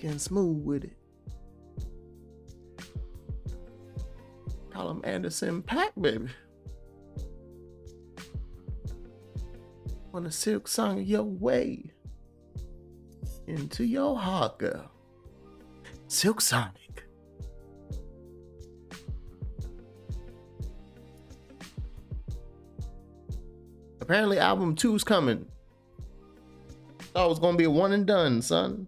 Getting smooth with it. Call him Anderson .Paak, baby. On a silk song your way into your heart, girl. Silk Sonic. Apparently album 2's coming. Thought it was gonna be a one and done, son.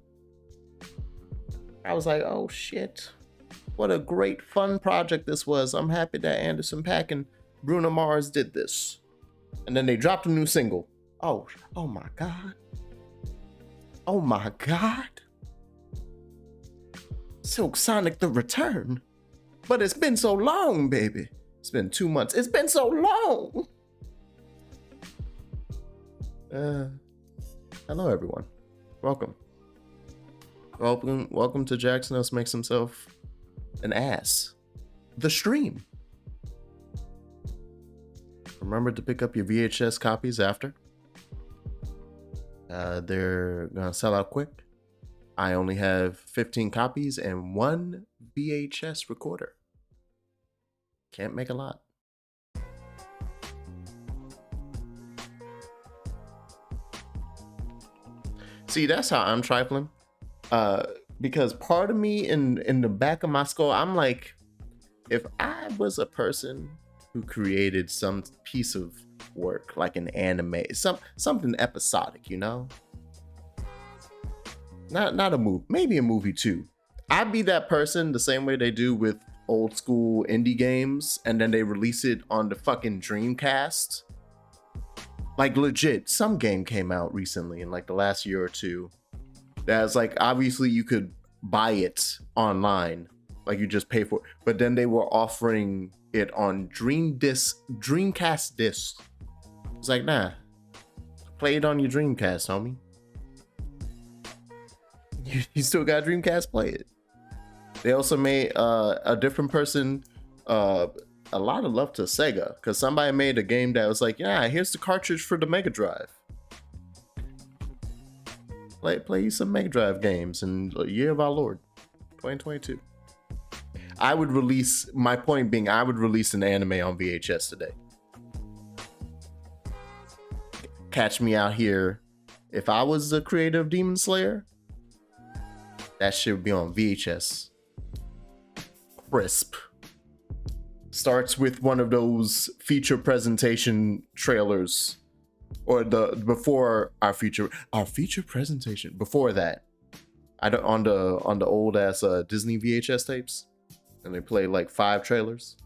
I was like, oh shit. What a great fun project this was. I'm happy that Anderson .Paak and Bruno Mars did this. And then they dropped a new single. Oh my God. Oh my God. Silk Sonic the Return. But it's been so long, baby. It's been 2 months. It's been so long. Hello everyone. Welcome to Jackson Else Makes Himself an Ass. The stream. Remember to pick up your VHS copies after. They're gonna sell out quick. I only have 15 copies and 1 VHS recorder. Can't make a lot. See, that's how I'm trifling. Because part of me in the back of my skull, I'm like, if I was a person who created some piece of work, like an anime, something episodic, you know? Not a movie, maybe a movie too. I'd be that person the same way they do with old school indie games, and then they release it on the fucking Dreamcast. Like legit, some game came out recently in like the last year or two. That's like, obviously you could buy it online, like you just pay for it. But then they were offering it on Dreamcast disc. It's like, nah, play it on your Dreamcast, homie. You still got Dreamcast, play it. They also made a different person, a lot of love to Sega, because somebody made a game that was like, yeah, here's the cartridge for the Mega Drive. Play some Mega Drive games in the year of our Lord, 2022. My point being, I would release an anime on VHS today. Catch me out here. If I was the creator of Demon Slayer, that shit would be on VHS. Crisp. Starts with one of those feature presentation trailers, or before our feature presentation. Before that, on the old ass Disney VHS tapes, and they play like 5 trailers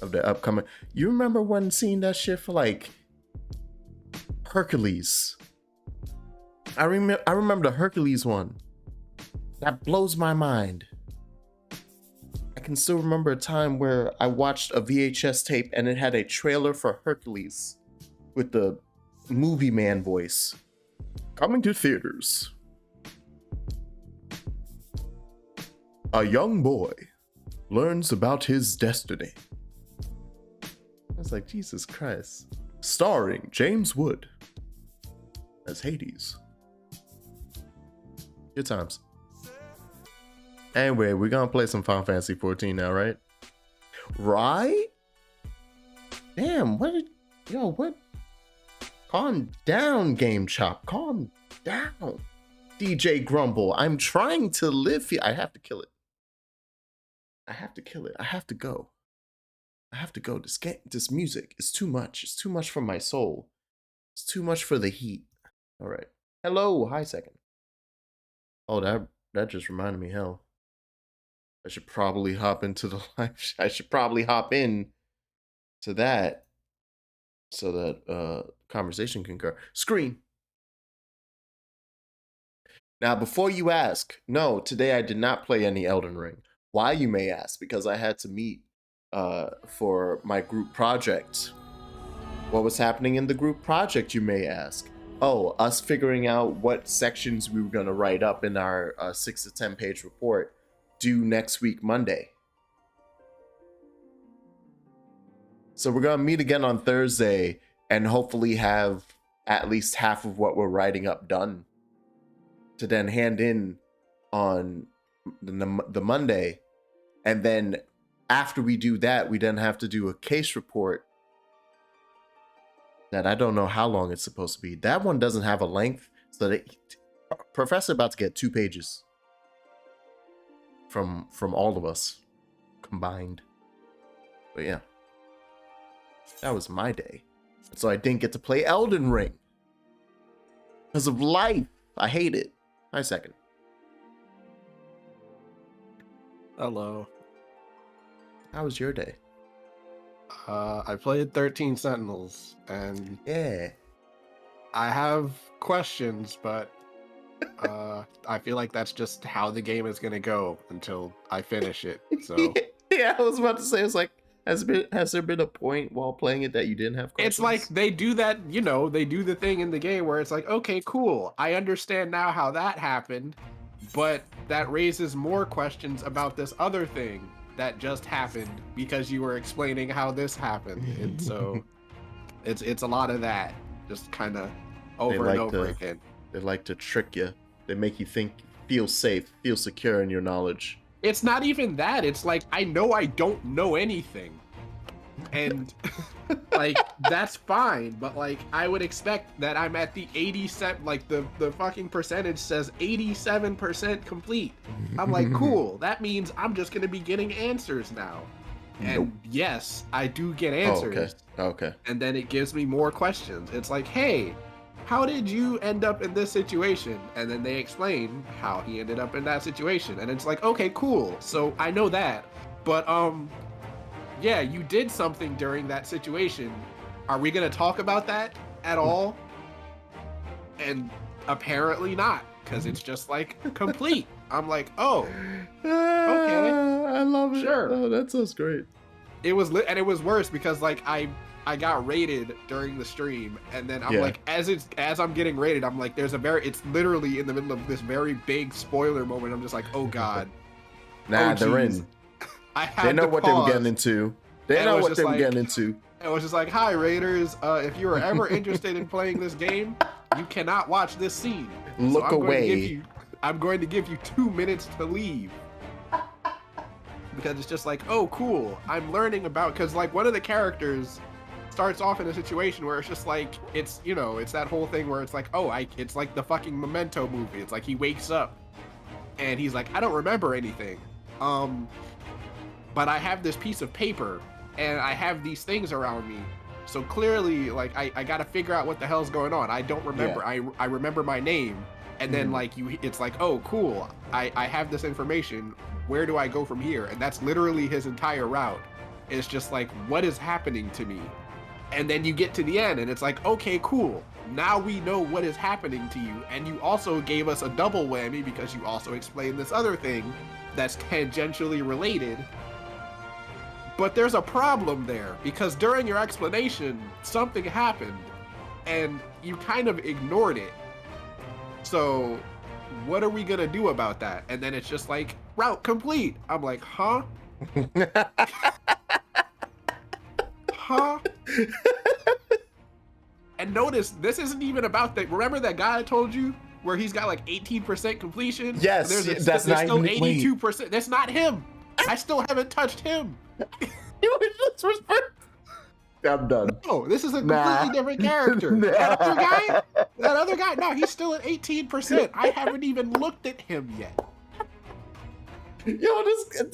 of the upcoming. You remember when seeing that shit for like Hercules? I remember the Hercules one. That blows my mind. I can still remember a time where I watched a VHS tape and it had a trailer for Hercules with the movie man voice. Coming to theaters. A young boy learns about his destiny. I was like, Jesus Christ. Starring James Wood as Hades. Good times. Anyway, we're gonna play some Final Fantasy 14 now, right? Right? Damn, what? Calm down, Game Chop. Calm down. DJ Grumble, I'm trying to live here. I have to kill it. I have to go. This music is too much. It's too much for my soul. It's too much for the heat. All right. Hello, hi second. Oh, that just reminded me, hell. I should probably hop into the live. I should probably hop in to that so that conversation can go. Screen. Now, before you ask, no, today I did not play any Elden Ring. Why, you may ask? Because I had to meet for my group project. What was happening in the group project, you may ask? Oh, us figuring out what sections we were going to write up in our 6 to 10 page report due next week, Monday. So we're going to meet again on Thursday and hopefully have at least half of what we're writing up done to then hand in on the Monday, and then after we do that, we then have to do a case report that I don't know how long it's supposed to be. That one doesn't have a length, so professor about to get 2 pages from all of us combined. But yeah, that was my day. So I didn't get to play Elden Ring because of life. I hate it. Hi, second. Hello. How was your day? I played 13 Sentinels, and Yeah, I have questions, but I feel like that's just how the game is gonna go until I finish it. So yeah. I was about to say, it's like, has there been a point while playing it that you didn't have questions? it's like they do that, you know, they do the thing in the game where it's like, okay, cool, I understand now how that happened, but that raises more questions about this other thing that just happened because you were explaining how this happened. And so it's a lot of that, just kind of over and over again. They like to trick you. They make you feel safe, feel secure in your knowledge. It's not even that. It's like, I know I don't know anything. And like, that's fine. But like, I would expect that I'm at the 87, like the fucking percentage says 87% complete. I'm like, cool. That means I'm just going to be getting answers now. And Nope. yes, I do get answers. Oh, okay. And then it gives me more questions. It's like, hey, how did you end up in this situation? And then they explain how he ended up in that situation. And it's like, okay, cool. So I know that. But yeah, you did something during that situation. Are we gonna talk about that at all? And apparently not, because it's just like complete. I'm like, oh, okay, I love it. Sure. Oh, that sounds great. It was lit, and it was worse because like I got raided during the stream, and then I'm like, as I'm getting raided, I'm like, it's literally in the middle of this very big spoiler moment. I'm just like, oh god. Nah, Oh, they're geez. in. They know what they were getting into. They know what they were getting into. It was just like, hi Raiders, if you are ever interested in playing this game, you cannot watch this scene. Look away. I'm going to give you 2 minutes to leave. Because it's just like, oh cool, I'm learning about, because like one of the characters starts off in a situation where it's just like, it's, you know, it's that whole thing where it's like, oh, it's like the fucking Memento movie. It's like he wakes up and he's like, I don't remember anything. But I have this piece of paper and I have these things around me. So clearly, like, I gotta figure out what the hell's going on. I don't remember. Yeah. I remember my name. And then like it's like, oh cool, I have this information. Where do I go from here? And that's literally his entire route. It's just like, what is happening to me? And then you get to the end and it's like, okay, cool. Now we know what is happening to you. And you also gave us a double whammy because you also explained this other thing that's tangentially related. But there's a problem there because during your explanation, something happened and you kind of ignored it. So what are we gonna do about that? And then it's just like, route complete. I'm like, huh? Huh? And notice, this isn't even about that. Remember that guy I told you where he's got like 18% completion? Yes, there's still 82%. That's not him. I still haven't touched him. I'm done. No, this is a completely different character. That other guy, no, he's still at 18%. I haven't even looked at him yet. Yo,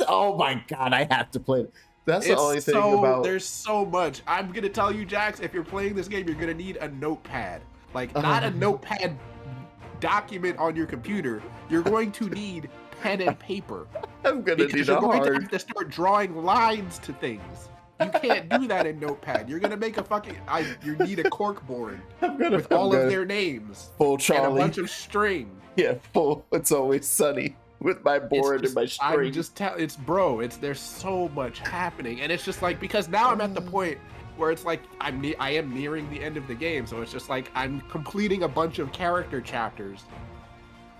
oh my god, I have to play it. That's the only thing about... There's so much. I'm gonna tell you, Jax, if you're playing this game, you're gonna need a notepad. Like, not a notepad document on your computer. You're going to need pen and paper. I'm gonna need you're going to have to start drawing lines to things. You can't do that in Notepad. You're gonna make a fucking. You need a cork board with all of their names. Full Charlie. And a bunch of string. Yeah, full. It's always sunny with my board and my string. I'm just there's so much happening, and it's just like, because now I'm at the point where it's like I am nearing the end of the game, so it's just like I'm completing a bunch of character chapters,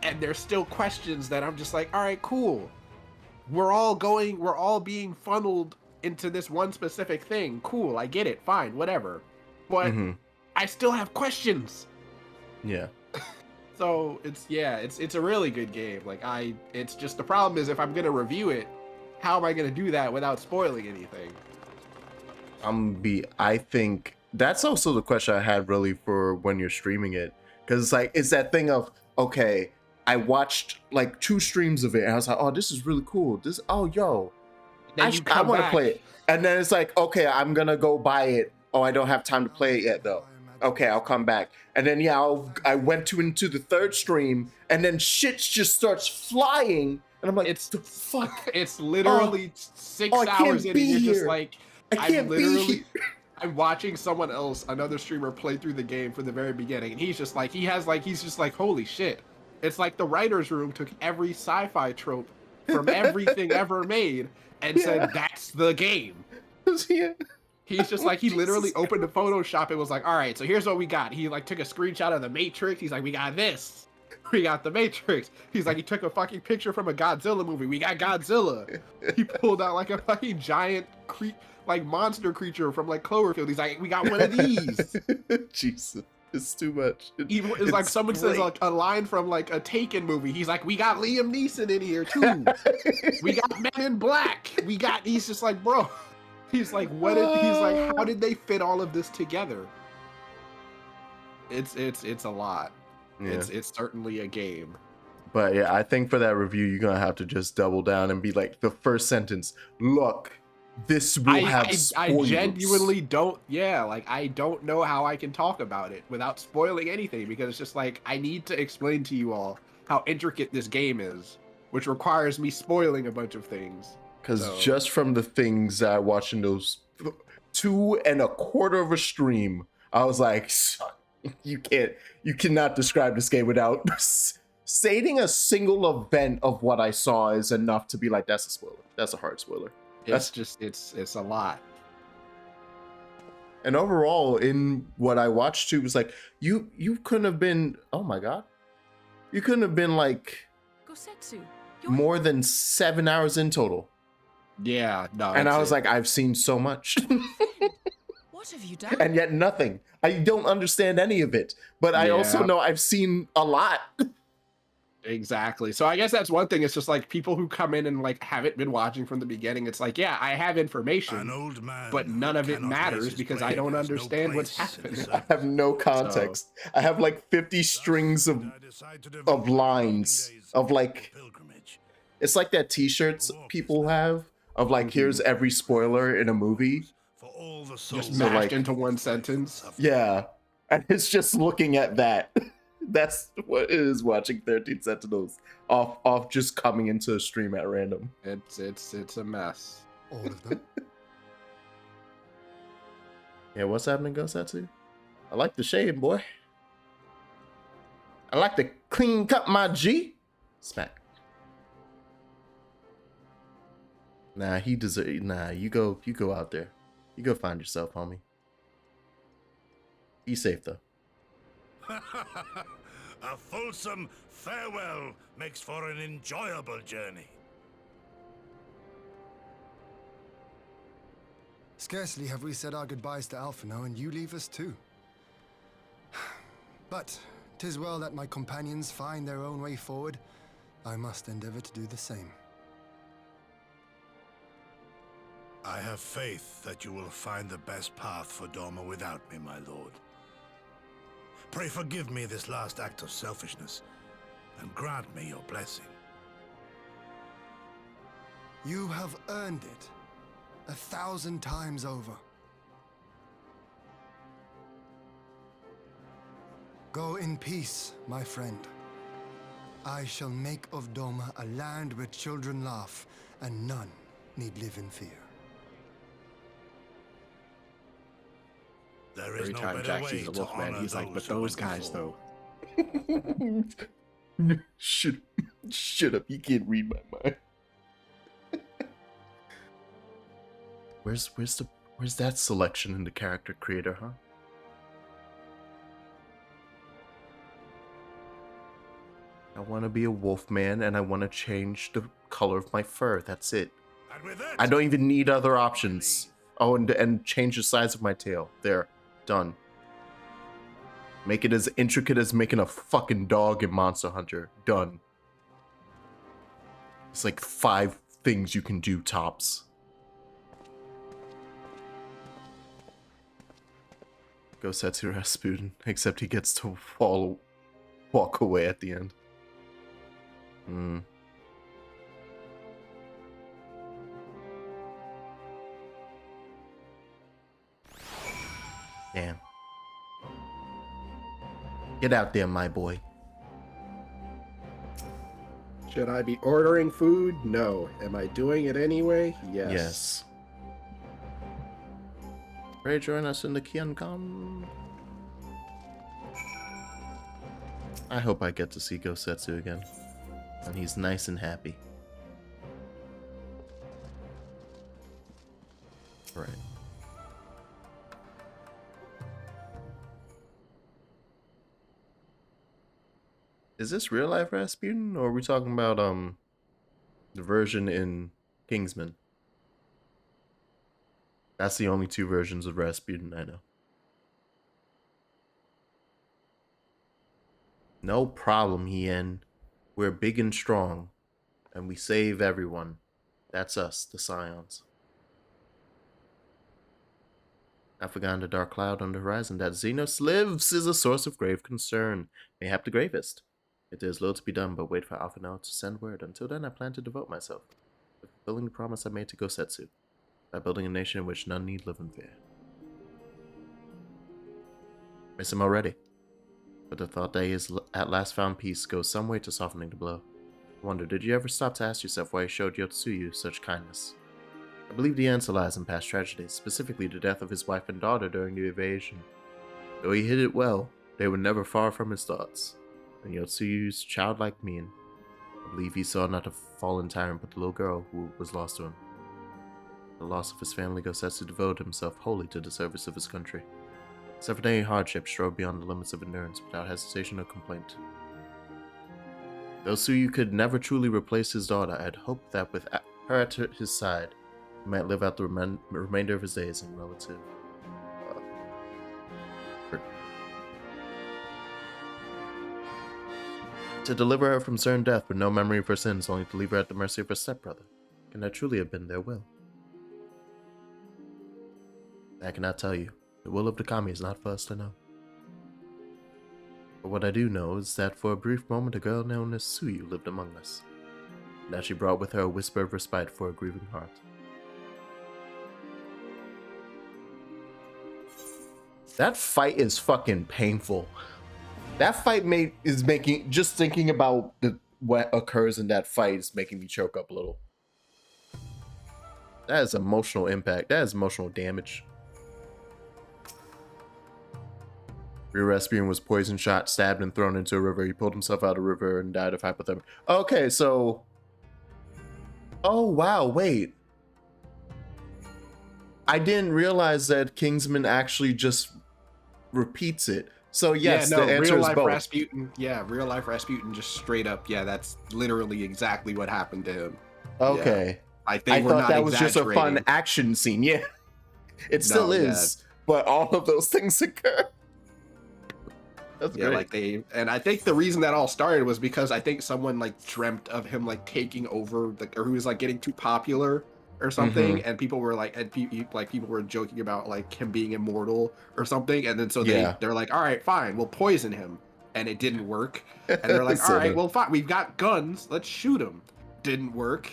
and there's still questions that I'm just like, all right, cool. We're all being funneled into this one specific thing. Cool, I get it, fine, whatever. But I still have questions. Yeah. So it's a really good game. Like it's just the problem is if I'm gonna review it, how am I gonna do that without spoiling anything? I think that's also the question I had really for when you're streaming it, because it's like it's that thing of, okay, I watched like 2 streams of it and I was like, oh, this is really cool. This, oh, yo, Then I want to play it. And then it's like, okay, I'm gonna go buy it. Oh, I don't have time to play it yet though. Okay, I'll come back. And then I went into the 3rd stream, and then shit just starts flying, and I'm like, it's the fuck. It's literally 6 I can't hours in, be and you're here. just like, I can't be here. I'm watching someone else, another streamer, play through the game from the very beginning, and he's just like, holy shit. It's like the writer's room took every sci-fi trope from everything ever made and said, that's the game. Yeah. He's just like, he literally opened the Photoshop and was like, all right, so here's what we got. He like took a screenshot of the Matrix. He's like, we got this. We got the Matrix. He's like, he took a fucking picture from a Godzilla movie. We got Godzilla. He pulled out like a fucking giant monster creature from like Cloverfield. He's like, we got one of these. Jesus, it's too much. It's like someone says like a line from like a Taken movie. He's like, we got Liam Neeson in here too. We got Men in Black. He's just like, bro. He's like, he's like, how did they fit all of this together? It's a lot. Yeah. It's certainly a game. But yeah, I think for that review, you're gonna have to just double down and be like, the first sentence, look, this will have spoilers. I genuinely don't, I don't know how I can talk about it without spoiling anything, because it's just like, I need to explain to you all how intricate this game is, which requires me spoiling a bunch of things. Because just from the things I watched in those 2.25 of a stream, I was like, you cannot describe this game without stating a single event of what I saw is enough to be like, that's a spoiler. That's a hard spoiler. It's a lot. And overall, in what I watched too, was like, you couldn't have been, oh my god, you couldn't have been like more than 7 hours in total. Yeah, no. And I was like, I've seen so much. What have you done? And yet nothing. I don't understand any of it. But I also know I've seen a lot. Exactly. So I guess that's one thing. It's just like people who come in and like haven't been watching from the beginning. It's like, yeah, I have information, but none of it matters because I don't understand what's happening. I have no context. So, I have like 50 strings of lines of like, it's like that t-shirts people have of like, here's every spoiler in a movie. Just mashed into one sentence. Yeah. And it's just looking at that. That's what it is, watching 13 Sentinels off just coming into a stream at random. It's a mess. All of them. Yeah, what's happening, Gosatsu? I like the shade, boy. I like to clean cut my G. Smack. Nah, he deserves. Nah, you go out there. You go find yourself, homie. Be safe though. A fulsome farewell makes for an enjoyable journey. Scarcely have we said our goodbyes to Alphino, and you leave us too. But 'tis well that my companions find their own way forward. I must endeavor to do the same. I have faith that you will find the best path for Doma without me, my lord. Pray forgive me this last act of selfishness, and grant me your blessing. You have earned it 1,000 times over. Go in peace, my friend. I shall make of Doma a land where children laugh, and none need live in fear. There is Every no time better Jack way sees a to wolfman, honor he's like, but who those went guys, before." though. Shut up. You can't read my mind. Where's that selection in the character creator, huh? I want to be a wolf man, and I want to change the color of my fur. That's it. And with that, I don't even need other options. Oh, and change the size of my tail. There. Done. Make it as intricate as making a fucking dog in Monster Hunter. Done. It's like 5 things you can do tops. Go Setsu Rasputin, except he gets to walk away at the end. Damn. Get out there, my boy. Should I be ordering food? No. Am I doing it anyway? Yes. Yes. Pray join us in the Kyokan. I hope I get to see Gosetsu again. And he's nice and happy. Right. Is this real life Rasputin, or are we talking about the version in Kingsman? That's the only 2 versions of Rasputin I know. No problem, Hien. We're big and strong, and we save everyone. That's us, the Scions. I've forgotten the dark cloud on the horizon. That Xenos lives is a source of grave concern. Mayhap the gravest. If there's little to be done but wait for Alpha now to send word. Until then, I plan to devote myself to fulfilling the promise I made to Gosetsu, by building a nation in which none need live in fear. Miss him already, but the thought that he has at last found peace goes some way to softening the blow. I wonder, did you ever stop to ask yourself why he showed Yotsuyu such kindness? I believe the answer lies in past tragedies, specifically the death of his wife and daughter during the invasion. Though he hid it well, they were never far from his thoughts. And Yotsuyu's childlike mien, I believe he saw not a fallen tyrant but the little girl who was lost to him. The loss of his family, Gosetsu devoted himself wholly to the service of his country. Suffered any hardship, strove beyond the limits of endurance without hesitation or complaint. Though Tsuyu could never truly replace his daughter, I had hoped that with her at his side, he might live out the remainder of his days in relative to deliver her from certain death with no memory of her sins, only to leave her at the mercy of her stepbrother. Can that truly have been their will? I cannot tell you. The will of the kami is not for us to know. But what I do know is that for a brief moment a girl known as Tsuyu lived among us, and that she brought with her a whisper of respite for a grieving heart. That fight is fucking painful. That fight is making, just thinking about what occurs in that fight is making me choke up a little. That is emotional impact. That is emotional damage. Rasputin was poison shot, stabbed, and thrown into a river. He pulled himself out of the river and died of hypothermia. Okay, so... Oh, wow, wait. I didn't realize that Kingsman actually just repeats it. So yes, yeah, no, the answer real is life both. Rasputin. Yeah, real life Rasputin just straight up. Yeah, that's literally exactly what happened to him. Okay. Yeah. I thought that was just a fun action scene. Yeah, it still is. Yeah. But all of those things occur. That's great. Like and I think the reason that all started was because I think someone like dreamt of him like taking over, or he was like getting too popular or something, and people were like, people were joking about like him being immortal or something, and then so they're like, all right, fine, we'll poison him, and it didn't work, and they're like, all right, well, fine, we've got guns, let's shoot him. Didn't work.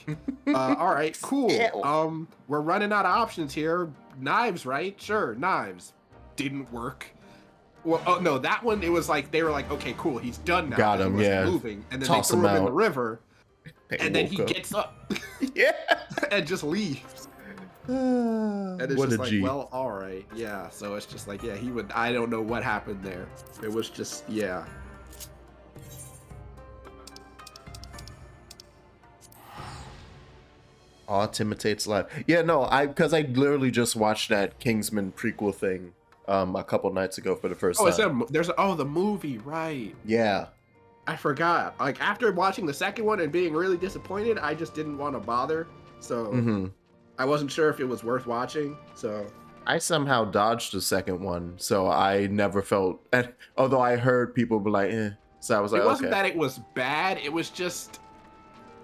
All right, cool. We're running out of options here. Knives, right? Sure, knives. Didn't work. Well, oh no, that one, it was like they were like, okay, cool, he's done now. Got him, yeah. Moving, and then they threw him in the river. And then he gets up and just leaves. And it's what just like, G. Well, all right, yeah. So it's just like, yeah, he would. I don't know what happened there. It was just, yeah. Art imitates life. Yeah, no, because I literally just watched that Kingsman prequel thing a couple nights ago for the first time. There's the movie, right? Yeah. I forgot. Like, after watching the second one and being really disappointed, I just didn't want to bother. So I wasn't sure if it was worth watching. So I somehow dodged the second one, so I never felt. And although I heard people be like, "Eh," so I was like, It wasn't okay, that it was bad. It was just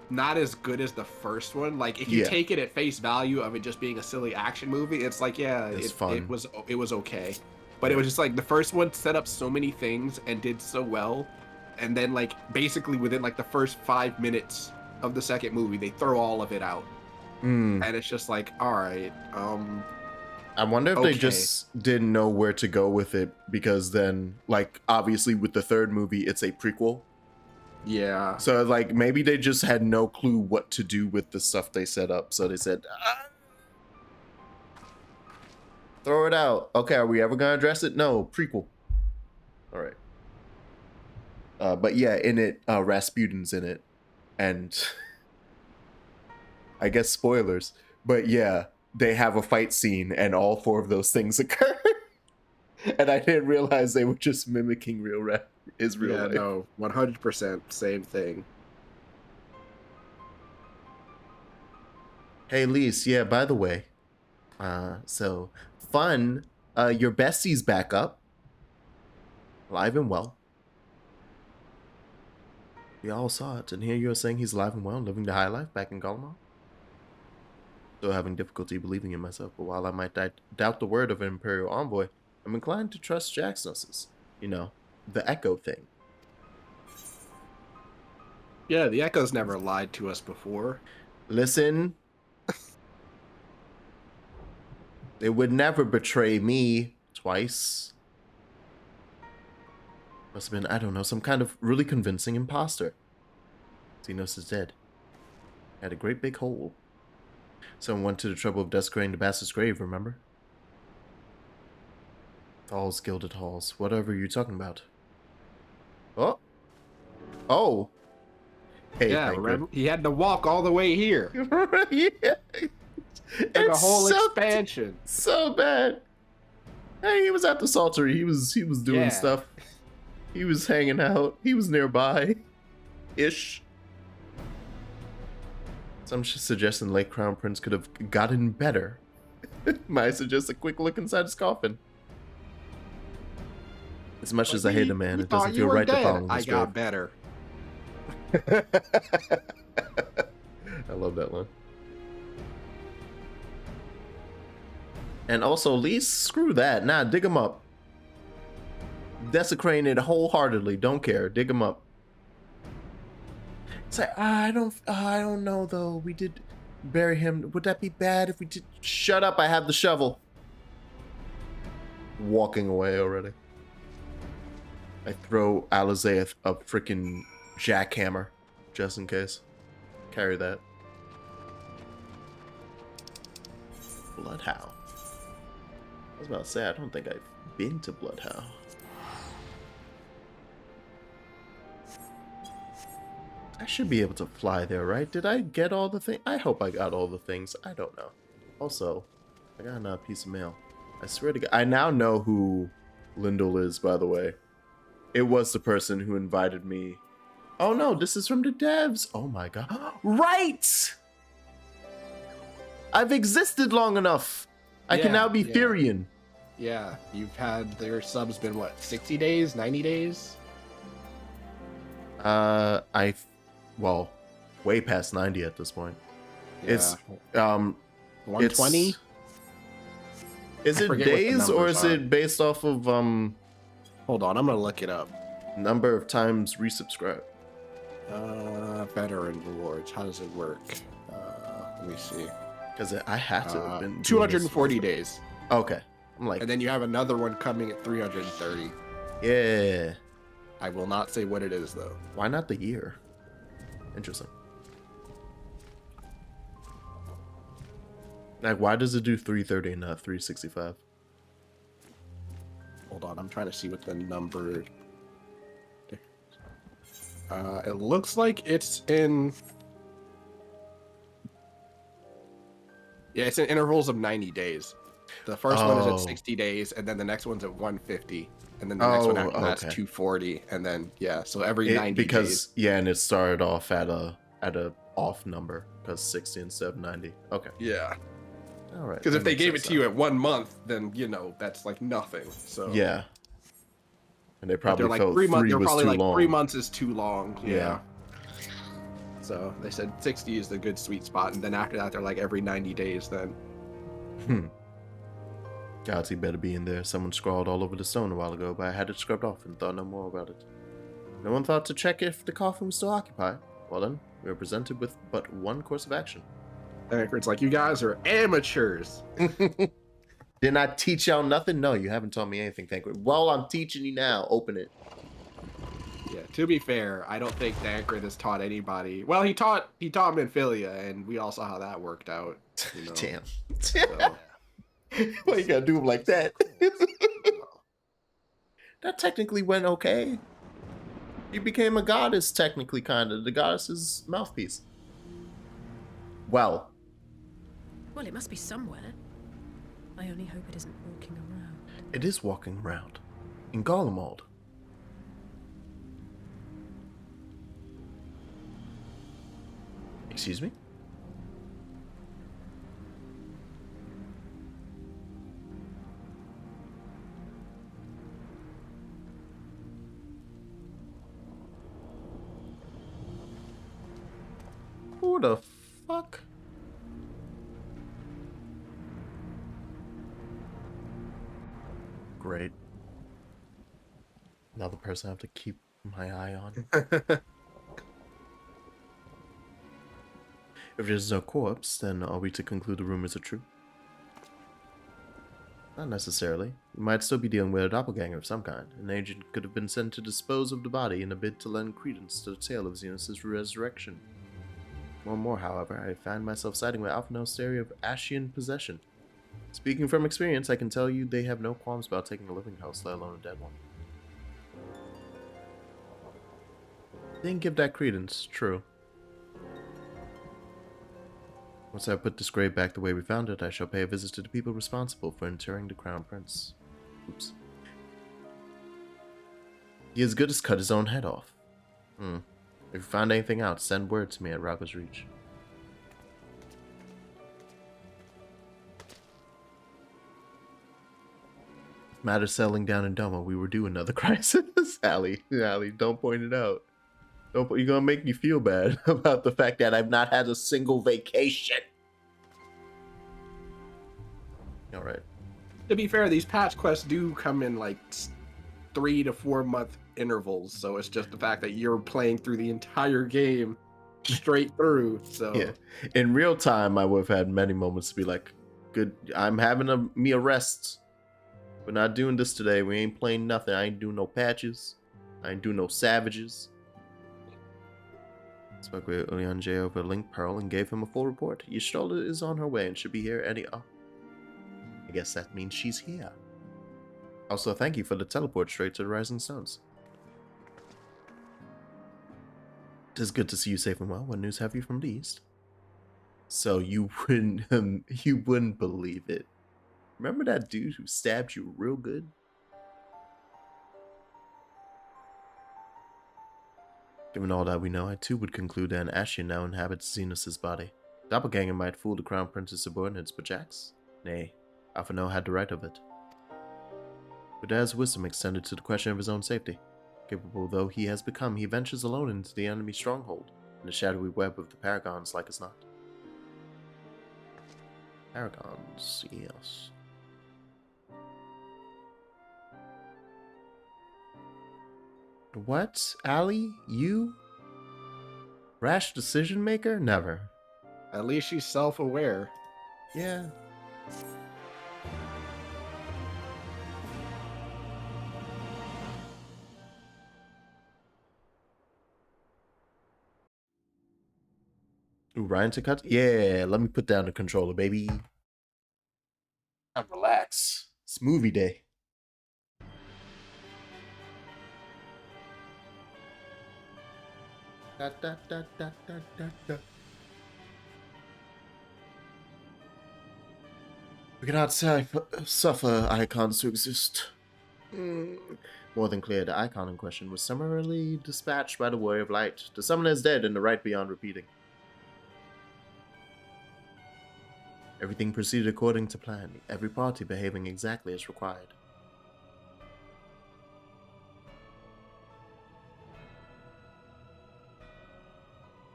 not as good as the first one. Like, if you Yeah. take it at face value of it just being a silly action movie, it's like, yeah, It's it fun. was okay. But it was just like the first one set up so many things and did so well, and then like basically within like the first 5 minutes of the second movie, they throw all of it out, Mm. and it's just like, all right, I wonder if Okay. they just didn't know where to go with it, because then, like, obviously with the third movie, it's a prequel. yeah. So, like, maybe they just had no clue what to do with the stuff they set up. So they said, throw it out. Okay, are we ever going to address it? No, prequel. All right. But yeah, in it, Rasputin's in it. And I guess spoilers. But yeah, they have a fight scene and all 4 of those things occur. And I didn't realize they were just mimicking his real Yeah, life. no, 100% same thing. Hey, Lise, yeah, by the way, so fun, your bestie's back up, alive and well. We all saw it, and here you're saying he's alive and well, living the high life back in Gallimard. Still having difficulty believing in myself, but while I might doubt the word of an Imperial envoy, I'm inclined to trust Jackson's, the Echo thing. Yeah, the Echo's never lied to us before. Listen, they would never betray me twice. Must have been, I don't know, some kind of really convincing imposter. Xenos is dead. Had a great big hole. Someone went to the trouble of desecrating the bastard's grave, remember? Halls, gilded halls. Whatever you're talking about. Oh. Oh. Hey, Yeah, Banker. remember? He had to walk all the way here. Yeah. Like a It's whole so expansion. So bad. Hey, he was at the Saltery. He was doing Yeah. stuff. He was hanging out. He was nearby. Ish. Some suggesting late Crown Prince could have gotten better. Might suggest a quick look inside his coffin. As much as I hate a man, it doesn't feel right to follow I his got grave. better. I love that line. And also, Lee, screw that. Nah, dig him up. Desecrating it wholeheartedly. Don't care. Dig him up. It's like, I don't know though. We did bury him. Would that be bad if we did? Shut up. I have the shovel. Walking away already. I throw Alizé a freaking jackhammer just in case. Carry that. Bloodhound. I was about to say, I don't think I've been to Bloodhound. I should be able to fly there, right? Did I get all the things? I hope I got all the things. I don't know. Also, I got another piece of mail. I swear to God. I now know who Lyndall is, by the way. It was the person who invited me. Oh no, this is from the devs. Oh my God. Right! I've existed long enough. I can Yeah, now be yeah. Therian. Yeah, you've had their subs been what, 60 days, 90 days? Well, way past 90 at this point. Yeah. It's 120? Is I it forget what the days or numbers is are. it based off of Hold on, I'm gonna look it up. number of times resubscribe? Veteran rewards. How does it work? Let me see. Because I had to have been doing 240 this. days, Okay, I'm like, and then you have another one coming at 330. yeah. I will not say what it is though. Why not the year? Interesting. Like, why does it do 330 and not 365? Hold on, I'm trying to see what the number. It looks like it's in. Yeah, it's in intervals of 90 days. The first one is Oh. at 60 days, and then the next one's at 150, and then the next one Oh, after that's okay. 240, and then yeah, so every 90 Because days. yeah, and it started off at a off number because 60 instead of 90. Okay. Yeah. All right. Because if they gave it to you at 1 month, then you know that's like nothing. So yeah, and they probably like felt 3 months. three They're was probably too like long. 3 months is too long. Yeah. So they said 60 is the good sweet spot, and then after that, they're like every 90 days. Then Gods, he better be in there. Someone scrawled all over the stone a while ago, but I had it scrubbed off and thought no more about it. No one thought to check if the coffin was still occupied. Well then, we were presented with but one course of action. it's like you guys are amateurs. Didn't I teach y'all nothing? No, you haven't taught me anything, Thancred. Well, I'm teaching you now. Open it. Yeah. To be fair, I don't think Thancred has taught anybody. Well, he taught Minfilia, and we all saw how that worked out. You know? Damn. So. Why you gotta do him like that? That technically went okay. You became a goddess, technically, kind of. The goddess's mouthpiece. Well, It must be somewhere. I only hope it isn't walking around. it is walking around. In Garlemald. Excuse me? Who the fuck? Great. Another person I have to keep my eye on. If there's no corpse, then are we to conclude the rumors are true? Not necessarily. We might still be dealing with a doppelganger of some kind. An agent could have been sent to dispose of the body in a bid to lend credence to the tale of Xenus' resurrection. More and more, however, I find myself siding with Alphino's theory of Ashian possession. Speaking from experience, I can tell you they have no qualms about taking a living host, let alone a dead one. Didn't give that credence, true. Once I put this grave back the way we found it, I shall pay a visit to the people responsible for interring the Crown Prince. Oops. He as good as cut his own head off. If you find anything out, send word to me at Raga's Reach. Matter settling down in Doma, we were due another crisis. Allie, don't point it out. You're gonna make me feel bad about the fact that I've not had a single vacation. All right. To be fair, these patch quests do come in like 3 to 4 month intervals, so it's just the fact that you're playing through the entire game straight through. So yeah, in real time, I would have had many moments to be like, "Good, I'm having me a rest. We're not doing this today. We ain't playing nothing. I ain't doing no patches. I ain't doing no savages." Spoke with Ulianje over Link Pearl and gave him a full report. Yashola is on her way and should be here any... Oh. I guess that means she's here. Also, thank you for the teleport straight to the Rising Stones. It is good to see you safe and well. What news have you from the East? So you wouldn't believe it. Remember that dude who stabbed you real good? Given all that we know, I too would conclude that an Ashian now inhabits Xenus' body. Doppelganger might fool the Crown Prince's subordinates, but Jax? Nay, Alphino had the right of it. Budaz's wisdom extended to the question of his own safety. Capable though he has become, he ventures alone into the enemy stronghold, in the shadowy web of the Paragons like as not. Paragons, yes. What? Allie? You? Rash decision maker? Never. at least she's self-aware. Yeah. Ooh, Ryan to cut? Yeah, let me put down the controller, baby. And relax. It's movie day. Da, da, da, da, da, da, da. We cannot suffer icons to exist. More than clear, the icon in question was summarily dispatched by the Warrior of Light. The summoner is dead and the right beyond repeating. Everything proceeded according to plan, every party behaving exactly as required.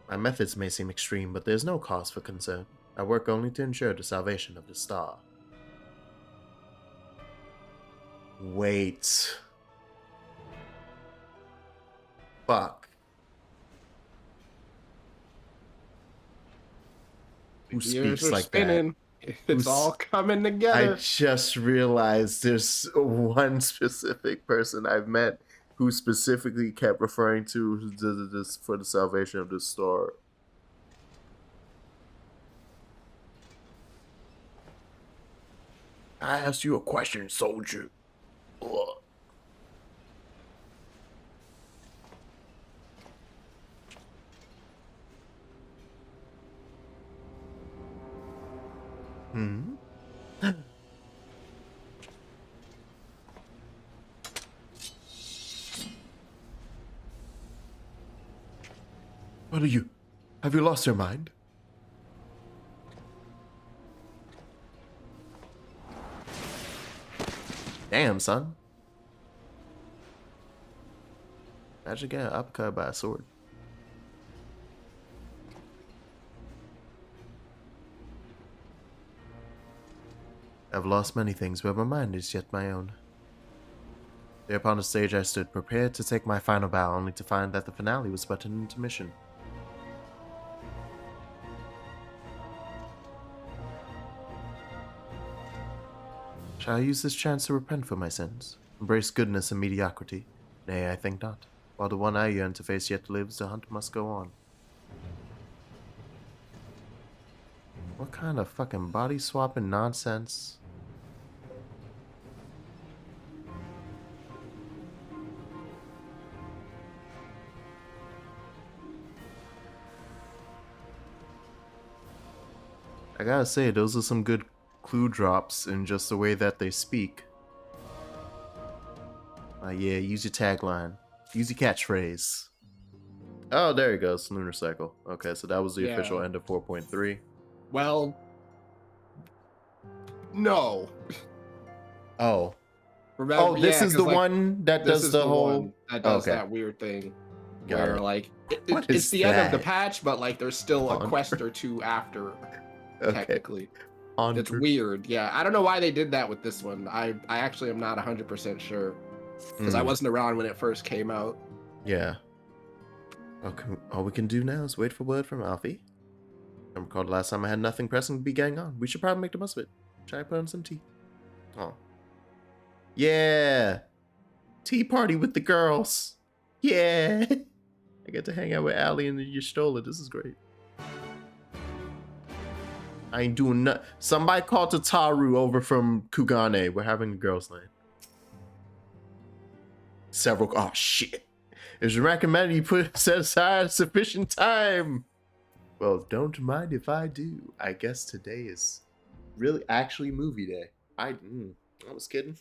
My methods may seem extreme, but there's no cause for concern. I work only to ensure the salvation of the star. Wait. Fuck. Who Gears speaks are like spinning. that? It's all coming together. I just realized there's one specific person I've met who specifically kept referring to this for the salvation of the star. I asked you a question, soldier. Ugh. Hmm? What are you? Have you lost your mind? Damn, son. Imagine getting upcut by a sword. I've lost many things, but my mind is yet my own. There upon the stage I stood, prepared to take my final bow, only to find that the finale was but an intermission. Shall I use this chance to repent for my sins? Embrace goodness and mediocrity? Nay, I think not. While the one I yearn to face yet lives, the hunt must go on. What kind of fucking body swapping nonsense? I gotta say, those are some good clue drops in just the way that they speak. Yeah, use your tagline. Use your catchphrase. Oh, there he goes. Lunar Cycle. Okay, so that was the official end of 4.3. Well, no. Oh. Remember, Oh, this is the one that does the whole... that does that weird thing. Got where, it. like, What it's is the end of the that? patch, but, like, there's still a Haunter. quest or two after, technically. Haunter. It's weird. Yeah, I don't know why they did that with this one. I actually am not 100% sure. Because I wasn't around when it first came out. Yeah. Okay, all we can do now is wait for word from Alfie. I recall the last time I had nothing pressing to be going on. We should probably make the most of it. Try to put on some tea. Oh. Yeah! Tea party with the girls! Yeah! I get to hang out with Allie and Y'shtola. This is great. I ain't doing nothing. Somebody called Tataru over from Kugane. We're having a girls' night. Oh shit. It's recommended you set aside sufficient time. Well, don't mind if I do. I guess today is really actually movie day. I was kidding.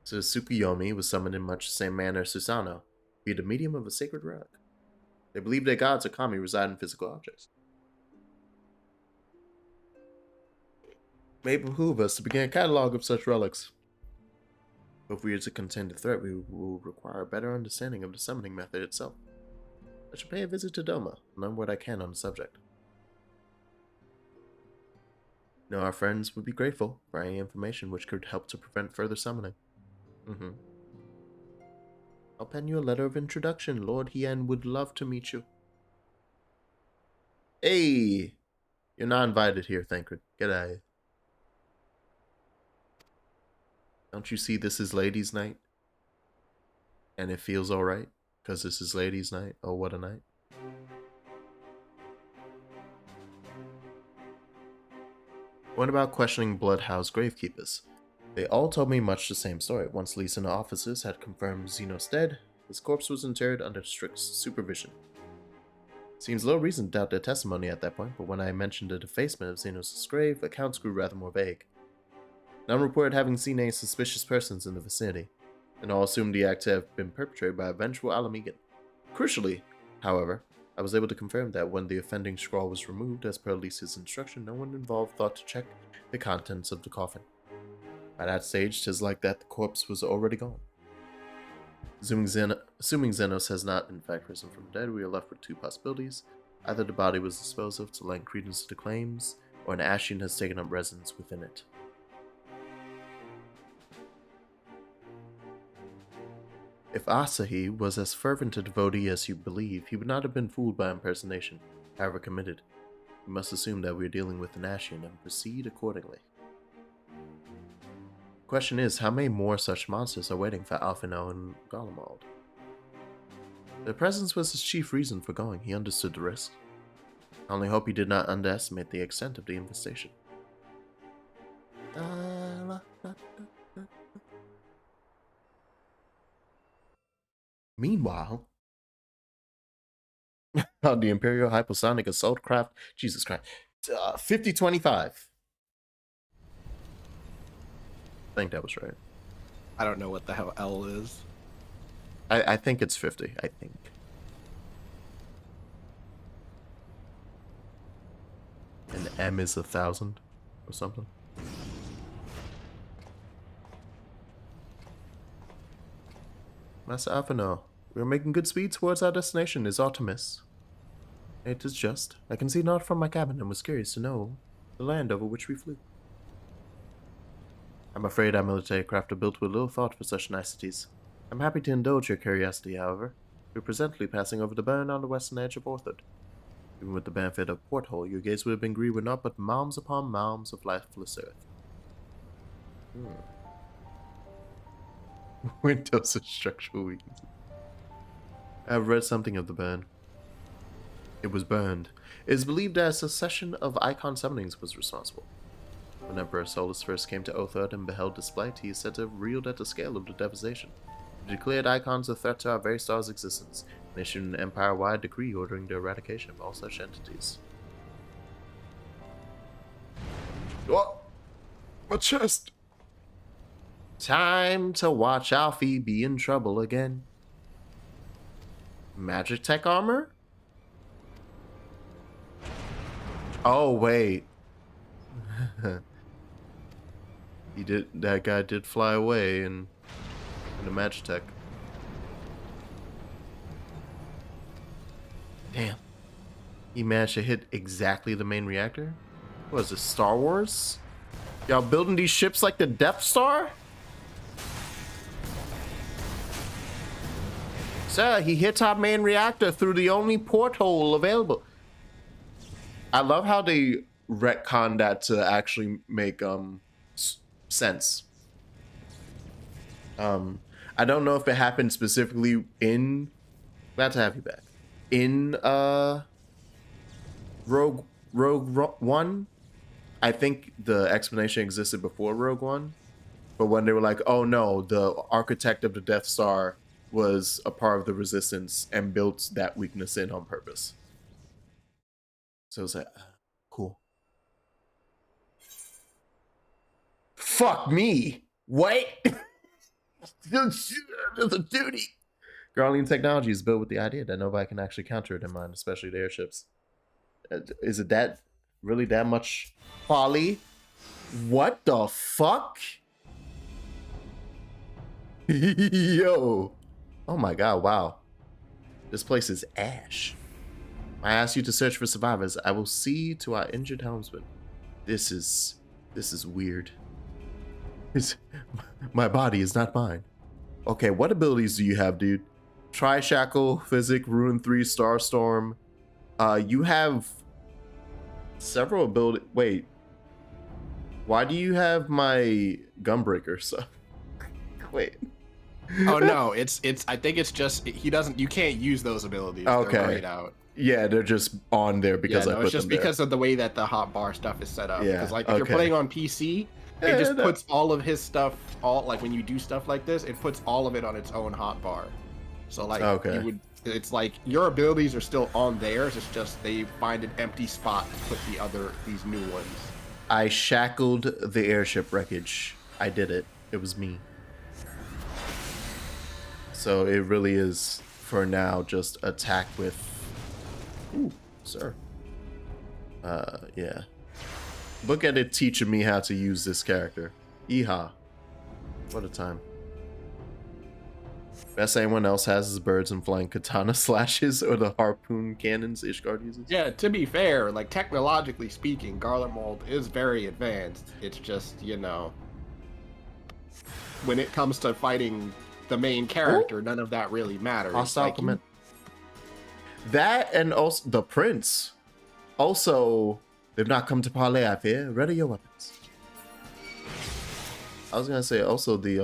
So Tsukuyomi was summoned in much the same manner as Susanoo, via the medium of a sacred relic. They believe their gods or kami reside in physical objects. May behoove us to begin a catalog of such relics. If we are to contend the threat, we will require a better understanding of the summoning method itself. I should pay a visit to Doma, and learn what I can on the subject. Now our friends would be grateful for any information which could help to prevent further summoning. I'll pen you a letter of introduction. Lord Hien would love to meet you. Hey! You're not invited here, Thancred. Get out of here. Don't you see this is ladies' night? And it feels alright, because this is ladies' night. Oh, what a night. What about questioning Bloodhouse gravekeepers? They all told me much the same story. Once Leeson officers had confirmed Xenos dead, his corpse was interred under strict supervision. Seems little reason to doubt their testimony at that point, but when I mentioned the defacement of Xenos' grave, accounts grew rather more vague. None reported having seen any suspicious persons in the vicinity, and all assumed the act to have been perpetrated by a vengeful Alamegan. Crucially, however, I was able to confirm that when the offending scrawl was removed, as per Lisa's instruction, no one involved thought to check the contents of the coffin. By that stage, 'tis like that the corpse was already gone. Assuming Xenos has not in fact risen from the dead, we are left with two possibilities. Either the body was disposed of to lend credence to the claims, or an Ashian has taken up residence within it. If Asahi was as fervent a devotee as you believe, he would not have been fooled by impersonation, however committed. We must assume that we are dealing with an Ashian and proceed accordingly. The question is, how many more such monsters are waiting for Alphino and Golemald? Their presence was his chief reason for going. He understood the risk. I only hope he did not underestimate the extent of the infestation. Meanwhile, on the Imperial Hypersonic Assault Craft, Jesus Christ, 5025. I think that was right. I don't know what the hell L is. I think it's 50, I think. And M is 1,000 or something. Master Alphino, we are making good speed towards our destination, is Artemis. It is just. I can see naught from my cabin and was curious to know the land over which we flew. I'm afraid our military craft are built with little thought for such niceties. I'm happy to indulge your curiosity, however. We're presently passing over the burn on the western edge of Orthod. Even with the benefit of porthole, your gaze would have been greeted with naught but mounds upon mounds of lifeless earth. Windows of structural weakness. I've read something of the burn. It was burned. It is believed that a succession of icon summonings was responsible. When Emperor Solus first came to Othard and beheld this blight, he is said to have reeled at the scale of the devastation. He declared icons a threat to our very star's existence, and issued an empire-wide decree ordering the eradication of all such entities. Oh! My chest! Time to watch Alfie be in trouble again. Magic tech armor? Oh, wait. That guy did fly away in the magic tech. Damn. He managed to hit exactly the main reactor? What is this, Star Wars? Y'all building these ships like the Death Star? Sir, he hit our main reactor through the only porthole available. I love how they retconned that to actually make sense. I don't know if it happened specifically in... Glad to have you back. In Rogue One. I think the explanation existed before Rogue One. But when they were like, oh no, the architect of the Death Star was a part of the Resistance and built that weakness in on purpose. So it was like, cool. Fuck me. What? There's a duty. Garlean technology is built with the idea that nobody can actually counter it in mind, especially the airships. Is it that really that much folly? What the fuck? Yo. Oh my god, wow. This place is ash. I ask you to search for survivors. I will see to our injured helmsman. This is weird. My body is not mine. Okay, what abilities do you have, dude? Tri-Shackle, Physic, Ruin 3, Starstorm. You have several abilities. Wait. Why do you have my Gunbreaker stuff? Wait. Oh no, it's I think it's just he doesn't, you can't use those abilities. Okay. They're grayed out. Yeah, they're just on there because I put it's just them because there. of the way that the hotbar stuff is set up. Yeah, Because like if you're playing on PC, it just puts all of his stuff, all like when you do stuff like this, it puts all of it on its own hotbar. So like you would, it's like your abilities are still on theirs. It's just they find an empty spot to put these new ones. I shackled the airship wreckage. I did it. It was me. So it really is, for now, just attack with Ooh, sir. Yeah. Look at it teaching me how to use this character. Yeehaw. What a time. Best anyone else has is birds and flying katana slashes or the harpoon cannons Ishgard uses. Yeah, to be fair, like technologically speaking, Garlemald is very advanced. It's just, you know, when it comes to fighting the main character, none of that really matters. Hostile Like, command. That and also the prince. Also, they've not come to parley, I fear. Ready your weapons. I was gonna say also the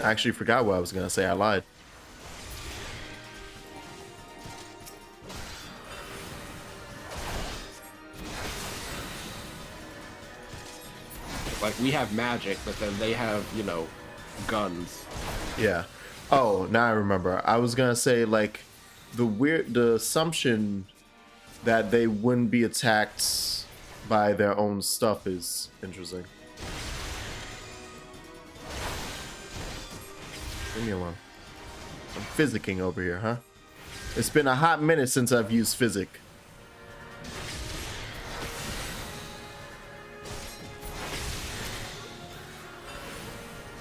I actually forgot what I was gonna say. I lied. like we have magic, but then they have, you know, guns. Yeah. Oh, now I remember. I was gonna say like the assumption that they wouldn't be attacked by their own stuff is interesting. Leave me alone. I'm physicking over here, huh? It's been a hot minute since I've used physic.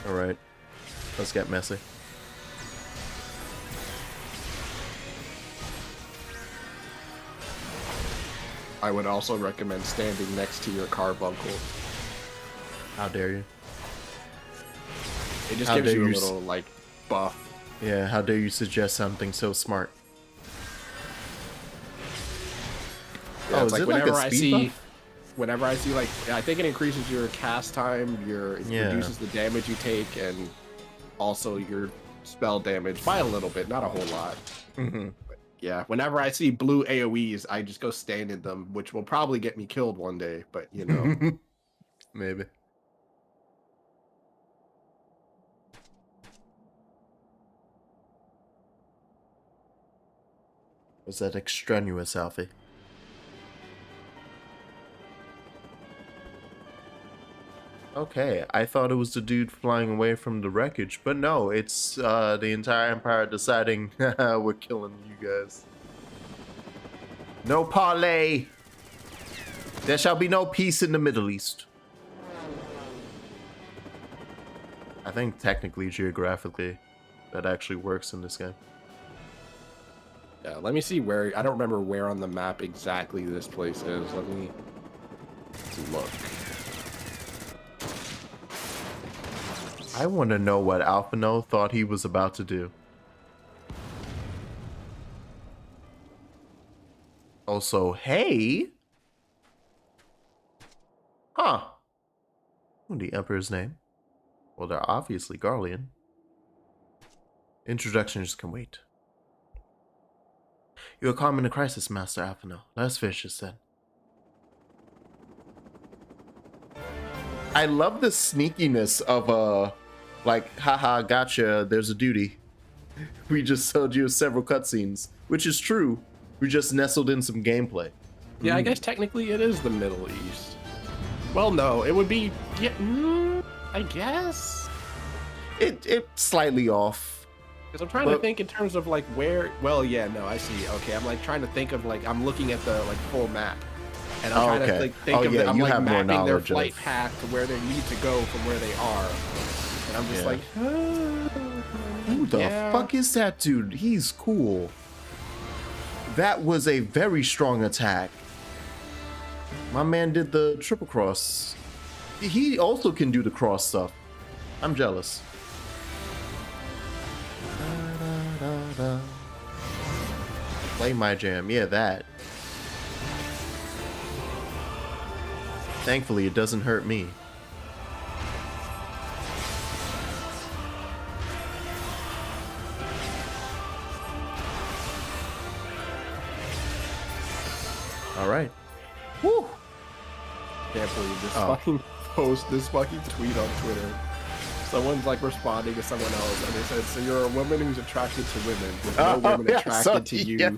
Alright. Let's get messy. I would also recommend standing next to your carbuncle. How dare you? It just How gives dare you a you little, like, buff. Yeah, how dare you suggest something so smart? Yeah, Oh, it's is like it like whenever a I speed see, buff? whenever I see, like, I think it increases your cast time, it Yeah. reduces the damage you take, and also your spell damage by a little bit, not a whole lot. Mm-hmm. But yeah, whenever I see blue AoEs, I just go stand in them, which will probably get me killed one day, but you know. Maybe. Was that extraneous, Alfie? Okay, I thought it was the dude flying away from the wreckage, but no, it's the entire Empire deciding we're killing you guys. No parley! There shall be no peace in the Middle East. I think technically, geographically, that actually works in this game. Yeah, let me see where, I don't remember where on the map exactly this place is. Let me look. I want to know what Alphino thought he was about to do. Also, hey! Huh. The Emperor's name? Well, they're obviously Garlean. Introductions can wait. You are calm in a crisis, Master Alphino. Let us finish this then. I love the sneakiness of like, haha, gotcha, there's a duty. We just told you several cutscenes, which is true. We just nestled in some gameplay. Yeah, I guess technically it is the Middle East. Well, no, it would be, yeah, I guess. It's slightly off. Because I'm trying to think in terms of like where, well, yeah, no, I see. Okay, I'm like trying to think of like, I'm looking at the like full map. And I'm trying to like, think of it. I'm like mapping their flight path to where they need to go from where they are. And I'm just like, who the fuck is that dude? He's cool. That was a very strong attack. My man did the triple cross. He also can do the cross stuff. I'm jealous. Play my jam. Yeah, that. Thankfully, it doesn't hurt me. All right. Woo! Can't believe this fucking post, this fucking tweet on Twitter. Someone's like responding to someone else, and they said, "So you're a woman who's attracted to women, with no women attracted to you." Yeah.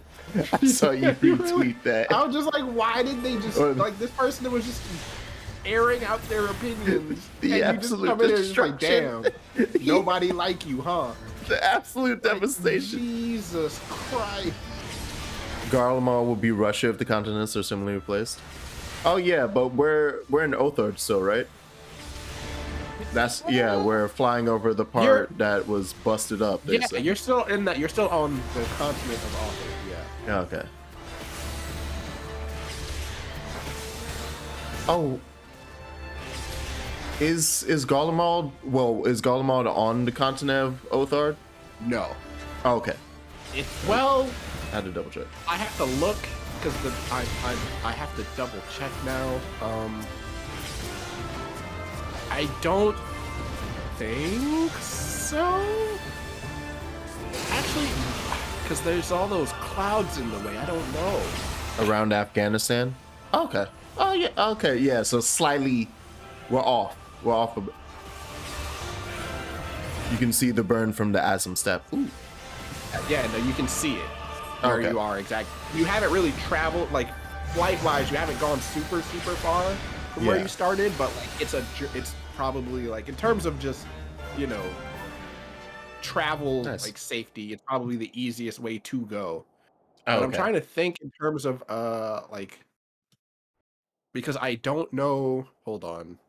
I saw you retweet that. I was just like, why did they just like this person that was just airing out their opinions? The and absolute you just come in there and just like, destruction. damn, nobody like you, huh? The absolute devastation. Jesus Christ. Garlemald would be Russia if the continents are similarly placed. Oh yeah, but we're in Othard still, right? That's yeah, we're flying over the part that was busted up. Yeah, you're still in that. You're still on the continent of Othard. Yeah. Okay. Oh. Is Garlemald? Well, is Garlemald on the continent of Othard? No. Oh, okay. Well, I had to double check. I have to look because I have to double check now. I don't think so. Actually, because there's all those clouds in the way. I don't know. Around Afghanistan? Okay. Oh yeah. Okay. Yeah. So slightly, we're off. We're off a bit. You can see the burn from the Asm step. Ooh. Yeah. No, you can see it where you are exactly. You haven't really traveled like flight-wise. You haven't gone super far from where you started, but like it's probably like in terms of just travel like safety. It's probably the easiest way to go. But I'm trying to think in terms of like. Because I don't know. Hold on.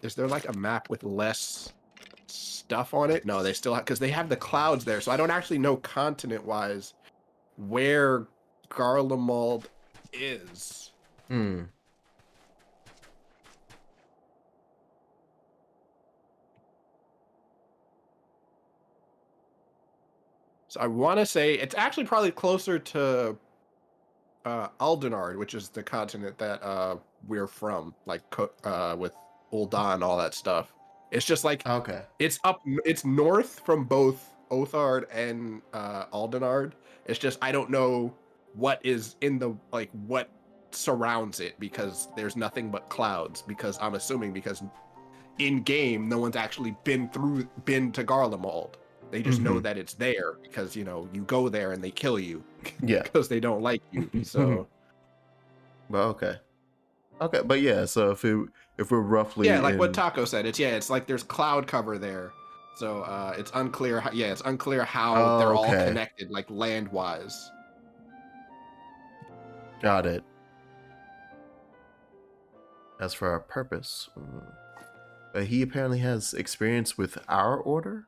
Is there like a map with less stuff on it? No, they still have, because they have the clouds there. So I don't actually know continent-wise where Garlemald is. Hmm. So I want to say it's actually probably closer to Aldenard, which is the continent that we're from, like with Ul'dah and all that stuff. It's just like it's north from both Othard and Aldenard. It's just I don't know what is in the what surrounds it because there's nothing but clouds. Because I'm assuming because in game no one's actually been to Garlemald. They just know that it's there because you go there and they kill you. Yeah, because they don't like you. So, well, okay, but yeah. So if we're roughly like what Taco said, it's like there's cloud cover there, so it's unclear. It's unclear how they're all connected, like land wise. Got it. As for our purpose, he apparently has experience with our order.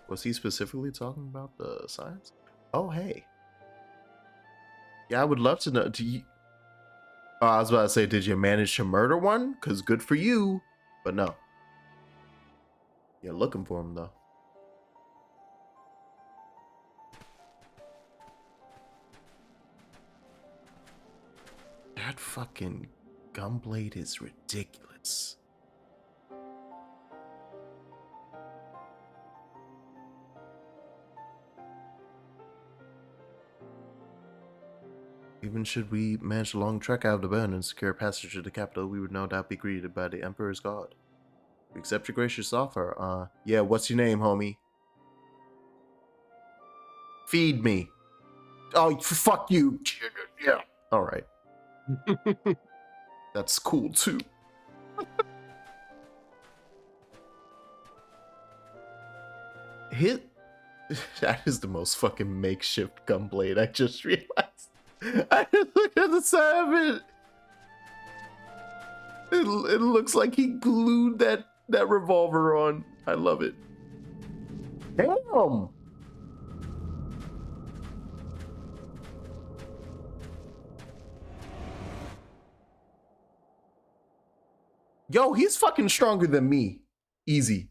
Was he specifically talking about the science? Oh, hey. Yeah, I would love to know. I was about to say, did you manage to murder one? Because good for you. But no. You're looking for him, though. That fucking gunblade is ridiculous. Even should we manage a long trek out of the burn and secure passage to the capital, we would no doubt be greeted by the Emperor's guard. We accept your gracious offer. Yeah, what's your name, homie? Feed me. Oh, fuck you. Yeah. All right. That's cool, too. That is the most fucking makeshift gunblade, I just realized. I just look at the side of it. It looks like he glued that revolver on. I love it. Damn. Yo, he's fucking stronger than me. Easy.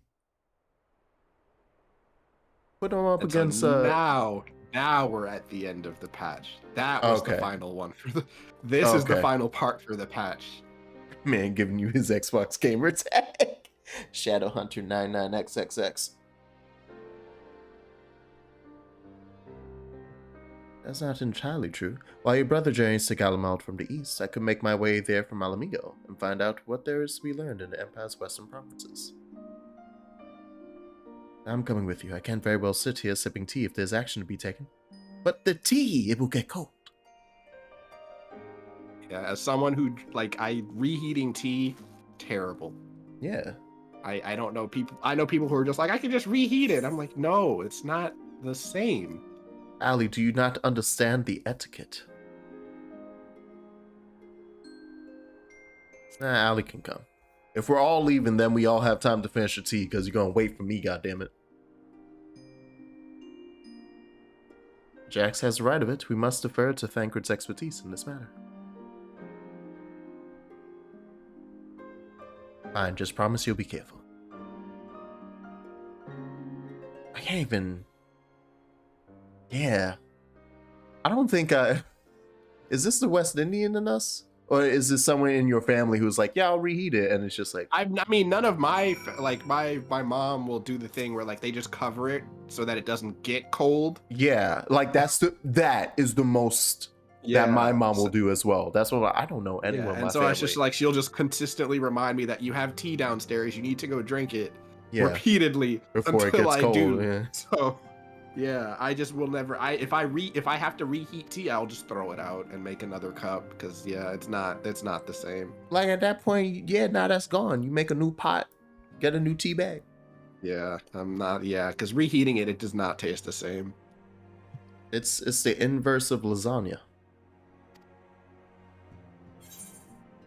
Put him up against Now we're at the end of the patch. That was the final one for the. This is the final part for the patch. Man, giving you his Xbox gamer tag. Shadowhunter 99XXX. That's not entirely true. While your brother journeys to Garlemald from the east, I could make my way there from Alamigo and find out what there is to be learned in the Empire's western provinces. I'm coming with you. I can't very well sit here sipping tea if there's action to be taken. But the tea, it will get cold. Yeah, as someone who, reheating tea, terrible. Yeah. I don't know people. I know people who are just like, I can just reheat it. I'm like, no, it's not the same. Ali, do you not understand the etiquette? Nah, Ali can come. If we're all leaving, then we all have time to finish the tea, because you're going to wait for me, goddammit. Jax has the right of it. We must defer to Thancred's expertise in this matter. Fine, just promise you'll be careful. I can't even... Yeah. I don't think I... Is this the West Indian in us? Or is this someone in your family who's like, yeah, I'll reheat it, and it's just like... I mean, none of my, like, my mom will do the thing where, like, they just cover it so that it doesn't get cold. Yeah, like, that is the most that my mom will do as well. That's what I don't know anyone in my and so family. it's just like, she'll just consistently remind me that you have tea downstairs, you need to go drink it repeatedly before until it gets I cold. do. Yeah. So... Yeah, I just will never. If I have to reheat tea, I'll just throw it out and make another cup because it's not the same. Like at that point, that's gone. You make a new pot, get a new tea bag. Yeah, I'm not. Yeah, because reheating it does not taste the same. It's the inverse of lasagna,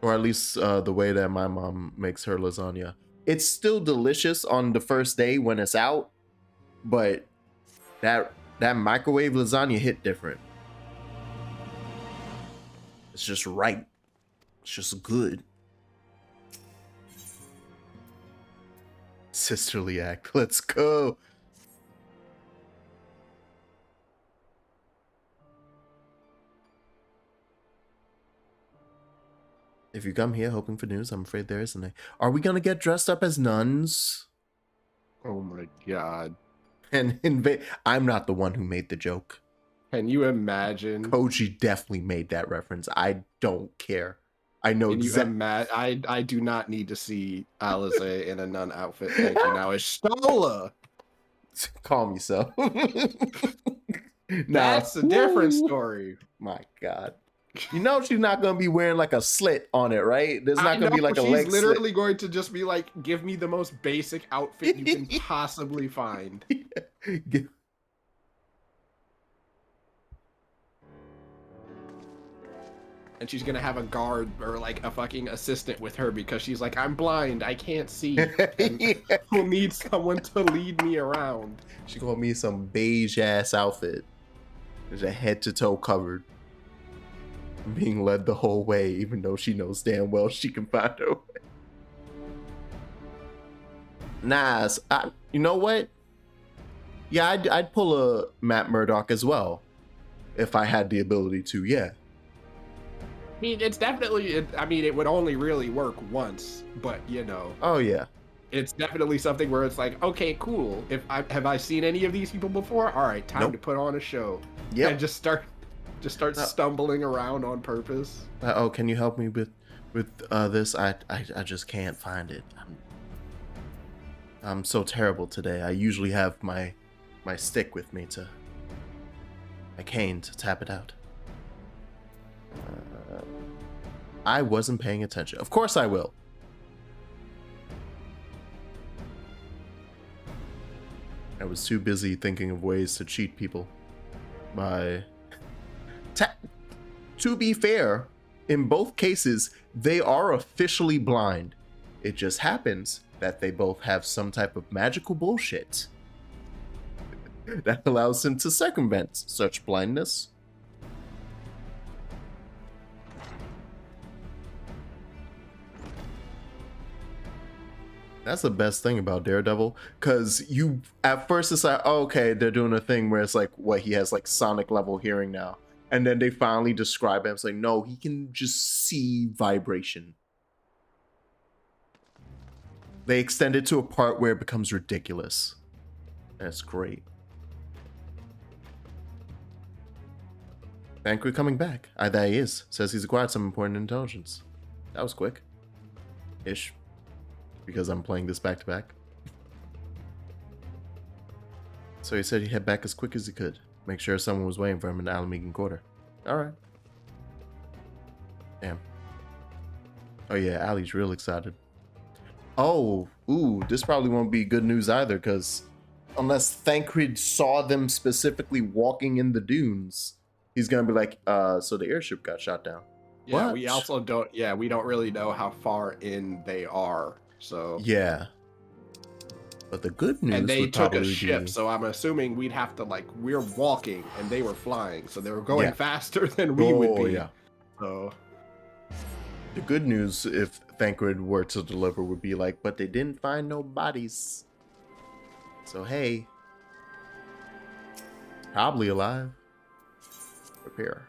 or at least the way that my mom makes her lasagna. It's still delicious on the first day when it's out, but that microwave lasagna hit different. It's just right. It's just good. Sisterly act. Let's go. If you come here hoping for news, I'm afraid there isn't any. Are we gonna get dressed up as nuns? Oh my god. And invade. I'm not the one who made the joke. Can you imagine? Koji definitely made that reference. I don't care. I know exactly. I do not need to see Alize in a nun outfit. Thank you. Now it's Stola. Calm yourself. That's a different story. My god. You know she's not gonna be wearing like a slit on it, right? There's not gonna be like a leg She's literally going to just be like, give me the most basic outfit you can possibly find. And she's gonna have a guard or like a fucking assistant with her because she's like, I'm blind, I can't see. And who needs someone to lead me around? She gonna be some beige ass outfit. There's a head to toe covered. Being led the whole way, even though she knows damn well she can find her way. Nice. You know what? Yeah, I'd pull a Matt Murdock as well if I had the ability to. Yeah. I mean, it's definitely. I mean, it would only really work once, but you know. Oh yeah. It's definitely something where it's like, okay, cool. Have I seen any of these people before? All right, time to put on a show. Yeah. And just start stumbling around on purpose. Oh, can you help me with this? I just can't find it. I'm so terrible today. I usually have my stick with me my cane to tap it out. I wasn't paying attention. Of course I will. I was too busy thinking of ways to cheat people by... To be fair, in both cases, they are officially blind. It just happens that they both have some type of magical bullshit that allows them to circumvent such blindness. That's the best thing about Daredevil, because you at first it's like, oh, okay, they're doing a thing where it's like, what, he has like sonic level hearing now, and then they finally describe him. It's like, no, he can just see vibration. They extend it to a part where it becomes ridiculous. That's great. Thancred coming back. There he is. Says he's acquired some important intelligence. That was quick. Ish. Because I'm playing this back to back. So he said he'd head back as quick as he could. Make sure someone was waiting for him in the Alamegan Quarter. Alright. Damn. Oh yeah, Ali's real excited. Oh, ooh, this probably won't be good news either, because unless Thancred saw them specifically walking in the dunes. He's gonna be like, so the airship got shot down. Yeah, What? we also don't. Yeah, we don't really know how far in they are. So Yeah. But the good news and they would took a probably ship, be, so I'm assuming we'd have to like we're walking and they were flying, so they were going Yeah. faster than we would be. yeah. So The good news, if Thancred were to deliver, would be like, but they didn't find no bodies. So hey, probably alive. Prepare.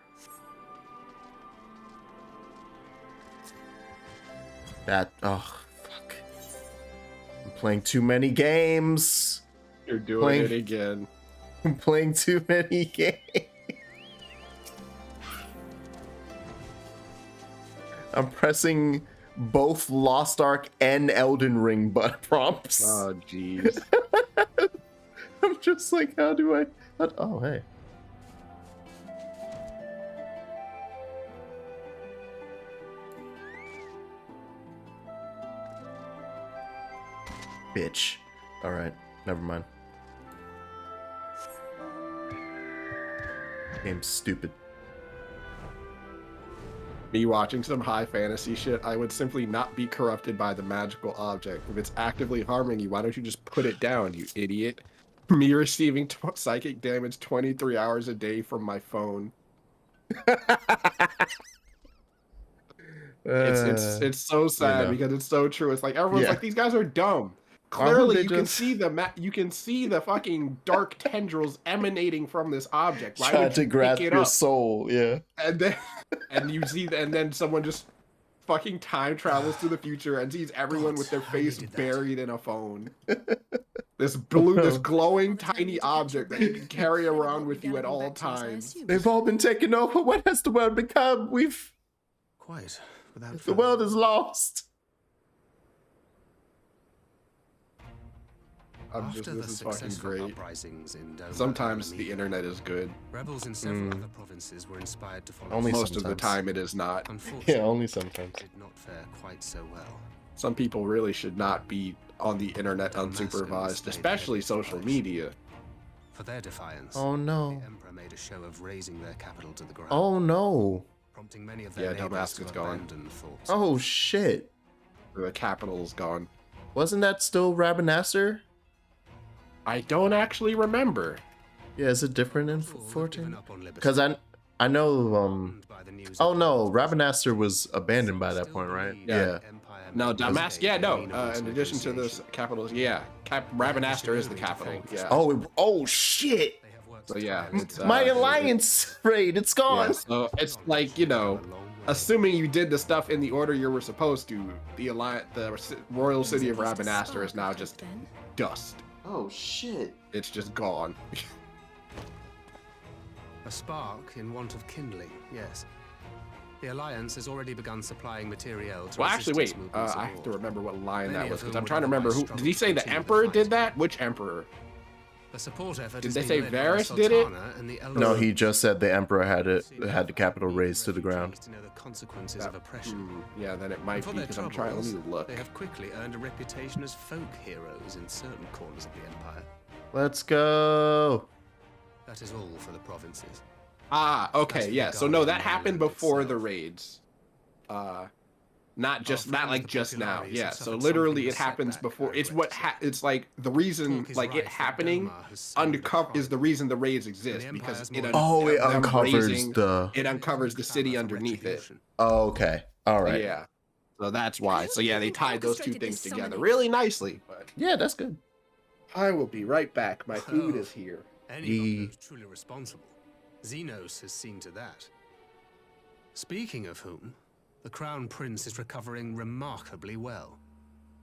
That, oh, fuck. I'm playing too many games. you're doing it again. I'm playing too many games. I'm pressing both Lost Ark and Elden Ring butt prompts. Oh jeez. I'm just like, how do I? Oh, hey. Bitch. All right, never mind. Game's stupid. Me watching some high fantasy shit, I would simply not be corrupted by the magical object. If it's actively harming you, why don't you just put it down, you idiot? Me receiving psychic damage 23 hours a day from my phone. It's so sad know. because it's so true. It's like everyone's Yeah. like these guys are dumb. Why would Clearly, they you can just- see you can see the fucking dark tendrils emanating from this object. Why Tried would to you grasp pick it your up? soul, yeah. And then and then someone just fucking time travels to the future and sees everyone with their God, how you face did that. buried in a phone. This glowing tiny object that you can carry around with you at all times. They've all been taken over. What has the world become? Quite. Without The world is lost. After the This is fucking successful great. uprisings in Doma Sometimes and the Alameda, internet is good. rebels in several other provinces were inspired to follow. Only Most of the sometimes. time it is not. Unfortunately, Yeah, only sometimes. it did not fare quite so well. Some people really should not be on the internet unsupervised, especially social media. For their defiance, Oh no. the Emperor made a show of razing their capital to the ground, Oh no. prompting many of their Yeah, neighbors Damascus to is gone. abandon thoughts. Oh shit. The capital's gone. Wasn't that still Rabanasser? I don't actually remember. Yeah, is it different in Ford had 14? given up on liberty, Because I know heartened by the news oh of no, Damascus. Rabanasser was abandoned by that Still point, right? believed Yeah. the Empire No, might Damascus. escape Yeah, the no. means of In addition to this negotiation. capital, yeah, Rabanastre is the capital. Yeah. Oh shit. They have worked So yeah, tirelessly it's My it- alliance raid, it's Yeah, gone. so it's like, you know, assuming you did the stuff in the order you were supposed to, the royal city of Rabanastre is now just dust. Oh shit. It's just gone. A spark in want of kindling, yes. The Alliance has already begun supplying material to Well, actually, wait. resistance movements I have to abroad. remember what line Many that was of because whom I'm would trying to remember otherwise who. struggle Did he to say the continue emperor fight. did that? Which emperor? The support effort Did is they being say led by Varys did it? Sultana and the elder No, Emperor. he just said the emperor had the capital Need razed to the ground. refugees to know the consequences of oppression. Yeah, then it And might for be their because I'm trying. Let troubles, me look. they have quickly earned a reputation as folk heroes in certain corners of the Empire. Let's go. That is all for the provinces. Ah, That's okay, the yeah. So no, Guardian that happened Island before itself. the raids. Not friends, like the just now. Populares, Yeah. have So suffered literally, something it of a happens setback, before. I It's regret what to it's like the reason, Talk is like it rife that happening. Doma has sown the Is the reason the raids exist the because Empire's it more Oh, it them uncovers raising- the. it uncovers the city Clamor for underneath it. retribution. Oh, okay. All right. Yeah. So that's why. So yeah, they tied those two Orchestrated things this together summoning. really nicely. But Yeah, that's good. I will be right back. My food Oh. is here. Anyone who's truly responsible. Xenos has seen to that. Speaking of whom, the Crown Prince is recovering remarkably well.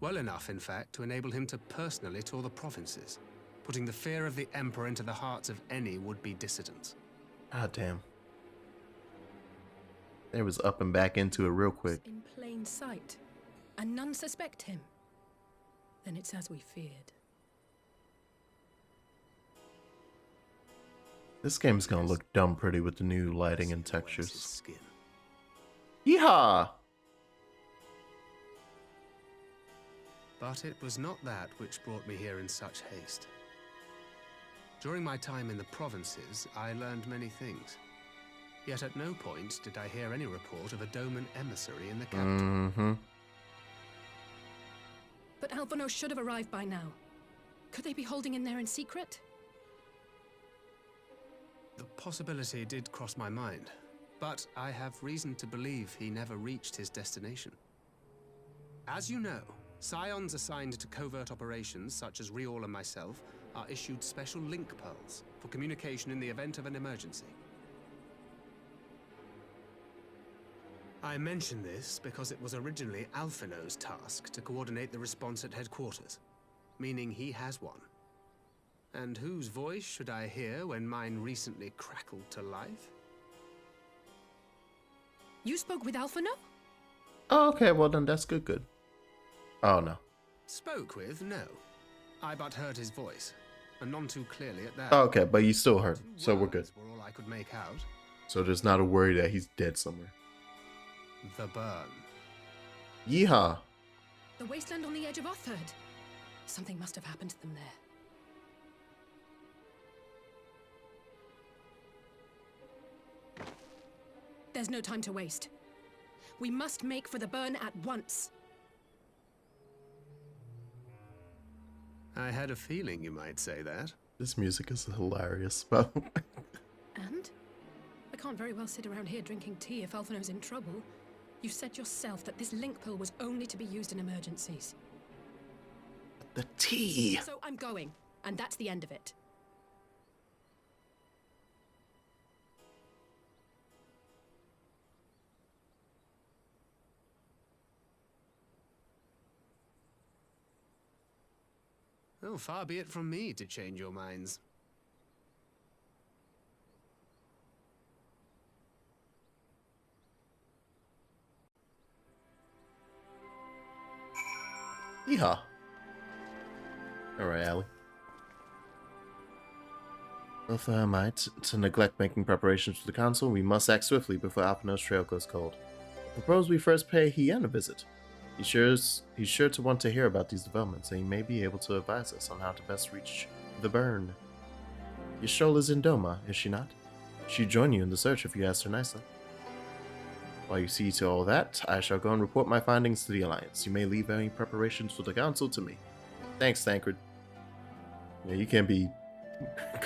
Well enough, in fact, to enable him to personally tour the provinces, putting the fear of the Emperor into the hearts of any would-be dissidents. God damn. They was up and back into it real quick. In plain sight, and none suspect him. Then it's as we feared. This game's gonna look dumb pretty with the new lighting and Wears his textures. skin. Yeehaw! But it was not that which brought me here in such haste. During my time in the provinces, I learned many things. Yet at no point did I hear any report of a Doman emissary in the capital. Mm-hmm. But Alphonse should have arrived by now. Could they be holding in there in secret? The possibility did cross my mind, but I have reason to believe he never reached his destination. As you know, Scions assigned to covert operations, such as Riol and myself, are issued special link pearls for communication in the event of an emergency. I mention this because it was originally Alphino's task to coordinate the response at headquarters, meaning he has one. And whose voice should I hear when mine recently crackled to life? You spoke with Alphino? Oh, okay, well then that's good. Oh no. Spoke with? No. I but heard his voice, and none too clearly at that. Oh, okay, but you still heard, so we're good. Words were all I could make out. So there's not a worry that he's dead somewhere. The burn. Yeehaw. The wasteland on the edge of Otherd. Something must have happened to them there. There's no time to waste. We must make for the burn at once. I had a feeling you might say that. This music is hilarious, by the way. And? I can't very well sit around here drinking tea if Alphino's in trouble. You said yourself that this link pill was only to be used in emergencies. The tea. So I'm going, and that's the end of it. Oh, far be it from me to change your minds. Yeehaw. Alright, Allie. If am I to neglect making preparations for the council, we must act swiftly before Alphino's trail goes cold. I propose we first pay Hien a visit. He's sure to want to hear about these developments, and he may be able to advise us on how to best reach the burn. Yashol is in Doma, is she not? She'd join you in the search if you asked her nicely. While you see to all that, I shall go and report my findings to the Alliance. You may leave any preparations for the council to me. Thanks, Thancred. Yeah, you can't be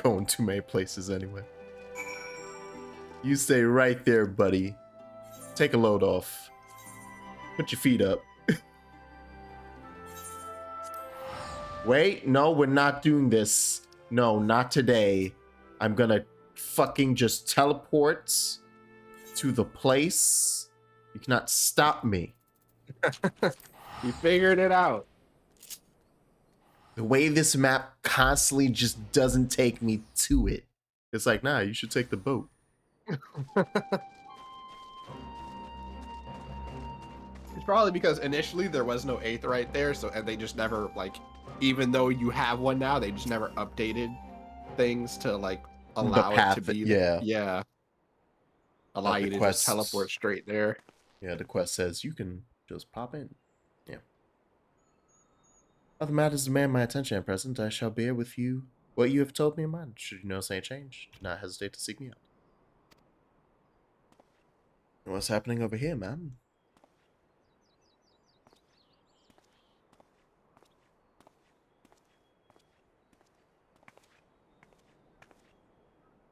going too many places anyway. You stay right there, buddy. Take a load off. Put your feet up. Wait, no, we're not doing this. No, not today. I'm gonna fucking just teleport to the place. You cannot stop me. You figured it out. The way this map constantly just doesn't take me to it. It's like, nah, you should take the boat. It's probably because initially there was no aetheryte there, so and they just never like, even though you have one now, they just never updated things to like allow it to be yeah. Allow you to just teleport straight there. Yeah, the quest says you can just pop in. Yeah. Other matters demand my attention at present. I shall bear with you what you have told me in mind. Should you notice any change, do not hesitate to seek me out. What's happening over here, man?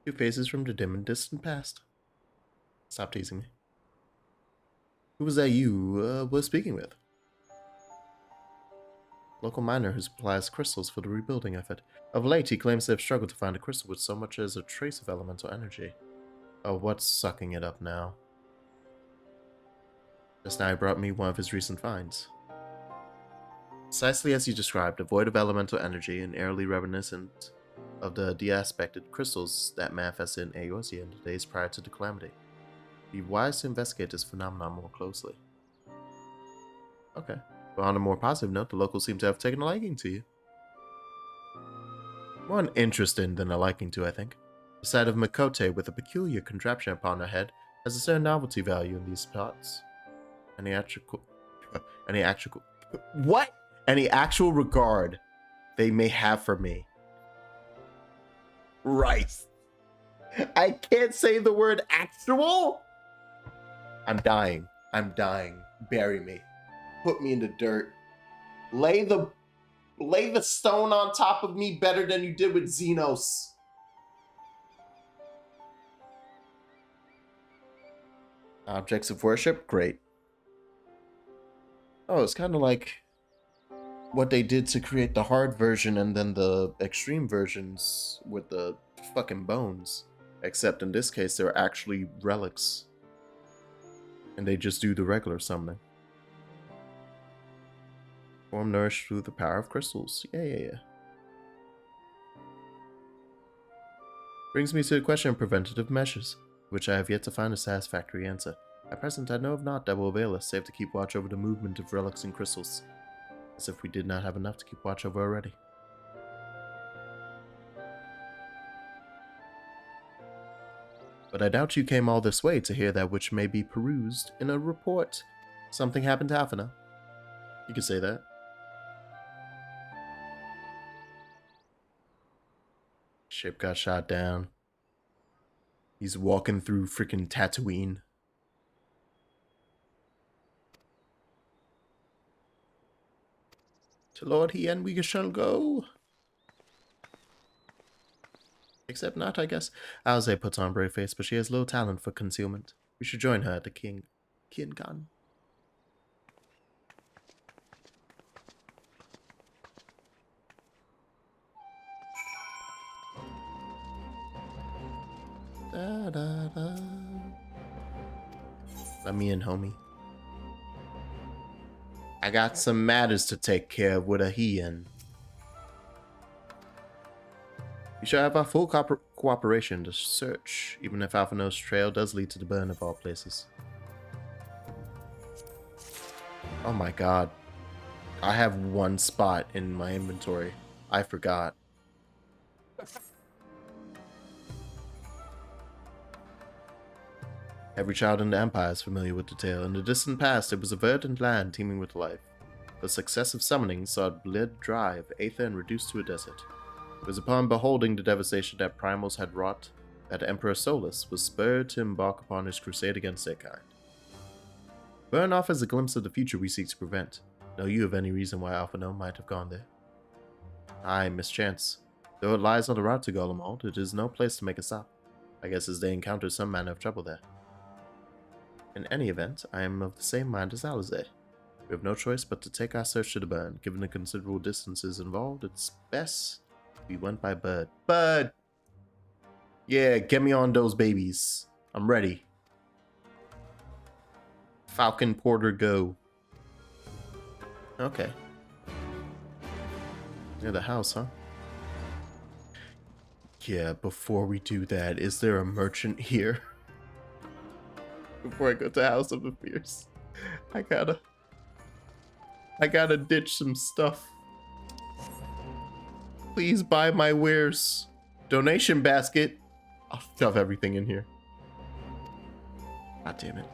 Two faces from the dim and distant past. Stop teasing me. Who was that you were speaking with? Local miner who supplies crystals for the rebuilding effort. Of late, he claims they have struggled to find a crystal with so much as a trace of elemental energy. Oh, what's sucking it up now? Just now he brought me one of his recent finds. Precisely as he described, devoid of elemental energy and eerily reminiscent of the de-aspected crystals that manifested in Eorzea in the days prior to the calamity. Be wise to investigate this phenomenon more closely. Okay. But on a more positive note, the locals seem to have taken a liking to you. More an interest in than a liking to, I think. The sight of Makote with a peculiar contraption upon her head has a certain novelty value in these spots. Any actual regard they may have for me Christ. I can't say the word actual. I'm dying. I'm dying. Bury me. Put me in the dirt. Lay the stone on top of me better than you did with Xenos. Objects of worship? Great. Oh, it's kind of like what they did to create the hard version and then the extreme versions with the fucking bones. Except in this case, they're actually relics. And they just do the regular summoning. Form nourished through the power of crystals. Yeah. Brings me to the question of preventative measures, which I have yet to find a satisfactory answer. At present, I know of naught that will avail us, save to keep watch over the movement of relics and crystals. As if we did not have enough to keep watch over already. But I doubt you came all this way to hear that which may be perused in a report. Something happened to Alphina. You could say that. Ship got shot down. He's walking through freaking Tatooine. To Lord Hien we shall go. Except not, I guess. Alisaie puts on a brave face, but she has little talent for concealment. We should join her at the Kingan. Da, da, da. Let me in, homie. I got some matters to take care of with a Hien. You shall have our full cooperation to search, even if Alphina's trail does lead to the burn of all places. Oh my god. I have one spot in my inventory. I forgot. Every child in the Empire is familiar with the tale. In the distant past, it was a verdant land teeming with life. The successive summonings saw it bled dry of aether and reduced to a desert. It was upon beholding the devastation that Primals had wrought that Emperor Solus was spurred to embark upon his crusade against their kind. Burn off as a glimpse of the future we seek to prevent. Know you of any reason why Alphina might have gone there? Aye, mischance. Though it lies on the route to Golemald, it is no place to make a stop. I guess as they encountered some manner of trouble there. In any event, I am of the same mind as Alisaie. We have no choice but to take our search to the burn. Given the considerable distances involved, it's best we went by bird. Bird! Yeah, get me on those babies. I'm ready. Falcon Porter, go. Okay. Near the house, huh? Yeah, before we do that, is there a merchant here? Before I go to House of the Fierce, I gotta ditch some stuff. Please buy my wares. Donation basket. I'll shove everything in here. God damn it.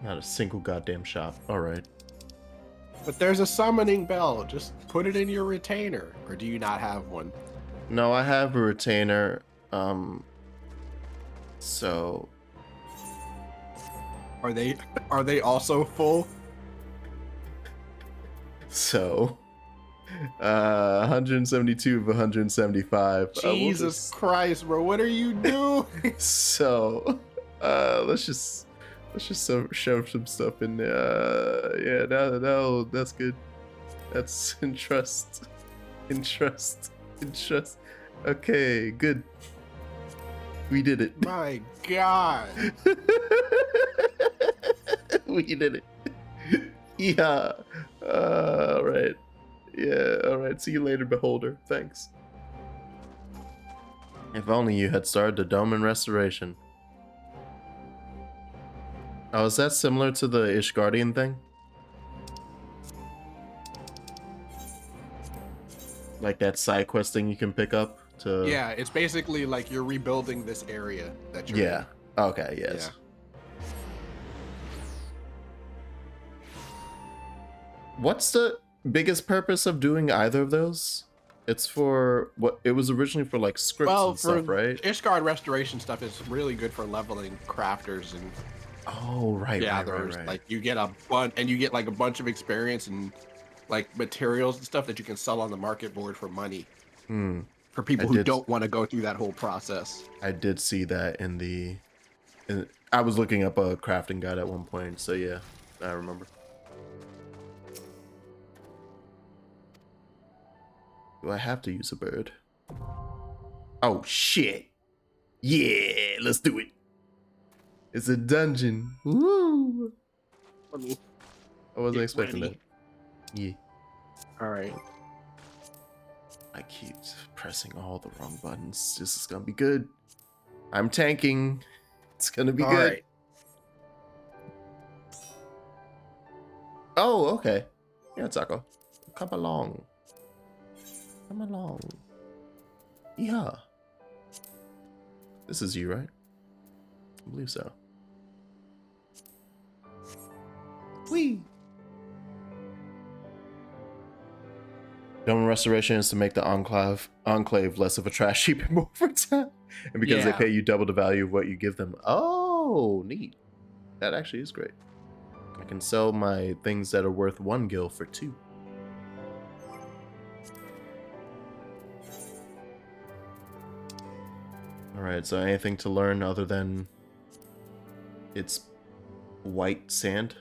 Not a single goddamn shop. Alright. But there's a summoning bell. Just put it in your retainer. Or do you not have one? No, I have a retainer. So Are they also full? So 172 of 175. Jesus Christ, bro, what are you doing? So let's just shove some stuff in there. Yeah, no, that's good. That's in trust. Okay, good. We did it. My God. We did it. Yeah. All right. Yeah. All right. See you later, Beholder. Thanks. If only you had started the Doman Restoration. Oh, is that similar to the Ishgardian thing? Like that side quest thing you can pick up to... Yeah, it's basically like you're rebuilding this area that you're Yeah. in. Okay, yes. Yeah. What's the... biggest purpose of doing either of those? It's for what it was originally for, like scripts Well, and stuff, right? Ishgard restoration stuff is really good for leveling crafters and Oh, right, gatherers. right. Like you get a bunch, and you get like a bunch of experience and like materials and stuff that you can sell on the market board for money. For people who don't want to go through that whole process. I did see that I was looking up a crafting guide at one point, so yeah, I remember. Do I have to use a bird? Oh shit! Yeah, let's do it. It's a dungeon. Woo! I wasn't expecting that. Yeah. All right. I keep pressing all the wrong buttons. This is gonna be good. I'm tanking. It's gonna be good. Right. Oh, okay. Yeah, Taco. Come along. Come along. Yeah. This is you, right? I believe so. Whee! Dome restoration is to make the enclave less of a trash heap and more fertile. And because they pay you double the value of what you give them. Oh, neat. That actually is great. I can sell my things that are worth 1 gil for 2. Alright, so anything to learn other than it's white sand?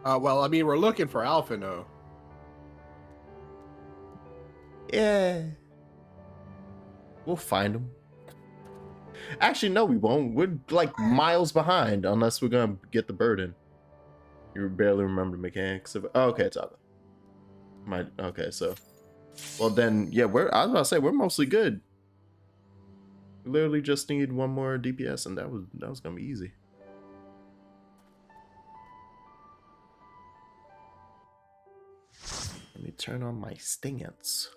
Well, I mean, we're looking for Alphino. Yeah. We'll find them. Actually, no, we won't. We're like miles behind unless we're gonna get the bird in. You barely remember the mechanics of it. Oh, okay, it's out. Okay, so well then, yeah, I was about to say we're mostly good. We literally just need 1 more DPS and that was gonna be easy. Let me turn on my stance.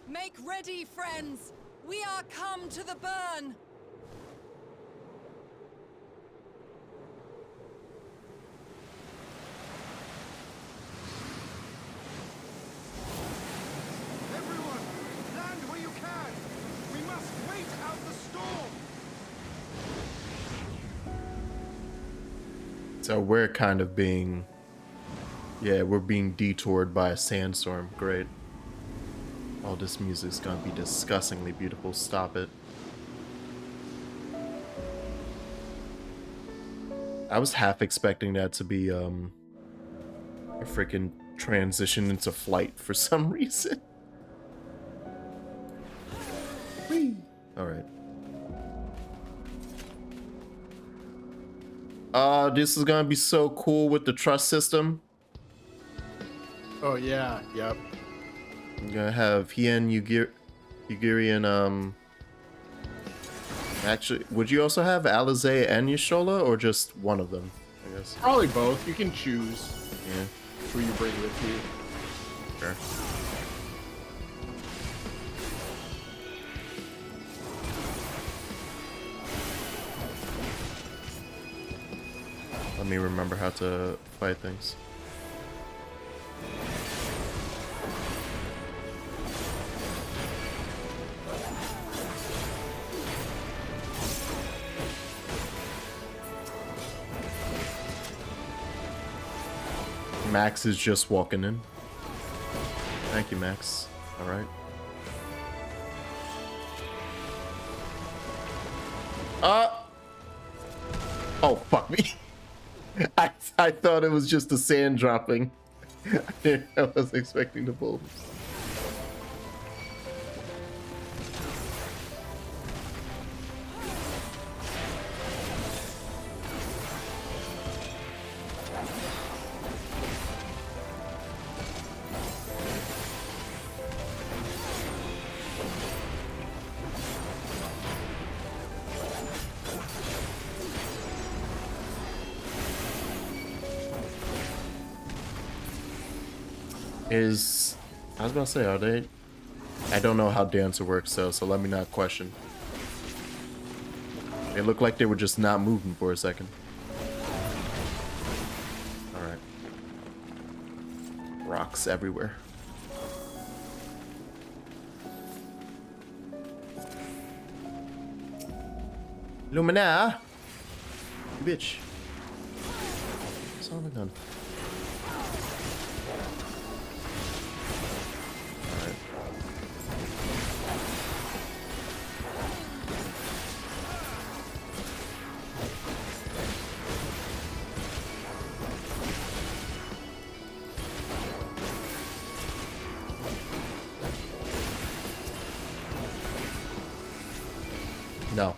Make ready, friends! We are come to the burn! Everyone, land where you can! We must wait out the storm! So we're kind of being... Yeah, we're being detoured by a sandstorm. Great. Oh, this music's gonna be disgustingly beautiful. Stop it. I was half expecting that to be, a freaking transition into flight for some reason. Whee! Alright. This is gonna be so cool with the trust system. Oh, yeah. Yep. I'm gonna have Hien, Yugiri, and actually, would you also have Alizé and Yashola, or just one of them? I guess. Probably both. You can choose Yeah. who you bring with you. Sure. Let me remember how to fight things. Max is just walking in. Thank you, Max. Alright. Oh, fuck me. I thought it was just the sand dropping. I was expecting to pull. I was about to say, are they I don't know how dancer works though, so let me not question. They looked like they were just not moving for a second. Alright. Rocks everywhere. Lumina! Bitch. Son of a gun. Alright. No.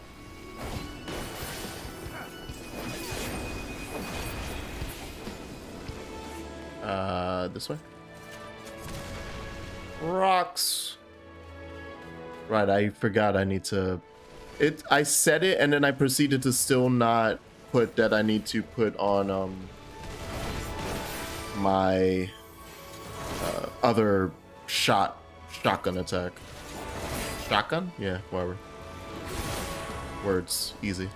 This way? Rocks. Right, I forgot I need to... I said it and then I proceeded to still not put that I need to put on my other shotgun attack. Shotgun? Yeah, whatever. Words, easy.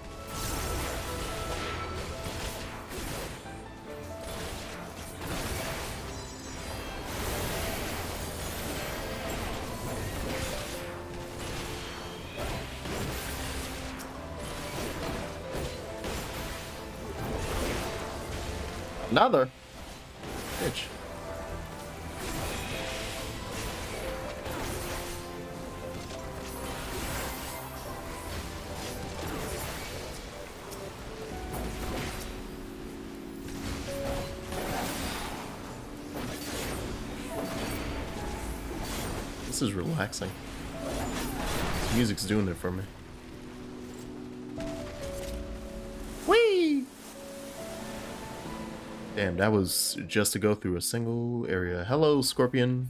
Another bitch. This is relaxing. This music's doing it for me. Whee! Damn, that was just to go through a single area. Hello, Scorpion.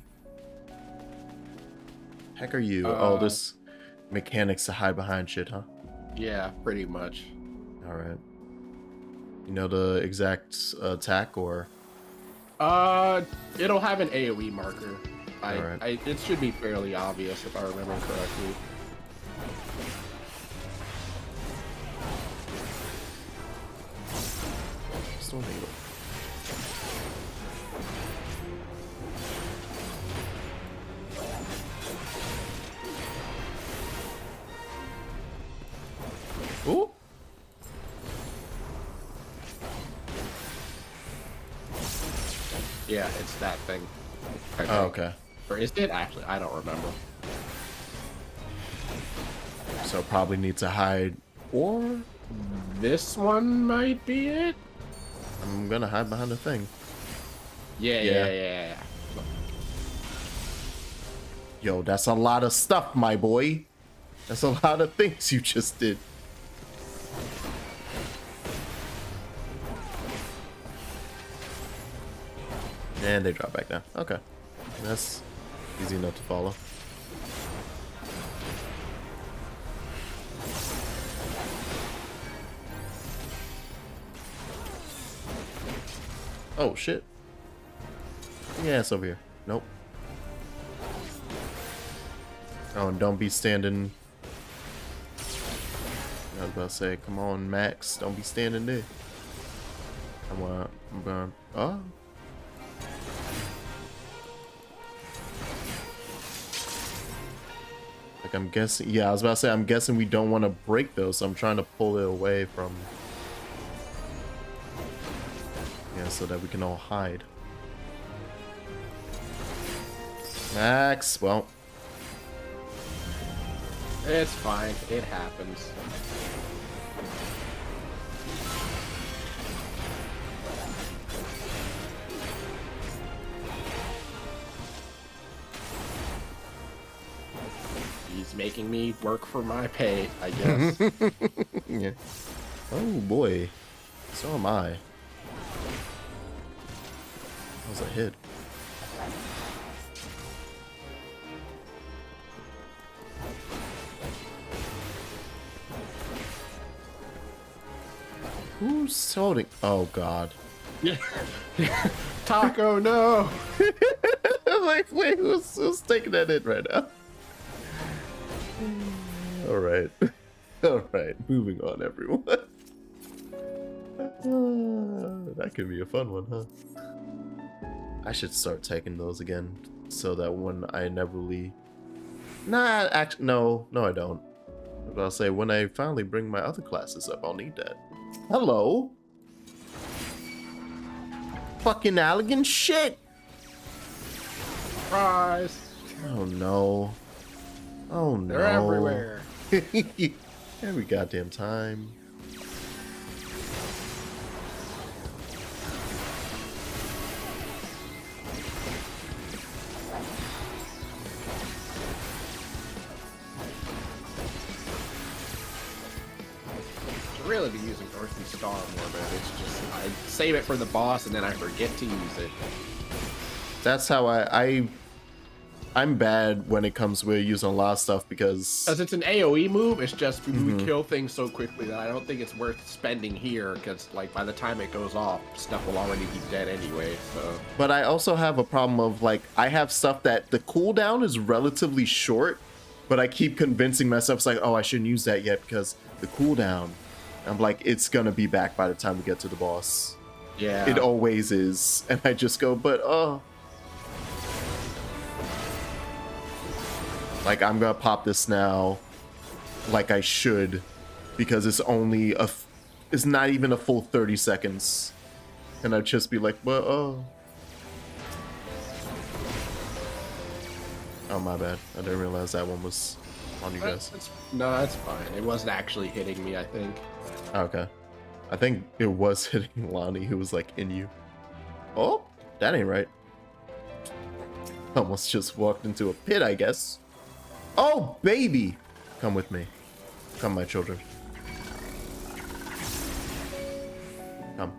Heck are you? Oh, this mechanics to hide behind shit, huh? Yeah, pretty much. Alright. You know the exact attack, or? It'll have an AoE marker. Alright. It should be fairly obvious if I remember correctly. Still need it. Ooh. Yeah, it's that thing. I Oh, think. okay. Or is it actually? I don't remember. So probably need to hide, or This one might be it. I'm gonna hide behind the thing. Yeah. Yo, that's a lot of stuff, my boy. That's a lot of things you just did. And they drop back down. Okay. That's easy enough to follow. Oh, shit. Yeah, it's over here. Nope. Oh, and don't be standing... I was about to say, come on, Max. Don't be standing there. I'm gonna... Oh. Like, I'm guessing... Yeah, I was about to say, I'm guessing we don't want to break those, so I'm trying to pull it away from... Yeah, so that we can all hide. Max, well... It's fine. It happens. He's making me work for my pay, I guess. Yeah. Oh boy. So am I. That was a hit. Who's holding? Oh god. Yeah. Taco, no. I'm like, wait, who's taking that in right now? All right. All right. Moving on, everyone. That could be a fun one, huh? I should start taking those again so that when I inevitably... Nah, actually, no, I don't. But I'll say when I finally bring my other classes up, I'll need that. Hello? Fucking Allegan shit! Surprise! Oh no. Oh no. They're everywhere. Every goddamn time. Should really be using Earthly Star more, but it's just I save it for the boss and then I forget to use it. That's how I'm bad when it comes with using a lot of stuff because It's an AoE move, it's just we kill things so quickly that I don't think it's worth spending here, because like by the time it goes off, stuff will already be dead anyway, so. But I also have a problem of like I have stuff that the cooldown is relatively short, but I keep convincing myself it's like, oh, I shouldn't use that yet because the cooldown. I'm like, it's gonna be back by the time we get to the boss. Yeah. It always is. And I just go, but like I'm gonna pop this now like I should because it's only it's not even a full 30 seconds. And I'd just be like, but oh my bad. I didn't realize that one was on you guys. No, that's fine. It wasn't actually hitting me, I think. Okay. I think it was hitting Lonnie who was like in you. Oh, that ain't right. Almost just walked into a pit, I guess. Oh, baby! Come with me. Come, my children. Come.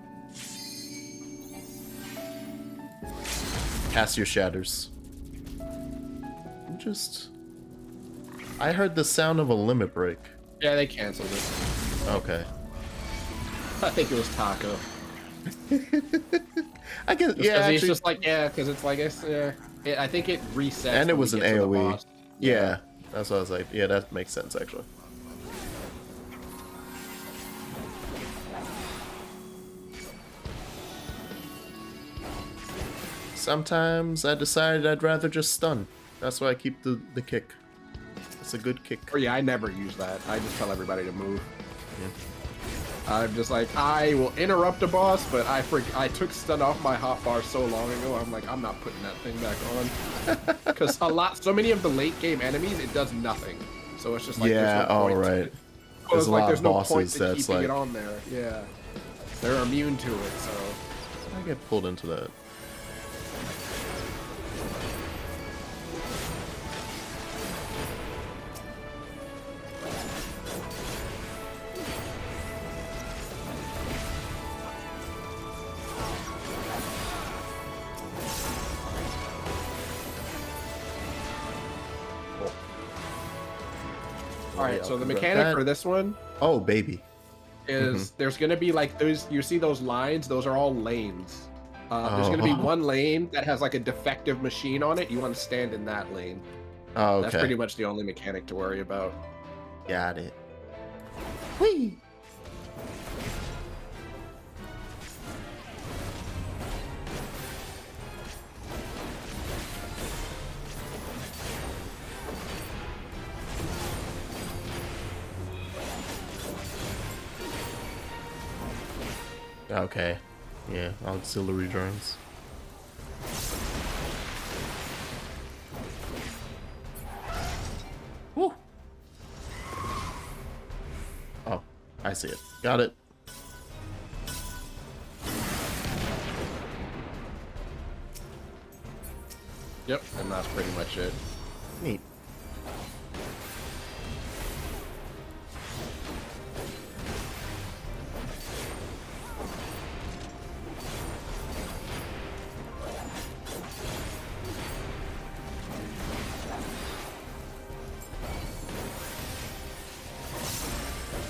Cast your shatters. I heard the sound of a limit break. Yeah, they canceled it. Okay. I think it was Taco. I guess, yeah, actually, it's just like, yeah, because it's like, I think it resets. and it was an AoE. Yeah. Yeah, that's what I was like. Yeah, that makes sense, actually. Sometimes I decided I'd rather just stun. That's why I keep the kick. It's a good kick. Or yeah, I never use that. I just tell everybody to move. Yeah. I'm just like, I will interrupt a boss, but I took stun off my hotbar so long ago. I'm like, I'm not putting that thing back on because so many of the late game enemies, it does nothing. So it's just like, yeah, there's no point right. There's like there's no point bosses to that's keeping like it on there. Yeah, they're immune to it. So I get pulled into that. Alright, so the mechanic for this one Oh, baby. is there's gonna be like those, you see those lines, those are all lanes. There's gonna be one lane that has like a defective machine on it. You want to stand in that lane. Oh, okay. That's pretty much the only mechanic to worry about. Got it. Whee! Okay. Yeah, auxiliary drones. Woo! Oh, I see it. Got it. Yep, and that's pretty much it. Neat.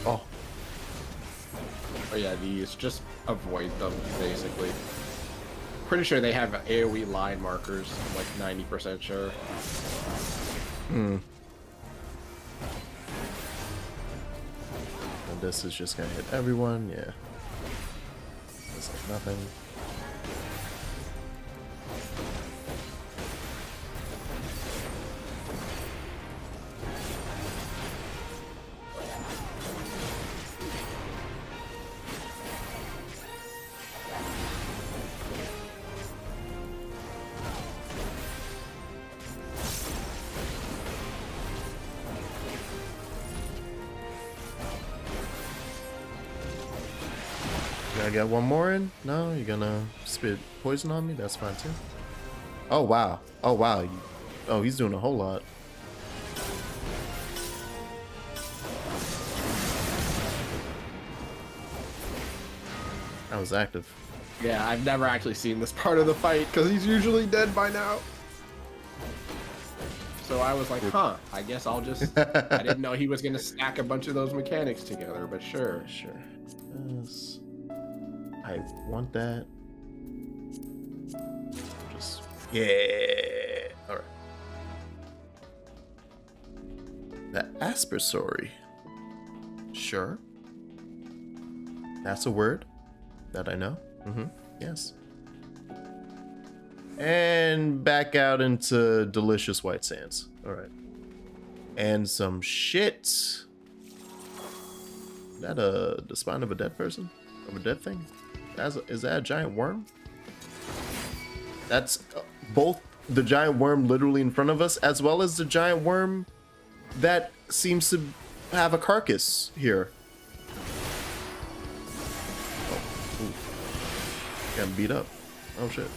Oh. Oh yeah, these, just avoid them, basically. Pretty sure they have AoE line markers, I'm like 90% sure. Hmm. this is just gonna hit everyone. Yeah. That's like nothing. I got one more in? No, you're gonna spit poison on me? That's fine too. Oh wow. Oh wow. Oh, he's doing a whole lot. That was active. Yeah, I've never actually seen this part of the fight because he's usually dead by now. So I was like, huh, I guess I'll just... I didn't know he was going to stack a bunch of those mechanics together, but sure. Yeah, sure. Yes. I want that. Just... Yeah. Alright. The aspersory. Sure. That's a word that I know. Mm-hmm. Yes. And back out into delicious white sands. Alright. And some shit. Is that the spine of a dead person? Of a dead thing? Is that a giant worm? That's both the giant worm literally in front of us, as well as the giant worm that seems to have a carcass here. Oh, ooh. Getting beat up. Oh shit.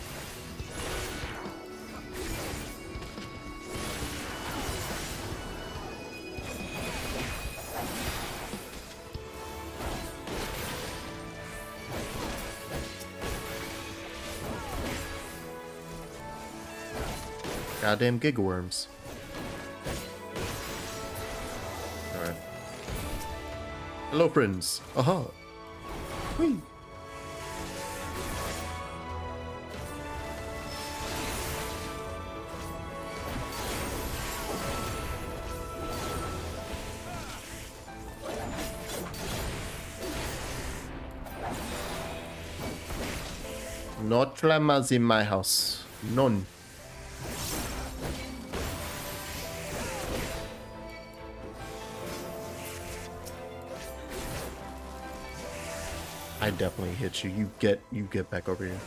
Goddamn gigaworms. Alright. Hello, friends. Aha. Whee. No traumas in my house. None. I definitely hit you. You get back over here.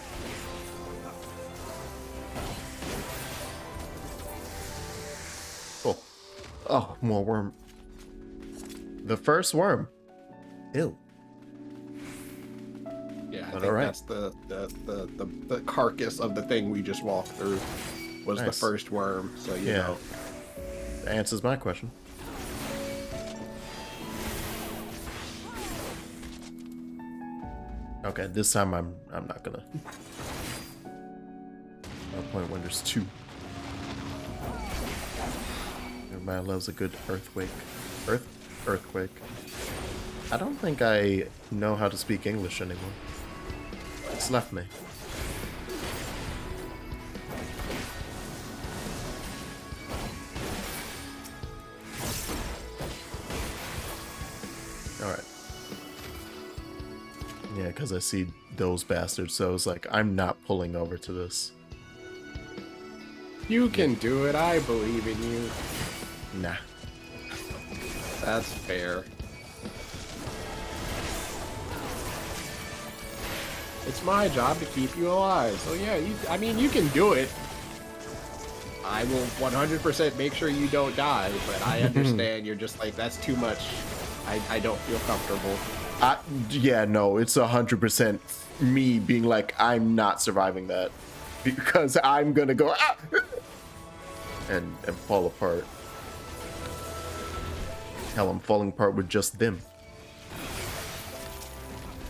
Oh. Oh, more worm. The first worm. Ew. Yeah, I But think alright. that's the carcass of the thing we just walked through was the Nice. first worm. So you Yeah. know. That answers my question. Okay, this time I'm not gonna. No point when there's two. Everybody loves a good earthquake. Earthquake. I don't think I know how to speak English anymore. It's left me. Alright. Yeah, because I see those bastards, so it's like, I'm not pulling over to this. You can do it. I believe in you. Nah. That's fair. It's my job to keep you alive. So yeah, I mean, you can do it. I will 100% make sure you don't die, but I understand you're just like, that's too much. I don't feel comfortable. Yeah, no, it's 100% me being like, I'm not surviving that. Because I'm gonna go, ah! and fall apart. Hell, I'm falling apart with just them.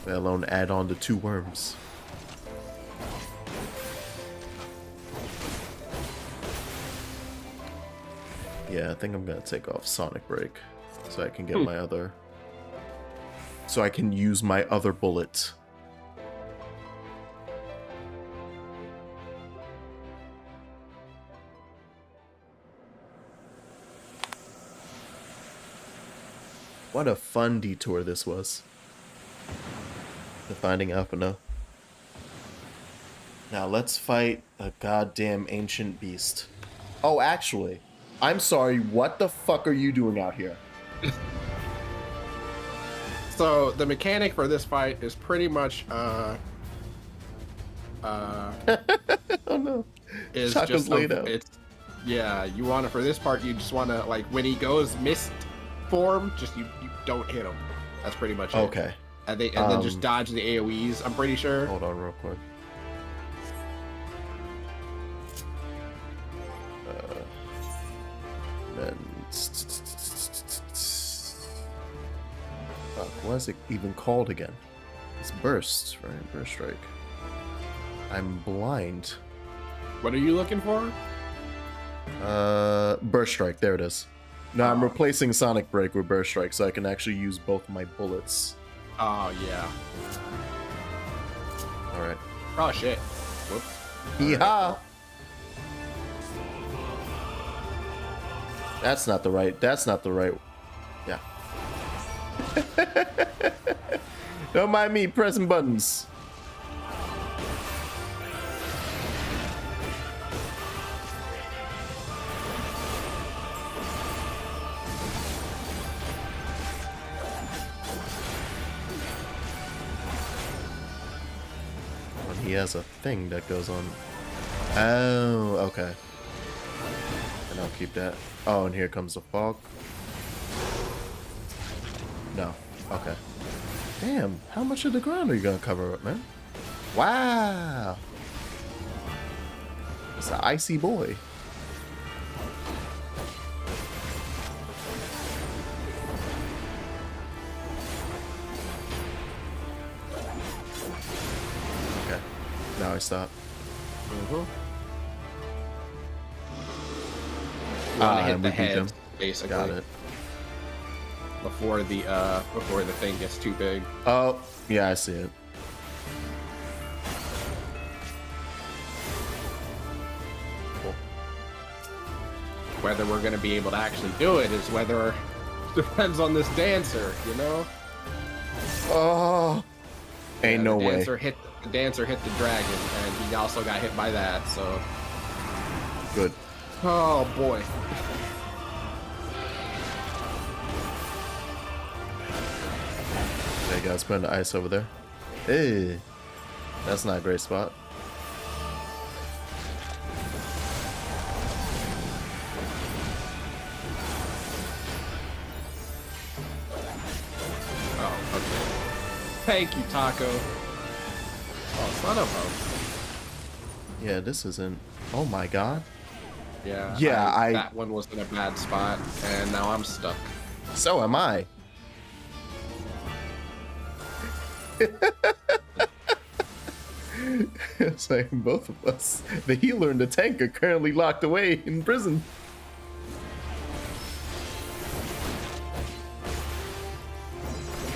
Let alone add on the two worms. Yeah, I think I'm gonna take off Sonic Break so I can get my other. So I can use my other bullet. What a fun detour this was. To finding Alphino. Now let's fight a goddamn ancient beast. Oh, actually, I'm sorry. What the fuck are you doing out here? So the mechanic for this fight is pretty much Oh no. is Chaco's just laid out. it's yeah, you want to for this part you just want to like when he goes mist form, just you don't hit him. That's pretty much it. Okay. And then just dodge the AoEs, I'm pretty sure. Hold on real quick. Then fuck, what is it even called again? It's burst, right? Burst strike. I'm blind. What are you looking for? Burst strike. There it is. No, I'm replacing Sonic Break with Burst Strike so I can actually use both my bullets. Oh yeah. All right. Oh shit. Whoops. Yeehaw! That's not the right. That's not the right. Yeah. Don't mind me pressing buttons. He has a thing that goes on. Oh, okay. And I'll keep that. Oh, and here comes the fog. No. Okay. Damn, how much of the ground are you gonna cover up, man? Wow. It's an icy boy. Okay. Now I stop. You want to hit we the beat head, them. basically. Got it. Before the thing gets too big. Oh, yeah, I see it. Cool. Whether we're gonna be able to actually do it is whether depends on this dancer, you know? Oh, ain't no the way. The dancer hit the dragon, and he also got hit by that, so. Good. Oh boy. There you go, putting the ice over there. Hey, that's not a great spot. Oh, okay. Thank you, Taco. Oh, son of Yeah, this isn't. Oh my god. a. Yeah. Yeah, That one was in a bad spot, and now I'm stuck. So am I. It's like both of us. The healer and the tank are currently locked away in prison.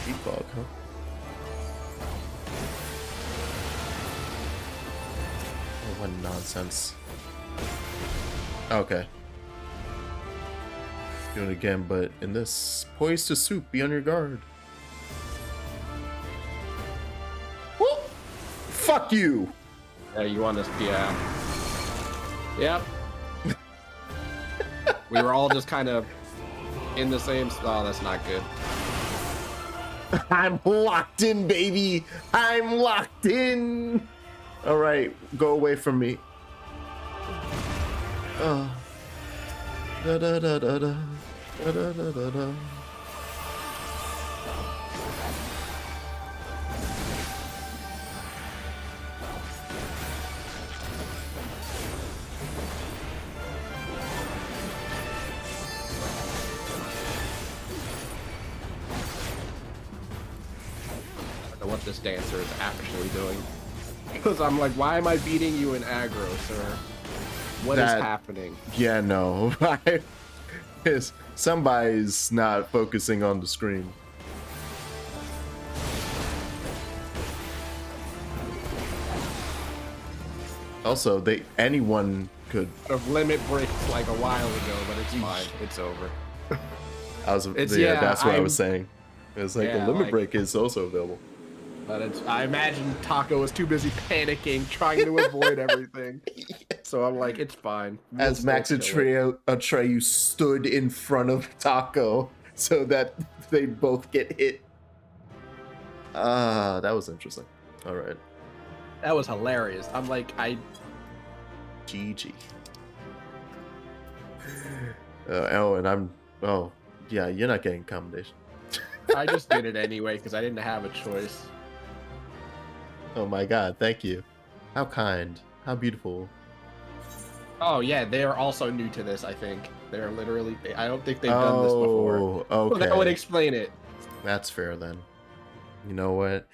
Deep fog, huh? Oh, what nonsense. Okay. Do it again, but in this, poised to swoop, be on your guard. Whoop! Fuck you! Yeah, you want us? Yeah. Yep. We were all just kind of in the same. Oh, that's not good. I'm locked in, baby! I'm locked in! Alright, go away from me. Da da da da da. Da da da da da. I don't know what this dancer is actually doing. Because I'm like, why am I beating you in aggro, sir? What is happening? Yeah, no. Somebody's not focusing on the screen. Also, anyone could. Of limit breaks like a while ago, but it's fine. It's over. Yeah, that's what I was saying. It's like the Yeah, limit like- break is also available. But I imagine Taco was too busy panicking, trying to avoid everything. So I'm like, it's fine. We'll As still Max kill it. Atreyu stood in front of Taco so that they both get hit. That was interesting. All right. That was hilarious. I'm like, GG. Yeah, you're not getting commendation. I just did it anyway because I didn't have a choice. Oh my god, thank you. How kind. How beautiful. Oh yeah, they are also new to this. I think they're literally. I don't think they've done this before. Oh, So okay. that would explain it. That's fair then. You know what?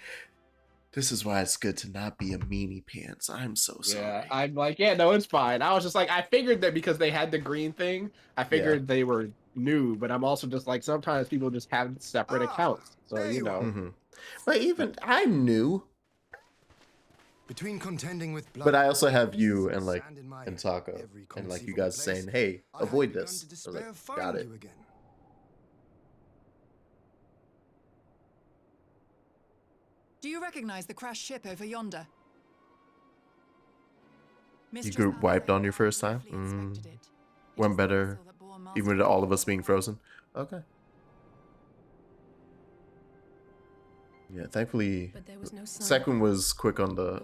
This is why it's good to not be a meanie pants. I'm so sorry. Yeah, I'm like, yeah, no, it's fine. I was just like, I figured that because they had the green thing, I figured they were new. But I'm also just like, sometimes people just have separate accounts, so there you are. Mm-hmm. But even I'm new. Between contending with blood, But I also have you and like sand in my and head, Taco every and like you conceivable guys place, saying, "Hey, I had avoid begun this." to I was despair like, of got finding it. you again. Do you recognize the crashed ship over yonder? You group wiped on your first time? Went better, even with all of us being frozen. Okay. Yeah, thankfully, But there was no sign second was quick on the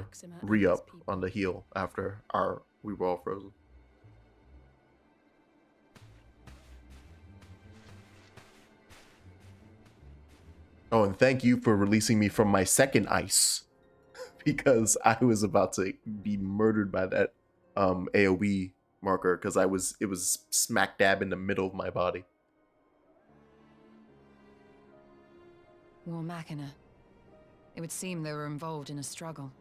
Maxima and re-up his on the heal after we were all frozen. Oh, and thank you for releasing me from my second ice because I was about to be murdered by that AoE marker because it was smack dab in the middle of my body. War Machina. It would seem they were involved in a struggle.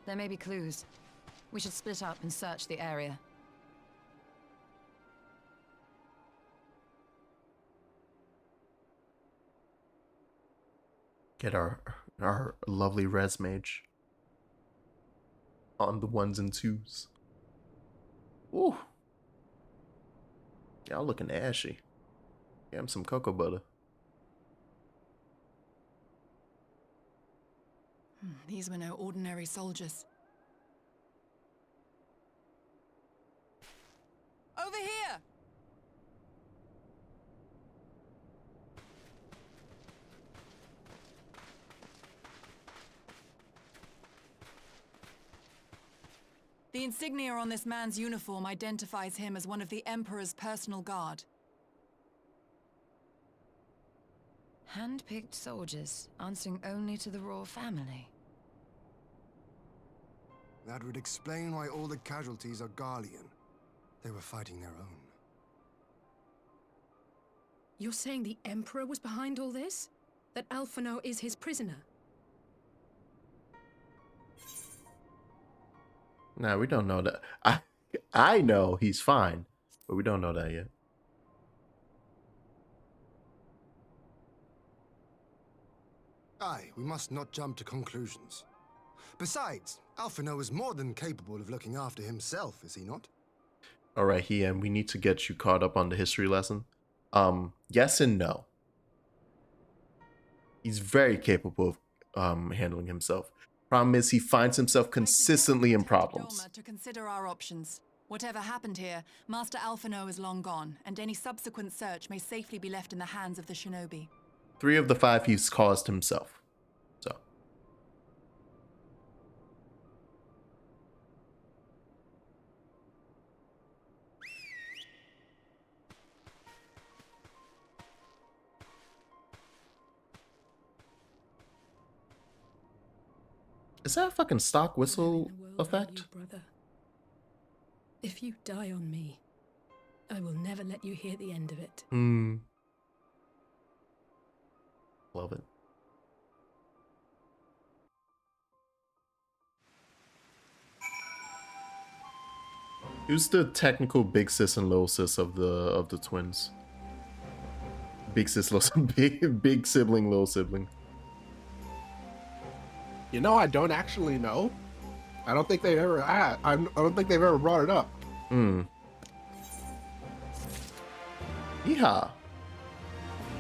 There may be clues. We should split up and search the area. Get our lovely res mage on the ones and twos. Ooh. Y'all looking ashy. Get him some cocoa butter. These were no ordinary soldiers. Over here! The insignia on this man's uniform identifies him as one of the Emperor's personal guard. Hand-picked soldiers, answering only to the royal family. That would explain why all the casualties are Garlean. They were fighting their own. You're saying the Emperor was behind all this? That Alphino is his prisoner? Nah, we don't know that. I know he's fine, but we don't know that yet. Aye, we must not jump to conclusions. Besides, Alphino is more than capable of looking after himself, is he not? Alright, Hien, we need to get you caught up on the history lesson. Yes and no. He's very capable of handling himself. Problem is, he finds himself consistently in problems. To consider our options. Whatever happened here, Master Alphino is long gone, and any subsequent search may safely be left in the hands of the shinobi. 3 of the 5 he's caused himself. So. Is that a fucking stock whistle Where in the world are effect? you, brother? If you die on me, I will never let you hear the end of it. Love it. Who's the technical big sis and little sis of the twins? Big sis, little big sibling, little sibling. You know, I don't actually know. I don't think they've ever I don't think they've ever brought it up. Hmm. Yeehaw.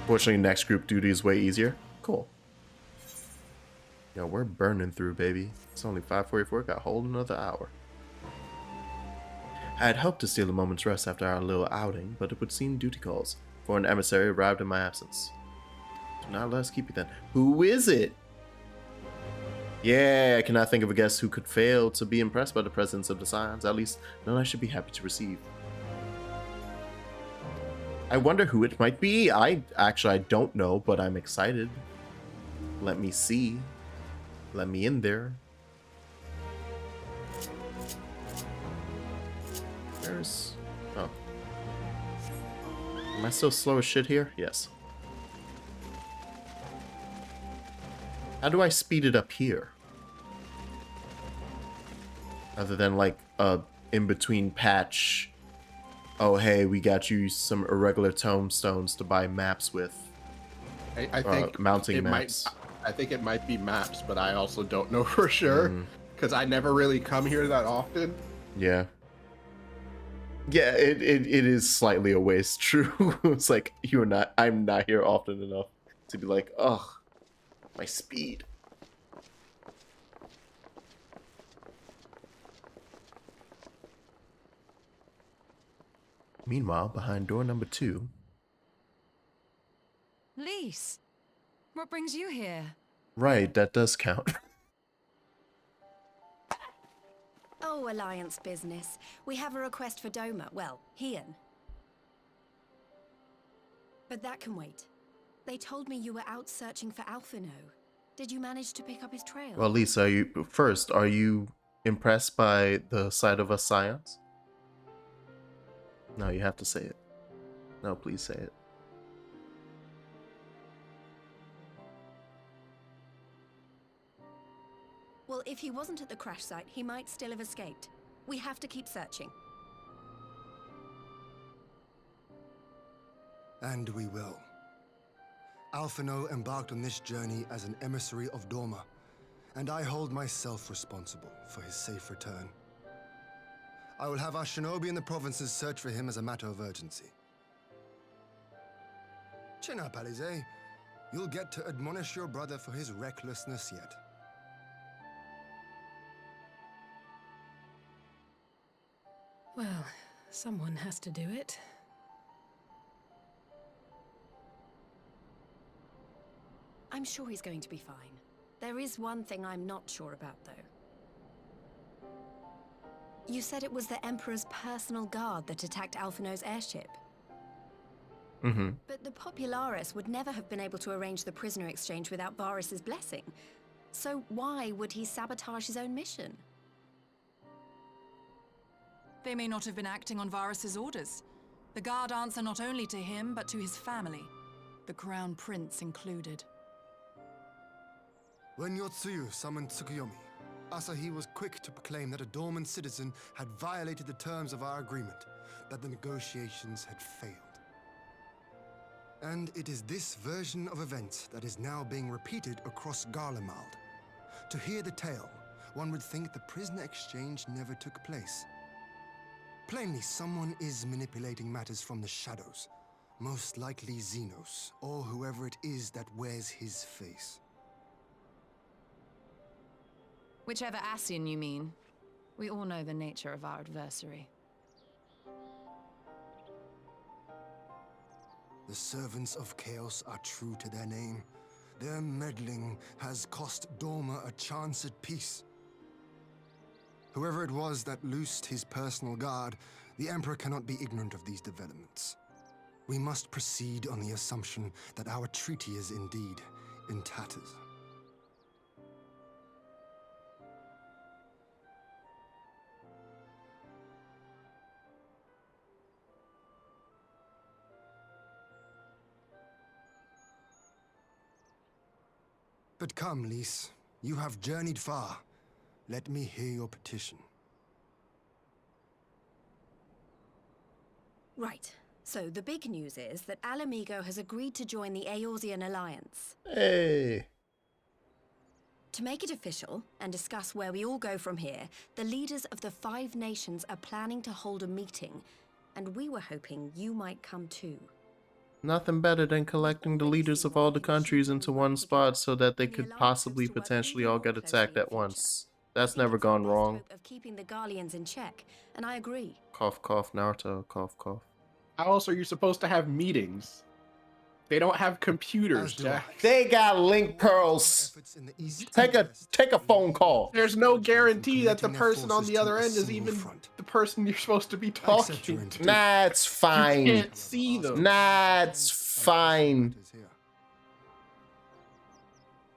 Fortunately, next group duty is way easier. Cool. Yo, we're burning through, baby. It's only 5:44. Got a whole another hour. I had hoped to steal a moment's rest after our little outing, but it would seem duty calls, for an emissary arrived in my absence. Do not let us keep you then. Who is it? Yeah, I cannot think of a guest who could fail to be impressed by the presence of the scions. At least none I should be happy to receive. I wonder who it might be. I don't know, but I'm excited. Let me see. Let me in there. Where's... Oh. Am I still slow as shit here? Yes. How do I speed it up here? Other than like a in-between patch. Oh hey, we got you some irregular tombstones to buy maps with. I think mounting maps. I think it might be maps, but I also don't know for sure because I never really come here that often. Yeah. Yeah, it is slightly a waste. True. It's like I'm not here often enough to be like, ugh, my speed. Meanwhile, behind door number 2. Lise, what brings you here? Right, that does count. Oh, Alliance business. We have a request for Doma. Well, Hian. But that can wait. They told me you were out searching for Alphino. Did you manage to pick up his trail? Well, Lisa, are you impressed by the sight of us scions? No, you have to say it. No, please say it. Well, if he wasn't at the crash site, he might still have escaped. We have to keep searching. And we will. Alphino embarked on this journey as an emissary of Doma, and I hold myself responsible for his safe return. I will have our shinobi in the provinces search for him as a matter of urgency. Chin up, Alize. You'll get to admonish your brother for his recklessness yet. Well, someone has to do it. I'm sure he's going to be fine. There is one thing I'm not sure about, though. You said it was the Emperor's personal guard that attacked Alphino's airship. Mm-hmm. But the Popularis would never have been able to arrange the prisoner exchange without Varys' blessing. So why would he sabotage his own mission? They may not have been acting on Varys' orders. The guard answer not only to him, but to his family, the Crown Prince included. When Yotsuyu summoned Tsukuyomi, Asahi was quick to proclaim that a dormant citizen had violated the terms of our agreement, that the negotiations had failed. And it is this version of events that is now being repeated across Garlemald. To hear the tale, one would think the prisoner exchange never took place. Plainly, someone is manipulating matters from the shadows. Most likely Xenos, or whoever it is that wears his face. Whichever Ascian you mean. We all know the nature of our adversary. The servants of chaos are true to their name. Their meddling has cost Doma a chance at peace. Whoever it was that loosed his personal guard, the Emperor cannot be ignorant of these developments. We must proceed on the assumption that our treaty is indeed in tatters. But come, Lise. You have journeyed far. Let me hear your petition. Right. So the big news is that Alamigo has agreed to join the Eorzean Alliance. Hey. To make it official and discuss where we all go from here, the leaders of the 5 nations are planning to hold a meeting, and we were hoping you might come too. Nothing better than collecting the leaders of all the countries into one spot so that they could possibly potentially all get attacked at once. That's never gone wrong. Of keeping the Garleans in check, and I agree. Cough, cough, Naruto, cough, cough. How else are you supposed to have meetings? They don't have computers, Jack. They got link pearls. Take a phone call. There's no guarantee that the person on the other end is even the person you're supposed to be talking to. Nah, it's fine. You can't see them. Nah, it's fine.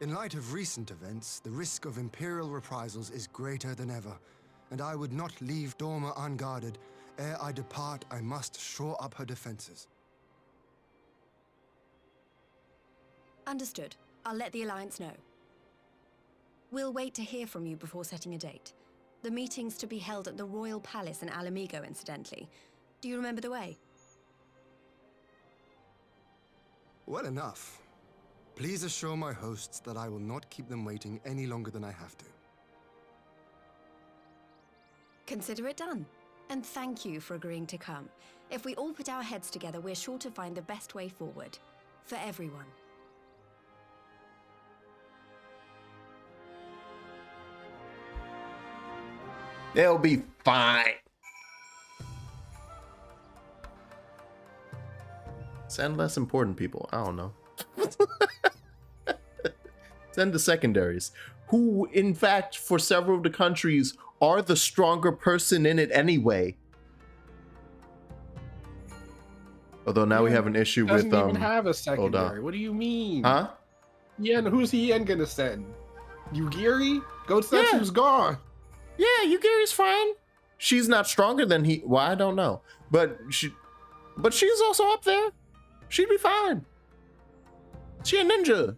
In light of recent events, the risk of Imperial reprisals is greater than ever, and I would not leave Dorma unguarded. Ere I depart, I must shore up her defenses. Understood. I'll let the Alliance know. We'll wait to hear from you before setting a date. The meeting's to be held at the Royal Palace in Alamigo, incidentally. Do you remember the way? Well enough. Please assure my hosts that I will not keep them waiting any longer than I have to. Consider it done. And thank you for agreeing to come. If we all put our heads together, we're sure to find the best way forward. For everyone. They'll be fine. Send less important people. I don't know. Send the secondaries, who, in fact, for several of the countries, are the stronger person in it anyway. Although now we have an issue with doesn't even have a secondary. What do you mean? Huh? Yen, who's Yen gonna send? Yugiri? Gotsetsu's gone. Yeah, Yugiri's fine. She's not stronger than he. Well, I don't know, but she's also up there. She'd be fine. She a ninja.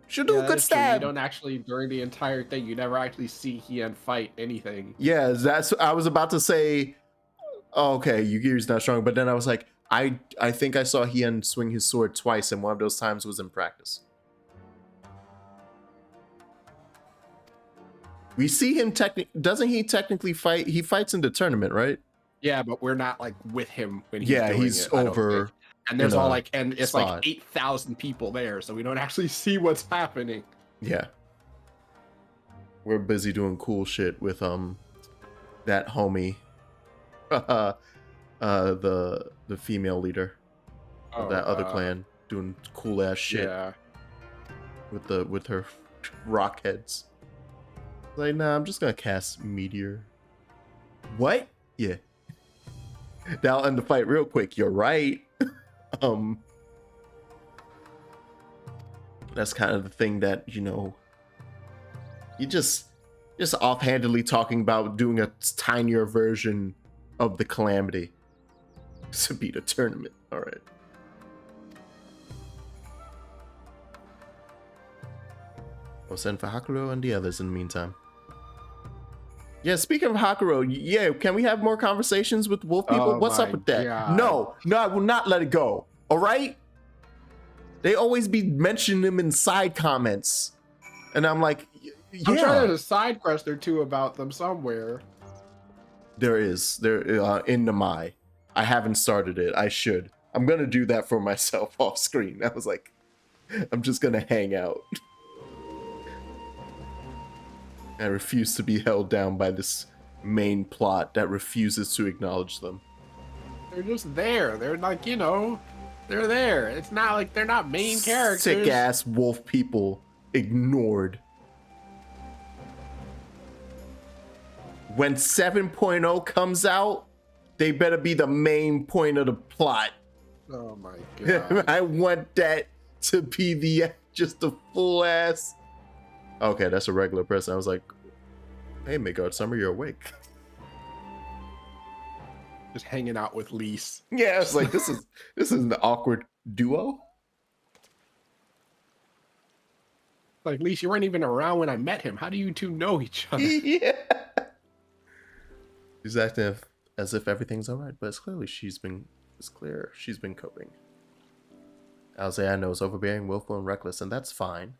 She'll do a good stab. You don't actually, during the entire thing, you never actually see Hien fight anything. Yeah, that's. I was about to say, oh, okay, Yugiri's not strong, but then I was like, I think I saw Hien swing his sword twice, and one of those times was in practice. We see him doesn't he technically fight? He fights in the tournament, right? Yeah, but we're not like with him when he's yeah, doing he's it, over. And there's all like, and it's like 8,000 people there, so we don't actually see what's happening. Yeah, we're busy doing cool shit with that homie, the female leader of that other clan, doing cool ass shit. Yeah, with her rock heads. Like, nah, I'm just gonna cast Meteor. What? Yeah. That'll end the fight real quick. You're right. That's kind of the thing that, you know, you just offhandedly talking about doing a tinier version of the Calamity to beat a tournament. All right. We'll send for Hakuro and the others in the meantime. Yeah, speaking of Hakuro, yeah, can we have more conversations with wolf people? What's up with that? God. No, I will not let it go. All right? They always be mentioning them in side comments. And I'm like, yeah. I'm sure there's a side quest or two about them somewhere. There is. There in the Mai. I haven't started it. I should. I'm going to do that for myself off screen. I was like, I'm just going to hang out. I refuse to be held down by this main plot that refuses to acknowledge them. They're just there. They're like, you know, they're there. It's not like they're not main characters. Sick ass wolf people ignored. When 7.0 comes out, they better be the main point of the plot. Oh my god. I want that to be the just the full ass. Okay, that's a regular person. I was like, hey, Midgard Summer, you're awake. Just hanging out with Lise. Yeah, I was like, this is an awkward duo. Like, Lise, you weren't even around when I met him. How do you two know each other? Yeah. She's acting as if everything's all right, but it's clear she's been coping. Alzei, I know, is overbearing, willful, and reckless, and that's fine.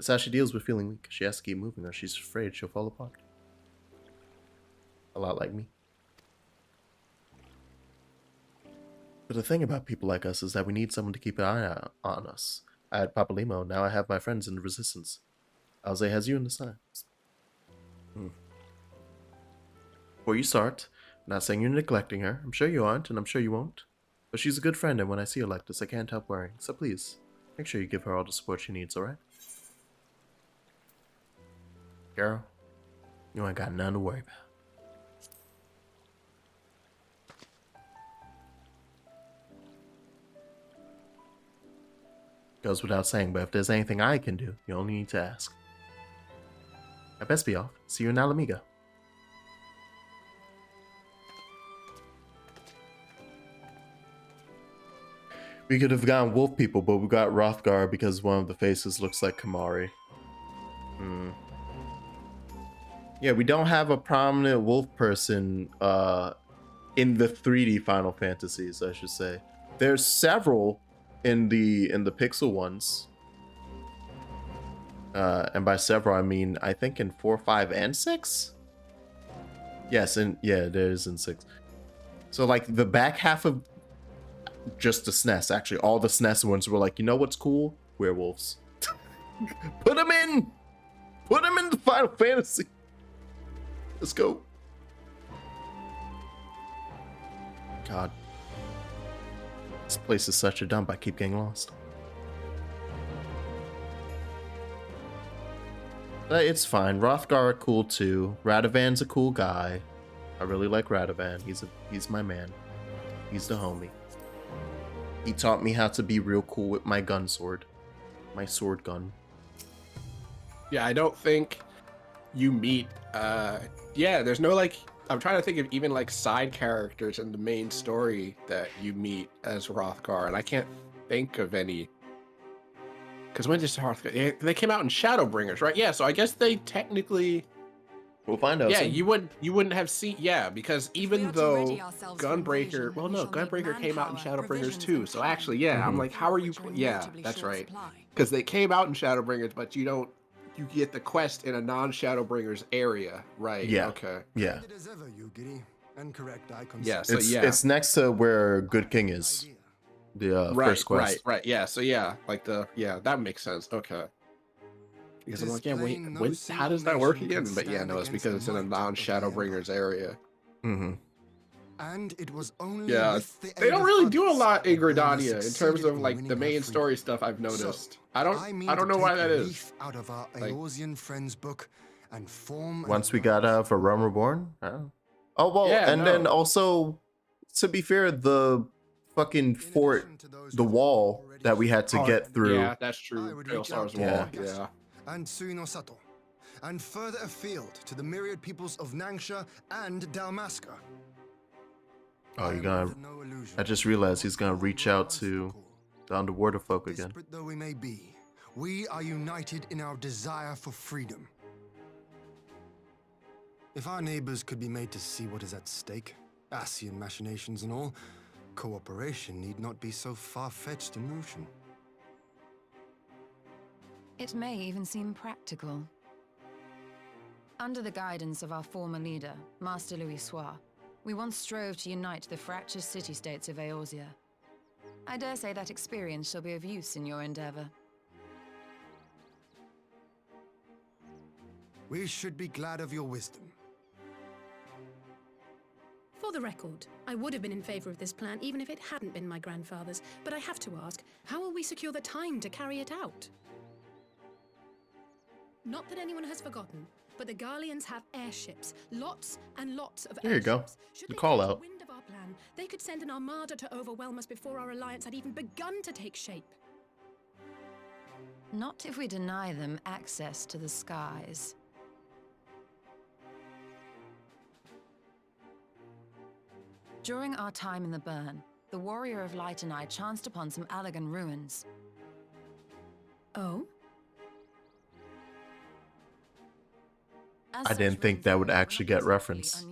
That's how she deals with feeling weak. She has to keep moving or she's afraid she'll fall apart. A lot like me. But the thing about people like us is that we need someone to keep an eye out on us. I had Papa Limo, now I have my friends in the Resistance. Alze has you in the Science. Before you start, I'm not saying you're neglecting her. I'm sure you aren't, and I'm sure you won't. But she's a good friend, and when I see her like this, I can't help worrying. So please, make sure you give her all the support she needs, alright? Girl, you ain't got nothing to worry about. Goes without saying, but if there's anything I can do, you only need to ask. I best be off. See you in Alamigo. We could have gotten wolf people, but we got Hrothgar because one of the faces looks like Kamari. Yeah, we don't have a prominent wolf person in the 3D Final Fantasies, I should say. There's several in the pixel ones. And by several I mean I think in 4, 5, and 6? Yes, and yeah, there is in 6. So like the back half of just the SNES, actually all the SNES ones were like, you know what's cool? Werewolves. Put them in! Put them in the Final Fantasy! Let's go. God. This place is such a dump, I keep getting lost. But it's fine. Hrothgar are cool too. Radovan's a cool guy. I really like Radovan. He's my man. He's the homie. He taught me how to be real cool with my gun sword. My sword gun. Yeah, I don't think you meet yeah, there's no like, I'm trying to think of even like side characters in the main story that you meet as Hrothgar, and I can't think of any. Because when did Hrothgar? They came out in Shadowbringers, right? Yeah, so I guess they technically. We'll find out. Yeah, soon. you wouldn't have seen. Yeah, because even though Gunbreaker, well, no, Gunbreaker came out in Shadowbringers too. So actually, yeah, I'm like, how are you? Yeah, that's right. Because they came out in Shadowbringers, but you don't. You get the quest in a non-Shadowbringers area, right? Yeah. Okay. Yeah. Yeah. So it's next to where Good King is. The first quest. Right. Yeah. So yeah, like that makes sense. Okay. Because I'm like, yeah, wait, how does that work again? But yeah, no, it's because it's in a non-Shadowbringers area. Mm-hmm. And it was only they don't really do a lot in Gridania in terms of like the main story stuff. I've noticed. I don't know why that is. Out of our Eorzean friends book and form. Once we got for Realm Reborn. Oh well, yeah, and then also, to be fair, the fucking fort, the wall that we had to get through. Yeah, that's true. Hailstar's wall. Yeah. And Suinosato, and further afield to the myriad peoples of Nangsha and Dalmasca. Oh, you're gonna. I just realized he's gonna reach out to the underwater folk again. Desperate though we may be, we are united in our desire for freedom. If our neighbors could be made to see what is at stake, Ascian machinations and all, cooperation need not be so far-fetched a notion. It may even seem practical. Under the guidance of our former leader, Master Louis Soir, we once strove to unite the fractious city-states of Eorzea. I dare say that experience shall be of use in your endeavor. We should be glad of your wisdom. For the record, I would have been in favor of this plan even if it hadn't been my grandfather's, but I have to ask, how will we secure the time to carry it out? Not that anyone has forgotten, but the Garleans have airships. Lots and lots of airships. There you go. Should The they call catch out. wind of our plan, they could send an armada to overwhelm us before our alliance had even begun to take shape. Not if we deny them access to the skies. During our time in the Burn, the Warrior of Light and I chanced upon some Allagan ruins. Oh? I didn't think that would actually get referenced.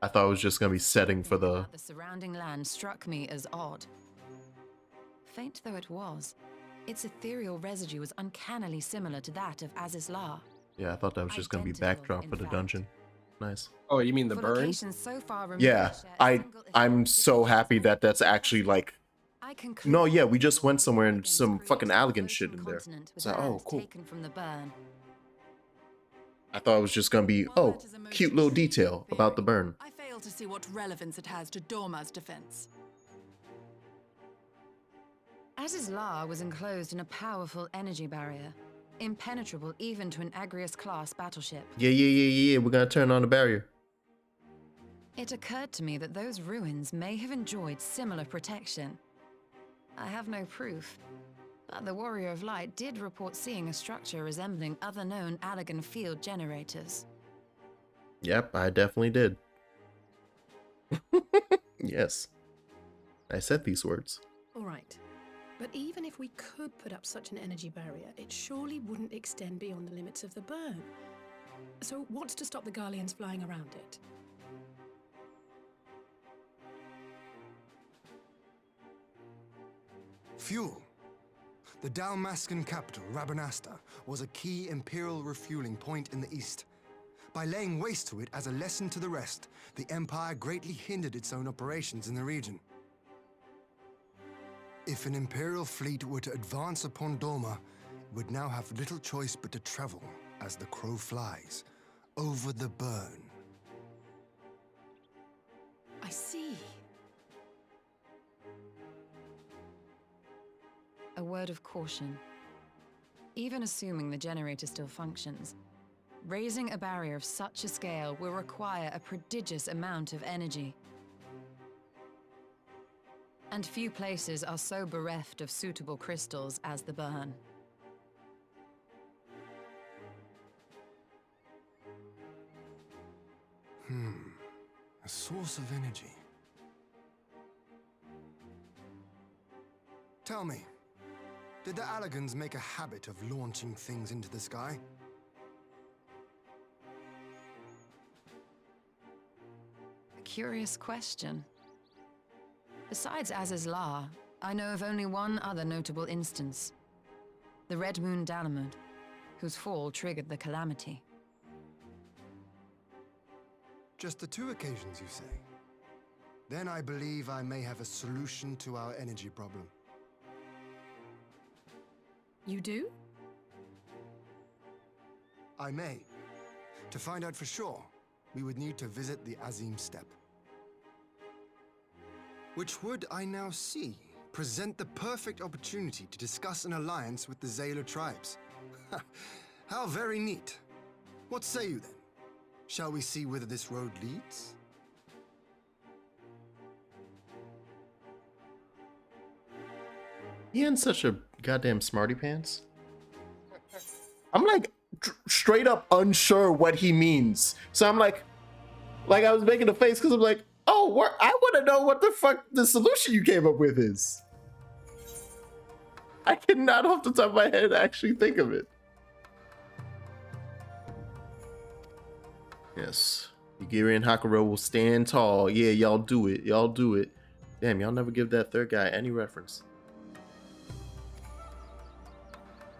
I thought it was just gonna be setting for the. The surrounding land struck me as odd. Faint though it was, Its ethereal residue was uncannily similar to that of Azizlar. Yeah, I thought that was just gonna be Identical, backdrop in for the fact. dungeon. Nice. Oh, you mean the For burn? locations so far removed, Yeah, they share a single I'm aesthetic so happy that that's actually like. I conclude No, yeah, we that just your went somewhere and Republicans some created fucking a elegant shit floating in there. continent with So, oh, land cool. taken from the burn. I thought it was just gonna be, While oh, that is a most cute little intriguing detail about the theory, burn. I fail to see what relevance it has to Dorma's defense. Azizlar was enclosed in a powerful energy barrier, impenetrable even to an Agrius-class battleship. Yeah, we're gonna turn on the barrier. It occurred to me that those ruins may have enjoyed similar protection. I have no proof, but the Warrior of Light did report seeing a structure resembling other known Allegan field generators. Yep, I definitely did. Yes. I said these words. All right. But even if we could put up such an energy barrier, it surely wouldn't extend beyond the limits of the burn. So what's to stop the Garleans flying around it? Fuel. The Dalmascan capital, Rabanasta, was a key imperial refueling point in the east. By laying waste to it as a lesson to the rest, the Empire greatly hindered its own operations in the region. If an imperial fleet were to advance upon Dorma, it would now have little choice but to travel, as the crow flies, over the burn. I see. A word of caution. Even assuming the generator still functions, raising a barrier of such a scale will require a prodigious amount of energy. And few places are so bereft of suitable crystals as the burn. A source of energy. Tell me, did the Allegans make a habit of launching things into the sky? A curious question. Besides Azizlar, I know of only one other notable instance. The Red Moon Dalamud, whose fall triggered the calamity. Just the 2 occasions, you say? Then I believe I may have a solution to our energy problem. You do? I may. To find out for sure, we would need to visit the Azim Steppe. Which would, I now see, present the perfect opportunity to discuss an alliance with the Zayla tribes. How very neat. What say you then? Shall we see whether this road leads? He in such a goddamn smarty pants. I'm like straight up unsure what he means. So I'm like I was making a face because I'm like, oh, I want to know what the fuck the solution you came up with is. I cannot off the top of my head actually think of it. Yes. Yugiri and Hakuro will stand tall. Yeah, y'all do it. Y'all do it. Damn, y'all never give that third guy any reference.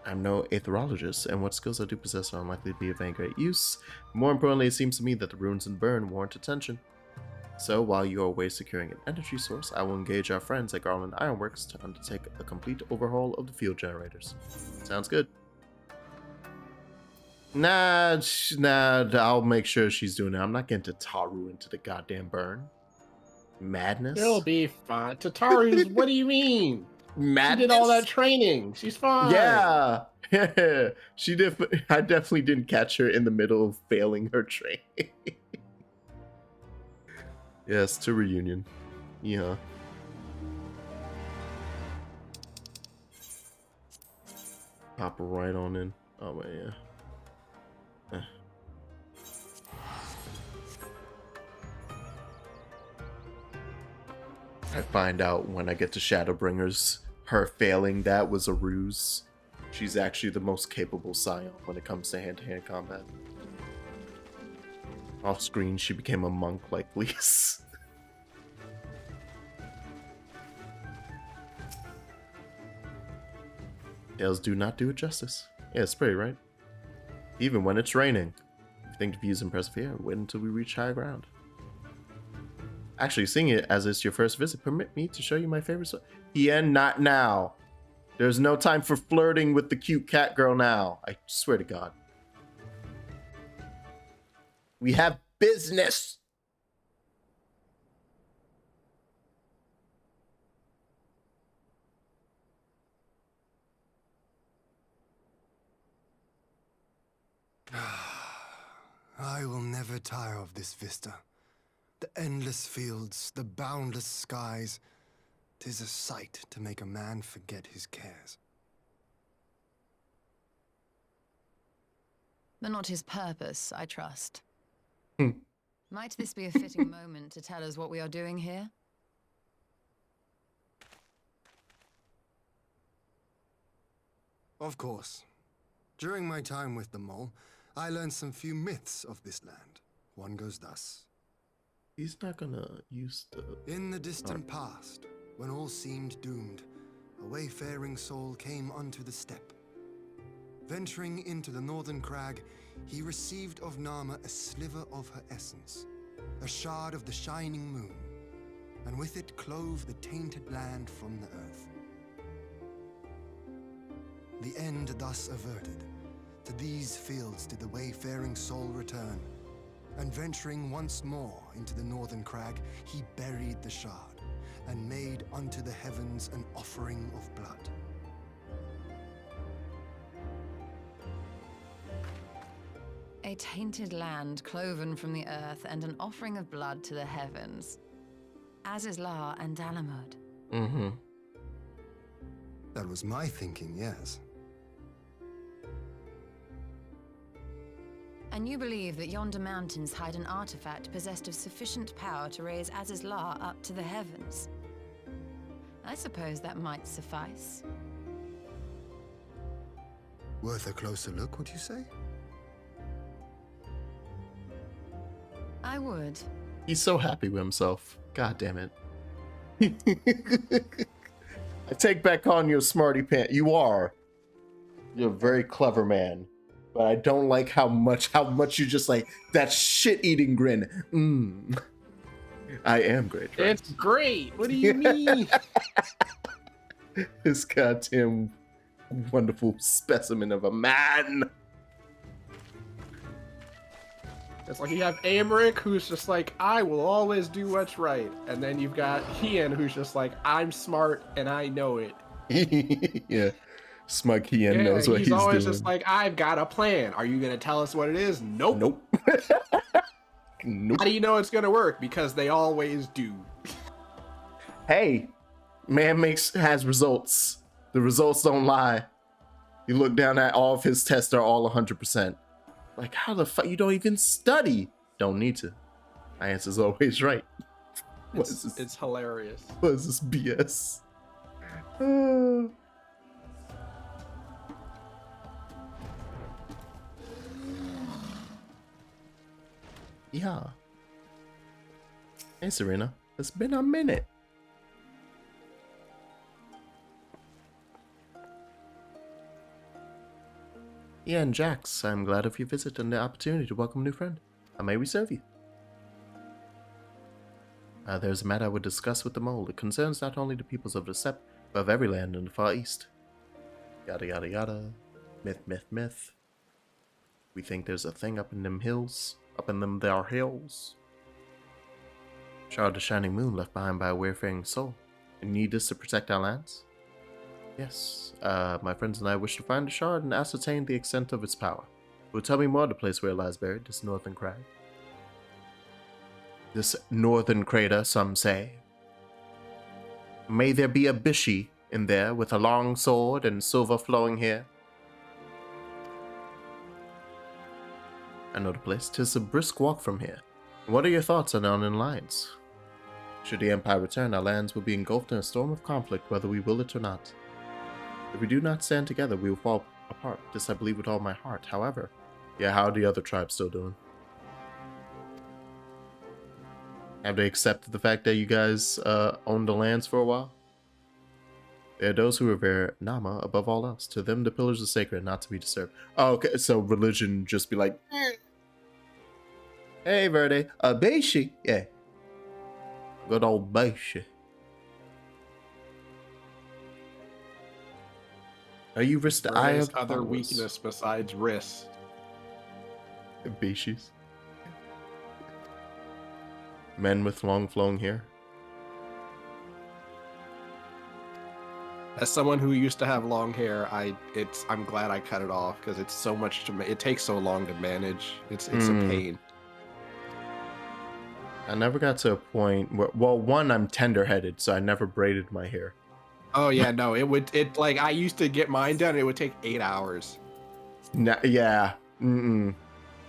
I'm no aetherologist, and what skills I do possess are unlikely to be of any great use. More importantly, it seems to me that the ruins and burn warrant attention. So, while you are away securing an energy source, I will engage our friends at Garland Ironworks to undertake a complete overhaul of the field generators. Sounds good. Nah, I'll make sure she's doing it. I'm not getting Tataru into the goddamn burn. Madness? She'll be fine. Tataru's, what do you mean? Madness? She did all that training. She's fine. Yeah. She did. I definitely didn't catch her in the middle of failing her training. Yes, to reunion. Yeah. Pop right on in. Oh, wait, yeah. I find out when I get to Shadowbringers, her failing that was a ruse. She's actually the most capable Scion when it comes to hand-to-hand combat. Off screen, she became a monk like Lise. Tales do not do it justice. Yeah, it's pretty, right? Even when it's raining. If you think the view's impressive here, wait until we reach high ground. Actually, seeing it as it's your first visit, permit me to show you my favorite Ian, not now. There's no time for flirting with the cute cat girl now. I swear to God. We have business. I will never tire of this vista. The endless fields, the boundless skies. 'Tis a sight to make a man forget his cares. But not his purpose, I trust. Hmm. Might this be a fitting moment to tell us what we are doing here? Of course. During my time with the mole, I learned some few myths of this land. One goes thus. He's not gonna use the... In the distant past, when all seemed doomed, a wayfaring soul came unto the steppe. Venturing into the northern crag, he received of Nama a sliver of her essence, a shard of the shining moon, and with it clove the tainted land from the earth. The end thus averted, to these fields did the wayfaring soul return, and venturing once more into the northern crag, he buried the shard, and made unto the heavens an offering of blood. A tainted land cloven from the earth and an offering of blood to the heavens. Azizlar and Dalamud. Mm-hmm. That was my thinking, yes. And you believe that yonder mountains hide an artifact possessed of sufficient power to raise Azizlar up to the heavens? I suppose that might suffice. Worth a closer look, would you say? I would. He's so happy with himself. God damn it. I take back on your smarty pants. You are. You're a very clever man. But I don't like how much you just like that shit-eating grin. I am great, right? It's great. What do you mean? This goddamn wonderful specimen of a man. It's like you have Amric, who's just like, I will always do what's right. And then you've got Hien, who's just like, I'm smart and I know it. Yeah. Smug Hien knows what he's doing. He's always just like, I've got a plan. Are you going to tell us what it is? Nope. Nope. Nope. How do you know it's going to work? Because they always do. Hey, man has results. The results don't lie. You look down at all of his tests are all 100%. Like, how the fuck? You don't even study. Don't need to. My answer's always right. It's hilarious. What is this BS? Yeah. Hey, Serena. It's been a minute. Yeah, and Jax, I'm glad of your visit and the opportunity to welcome a new friend. How may we serve you? There's a matter I would discuss with the mole. It concerns not only the peoples of the steppe, but of every land in the Far East. Yada yada yada. Myth, myth, myth. We think there's a thing up in them hills. Up in them there hills. Shard of the shining moon left behind by a wayfaring soul. You need this to protect our lands? Yes, my friends and I wish to find the shard and ascertain the extent of its power. Will tell me more of the place where it lies buried, this northern crag. This northern crater, some say. May there be a Bishi in there with a long sword and silver flowing hair. I know the place. 'Tis a brisk walk from here. What are your thoughts on our alliance? Should the Empire return, our lands will be engulfed in a storm of conflict, whether we will it or not. If we do not stand together, we will fall apart. This I believe with all my heart. However, yeah, how are the other tribes still doing? Have they accepted the fact that you guys owned the lands for a while? There are those who revere Nama above all else. To them, the pillars are sacred, not to be disturbed. Oh, okay, so religion just be like, hey, Verde, Beishi. Yeah. Good old Beishi. Are you risk the eye Verde's of other followers? weakness besides wrist. Beishis. Men with long flowing hair. As someone who used to have long hair, I'm glad I cut it off because it's so much it takes so long to manage. It's a pain. I never got to a point where, well, one, I'm tender-headed, so I never braided my hair. Oh yeah, no, like I used to get mine done. It would take 8 hours. Yeah.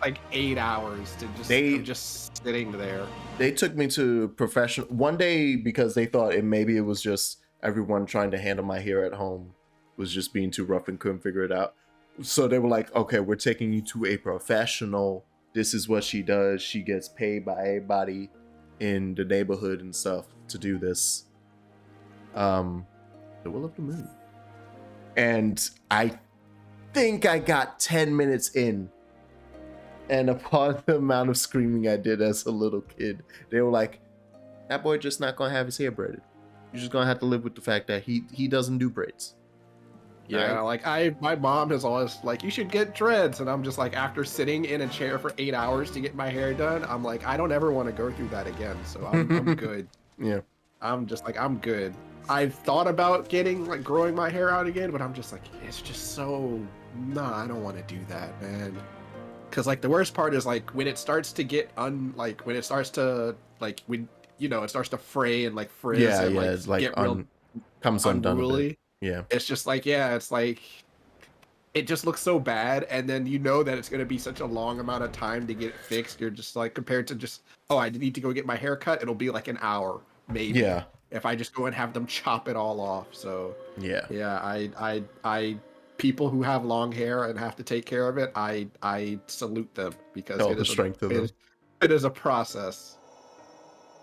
Like 8 hours to just I'm just sitting there. They took me to professional one day because they thought maybe it was just everyone trying to handle my hair at home was just being too rough and couldn't figure it out. So they were like, okay, we're taking you to a professional. This is what she does. She gets paid by everybody in the neighborhood and stuff to do this. The Will of the Moon. And I think I got 10 minutes in. And upon the amount of screaming I did as a little kid, they were like, that boy just not gonna have his hair braided. You're just gonna have to live with the fact that he doesn't do braids. Yeah, like my mom is always like, you should get dreads, and I'm just like, after sitting in a chair for 8 hours to get my hair done, I'm like, I don't ever want to go through that again. So I'm good. Yeah, I'm just like, I'm good. I've thought about growing my hair out again, but I'm just like, it's just so I don't want to do that, man. Because like the worst part is like when it starts to get when it starts to it starts to fray and like frizz and it's like get real comes undone. Unruly. Yeah, it's just like it's like it just looks so bad, and then you know that it's going to be such a long amount of time to get it fixed. You're just like, compared to just, oh, I need to go get my hair cut, it'll be like an hour maybe. Yeah, if I just go and have them chop it all off. So yeah, I people who have long hair and have to take care of it, I salute them, because the strength of them. It is a process.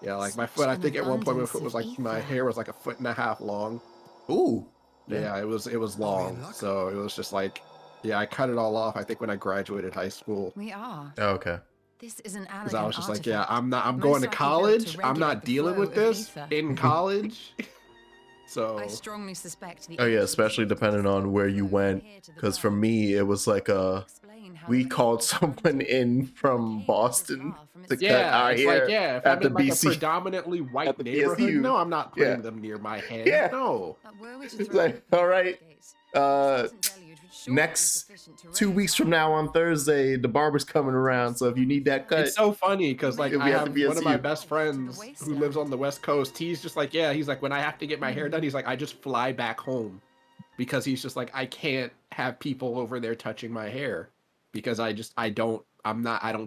Yeah, like my foot, I think at one point my foot was like, my hair was like 1.5 feet long. Ooh. Yeah, it was long. So it was just like, yeah, I cut it all off, I think, when I graduated high school. We are. Oh, okay. This is an because I was just like, yeah, I'm going to college. I'm not dealing with this in college. So I strongly suspect the especially depending on where you went, because for me it was like we called someone in from Boston to cut our hair if I'm in like a predominantly white neighborhood, no, I'm not putting them near my head. Yeah. No. It's like, all right, next 2 weeks from now on Thursday, the barber's coming around, so if you need that cut. It's so funny because like I have one of my best friends who lives on the West Coast. He's just like, he's like, when I have to get my hair done, he's like, I just fly back home, because he's just like, I can't have people over there touching my hair, because I don't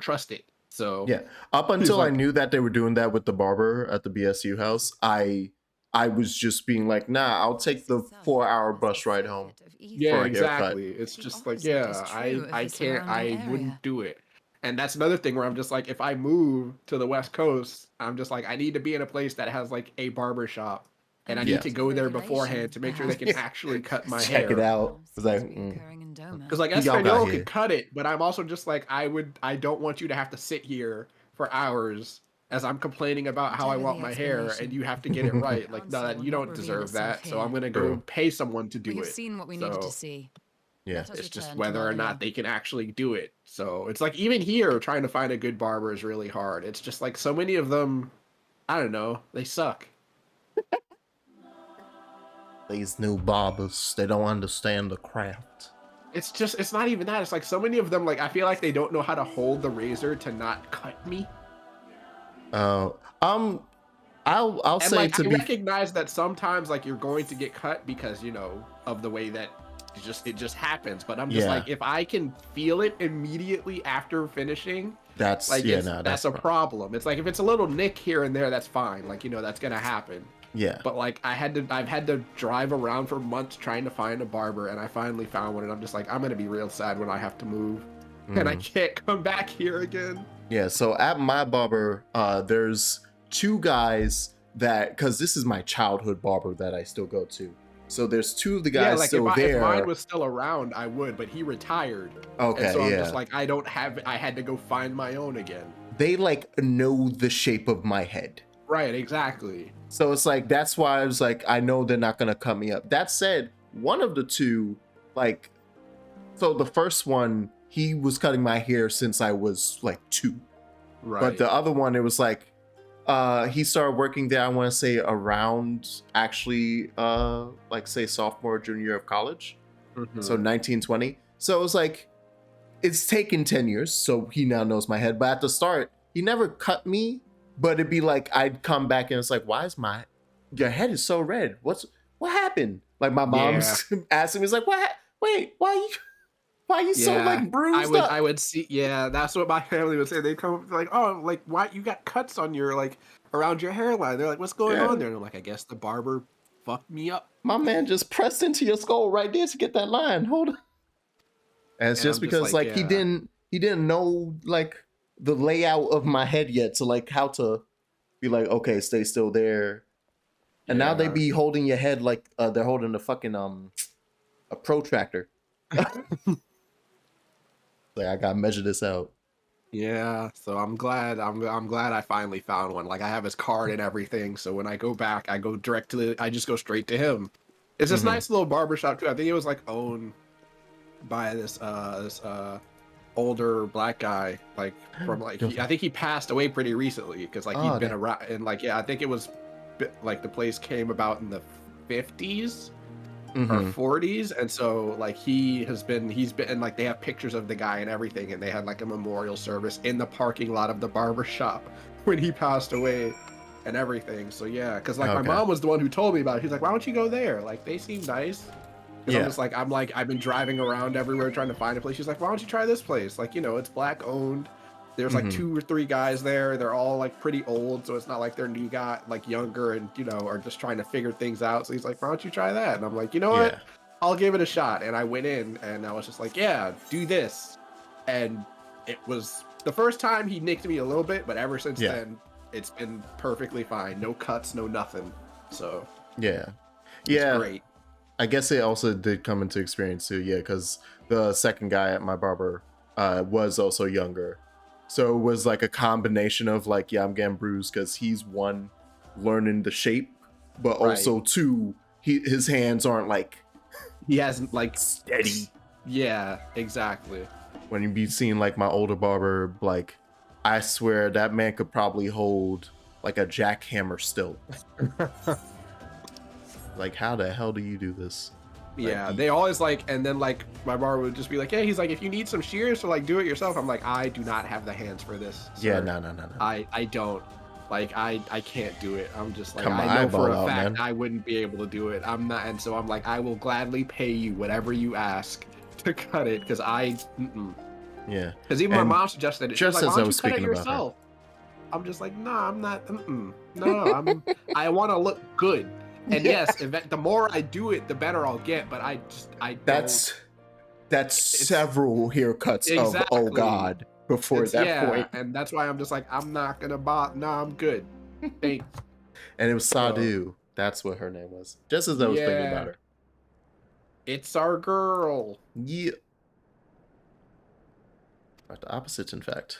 trust it. So yeah, up until I knew that they were doing that with the barber at the BSU house, I was just being like, nah, I'll take the 4-hour bus ride home. Yeah, exactly. It's just like, I wouldn't do it. And that's another thing where I'm just like, if I move to the West Coast, I'm just like, I need to be in a place that has like a barber shop, and I need to go there beforehand to make sure they can actually cut my hair. Check it out. It's like, because like Espanol could cut it, but I'm also just like, I don't want you to have to sit here for hours as I'm complaining about how I want my hair, and you have to get it right. Like, no, you don't deserve that. So I'm gonna go pay someone to do it. We've seen what we needed to see. Yeah, it's just whether or not they can actually do it. So it's like, even here, trying to find a good barber is really hard. It's just like, so many of them, I don't know, they suck. These new barbers, they don't understand the craft. It's not even that. It's like, so many of them, like, I feel like they don't know how to hold the razor to not cut me. I'll and say, like, to I be recognize that sometimes like you're going to get cut because, you know, of the way that it just happens. But I'm just like, if I can feel it immediately after finishing, that's like, that's a problem. It's like, if it's a little nick here and there, that's fine. Like, you know, that's gonna happen. Yeah. But like, I've had to drive around for months trying to find a barber, and I finally found one, and I'm just like, I'm gonna be real sad when I have to move, and I can't come back here again. Yeah, so at my barber, there's 2 guys that, because this is my childhood barber that I still go to. So there's two of the Yeah, guys like still if there. mine was still around, I would, but he retired. Okay, and so I'm yeah. just like, I had to go find my own again. They like know the shape of my head. Right, exactly. So it's like, that's why I was like, I know they're not gonna cut me up. That said, one of the two, like, so the first one, he was cutting my hair since I was like 2. Right. But the other one, it was like, he started working there, I want to say around actually, like say sophomore, junior year of college. Mhm. So 1920. So it was like, it's taken 10 years. So he now knows my head. But at the start, he never cut me, but it'd be like, I'd come back and it's like, why is your head is so red? What happened? Like my mom's asking me, it's like, wait, why you so like bruised up? I would see, yeah, that's what my family would say. They'd come up like, oh, like, why you got cuts on your, like, around your hairline? They're like, what's going on there? And I'm like, I guess the barber fucked me up. My man just pressed into your skull right there to get that line. Hold on. And it's just because like he didn't know like the layout of my head yet, to like how to be like, okay, stay still there. And now they be holding your head like they're holding a fucking a protractor. Like, I gotta measure this out. Yeah, so I'm glad I finally found one. Like I have his card and everything, so when I go back, I just go straight to him. It's this nice little barbershop too. I think it was like owned by this older black guy, like from like I think he passed away pretty recently, because like he'd been around, and like I think it was like the place came about in the 50s. Or 40s, and so like he's been and like they have pictures of the guy and everything, and they had like a memorial service in the parking lot of the barber shop when he passed away and everything. So yeah, because like my mom was the one who told me about it. She's like, why don't you go there, like they seem nice. I'm just like, I've been driving around everywhere trying to find a place. She's like, why don't you try this place, like, you know, it's black owned. There's like 2 or 3 guys there. They're all like pretty old, so it's not like they're new guy, like younger, and you know, are just trying to figure things out. So he's like, why don't you try that? And I'm like, you know what? I'll give it a shot. And I went in and I was just like, yeah, do this. And it was the first time he nicked me a little bit, but ever since then, it's been perfectly fine. No cuts, no nothing. So it's great. I guess it also did come into experience too, because the second guy at my barber was also younger. So it was like a combination of like, I'm getting bruised because he's one, learning the shape, but also 2, his hands aren't like, he hasn't like steady. Yeah, exactly. When you be seeing like my older barber, like I swear that man could probably hold like a jackhammer still. Like, how the hell do you do this? Yeah, they always like, and then like my barber would just be like, yeah, he's like, if you need some shears to like do it yourself, I'm like, I do not have the hands for this, sir. Yeah, no. I don't. Like, I can't do it. I'm just like, Come on, I know for a eyeball out, fact man. I wouldn't be able to do it. I'm not, and so I'm like, I will gladly pay you whatever you ask to cut it, because Yeah. Because even my mom suggested it. She's Just like, as why I don't was you cut it speaking about yourself? I'm just like, nah, I'm not. No, I want to look good. And yes, the more I do it, the better I'll get. But I don't. That's several haircuts of oh god before that point. And that's why I'm just like, I'm not gonna bother. No, I'm good. Thanks. And it was Sadu. That's what her name was. Just as I was thinking about her. It's our girl. Yeah. But the opposites, in fact.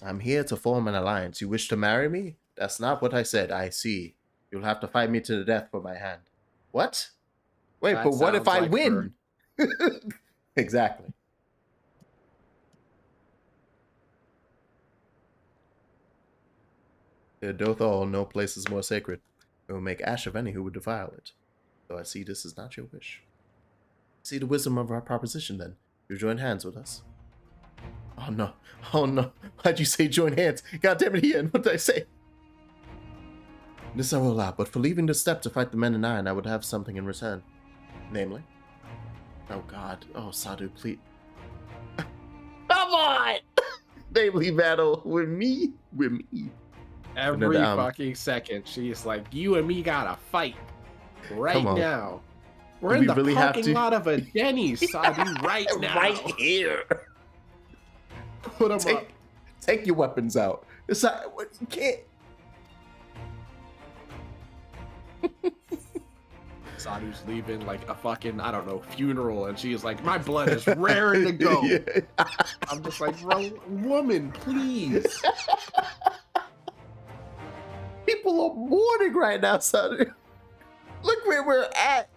I'm here to form an alliance. You wish to marry me? That's not what I said. I see. You'll have to fight me to the death for my hand. What? Wait, but what if I win? Exactly. In Dothal, no place is more sacred. It will make ash of any who would defile it. So I see this is not your wish. See the wisdom of our proposition, then. You join hands with us. Oh no. Oh no. Why'd you say join hands? God damn it, Ian. What did I say? This I will allow, but for leaving the step to fight the men in iron, I would have something in return. Namely? Oh god. Oh, Sadu, please. Come on! Namely battle with me? With me. Every fucking second, she's like, you and me gotta fight. Right now. We're in the really parking lot of a Denny's, Sadu, right now. Right here. Put them up. Take your weapons out. It's not, you can't. Sadu's leaving like a fucking, I don't know, funeral, and she's like, my blood is raring to go. Yeah. I'm just like, bro, woman, please. People are mourning right now, Sadu. Look where we're at.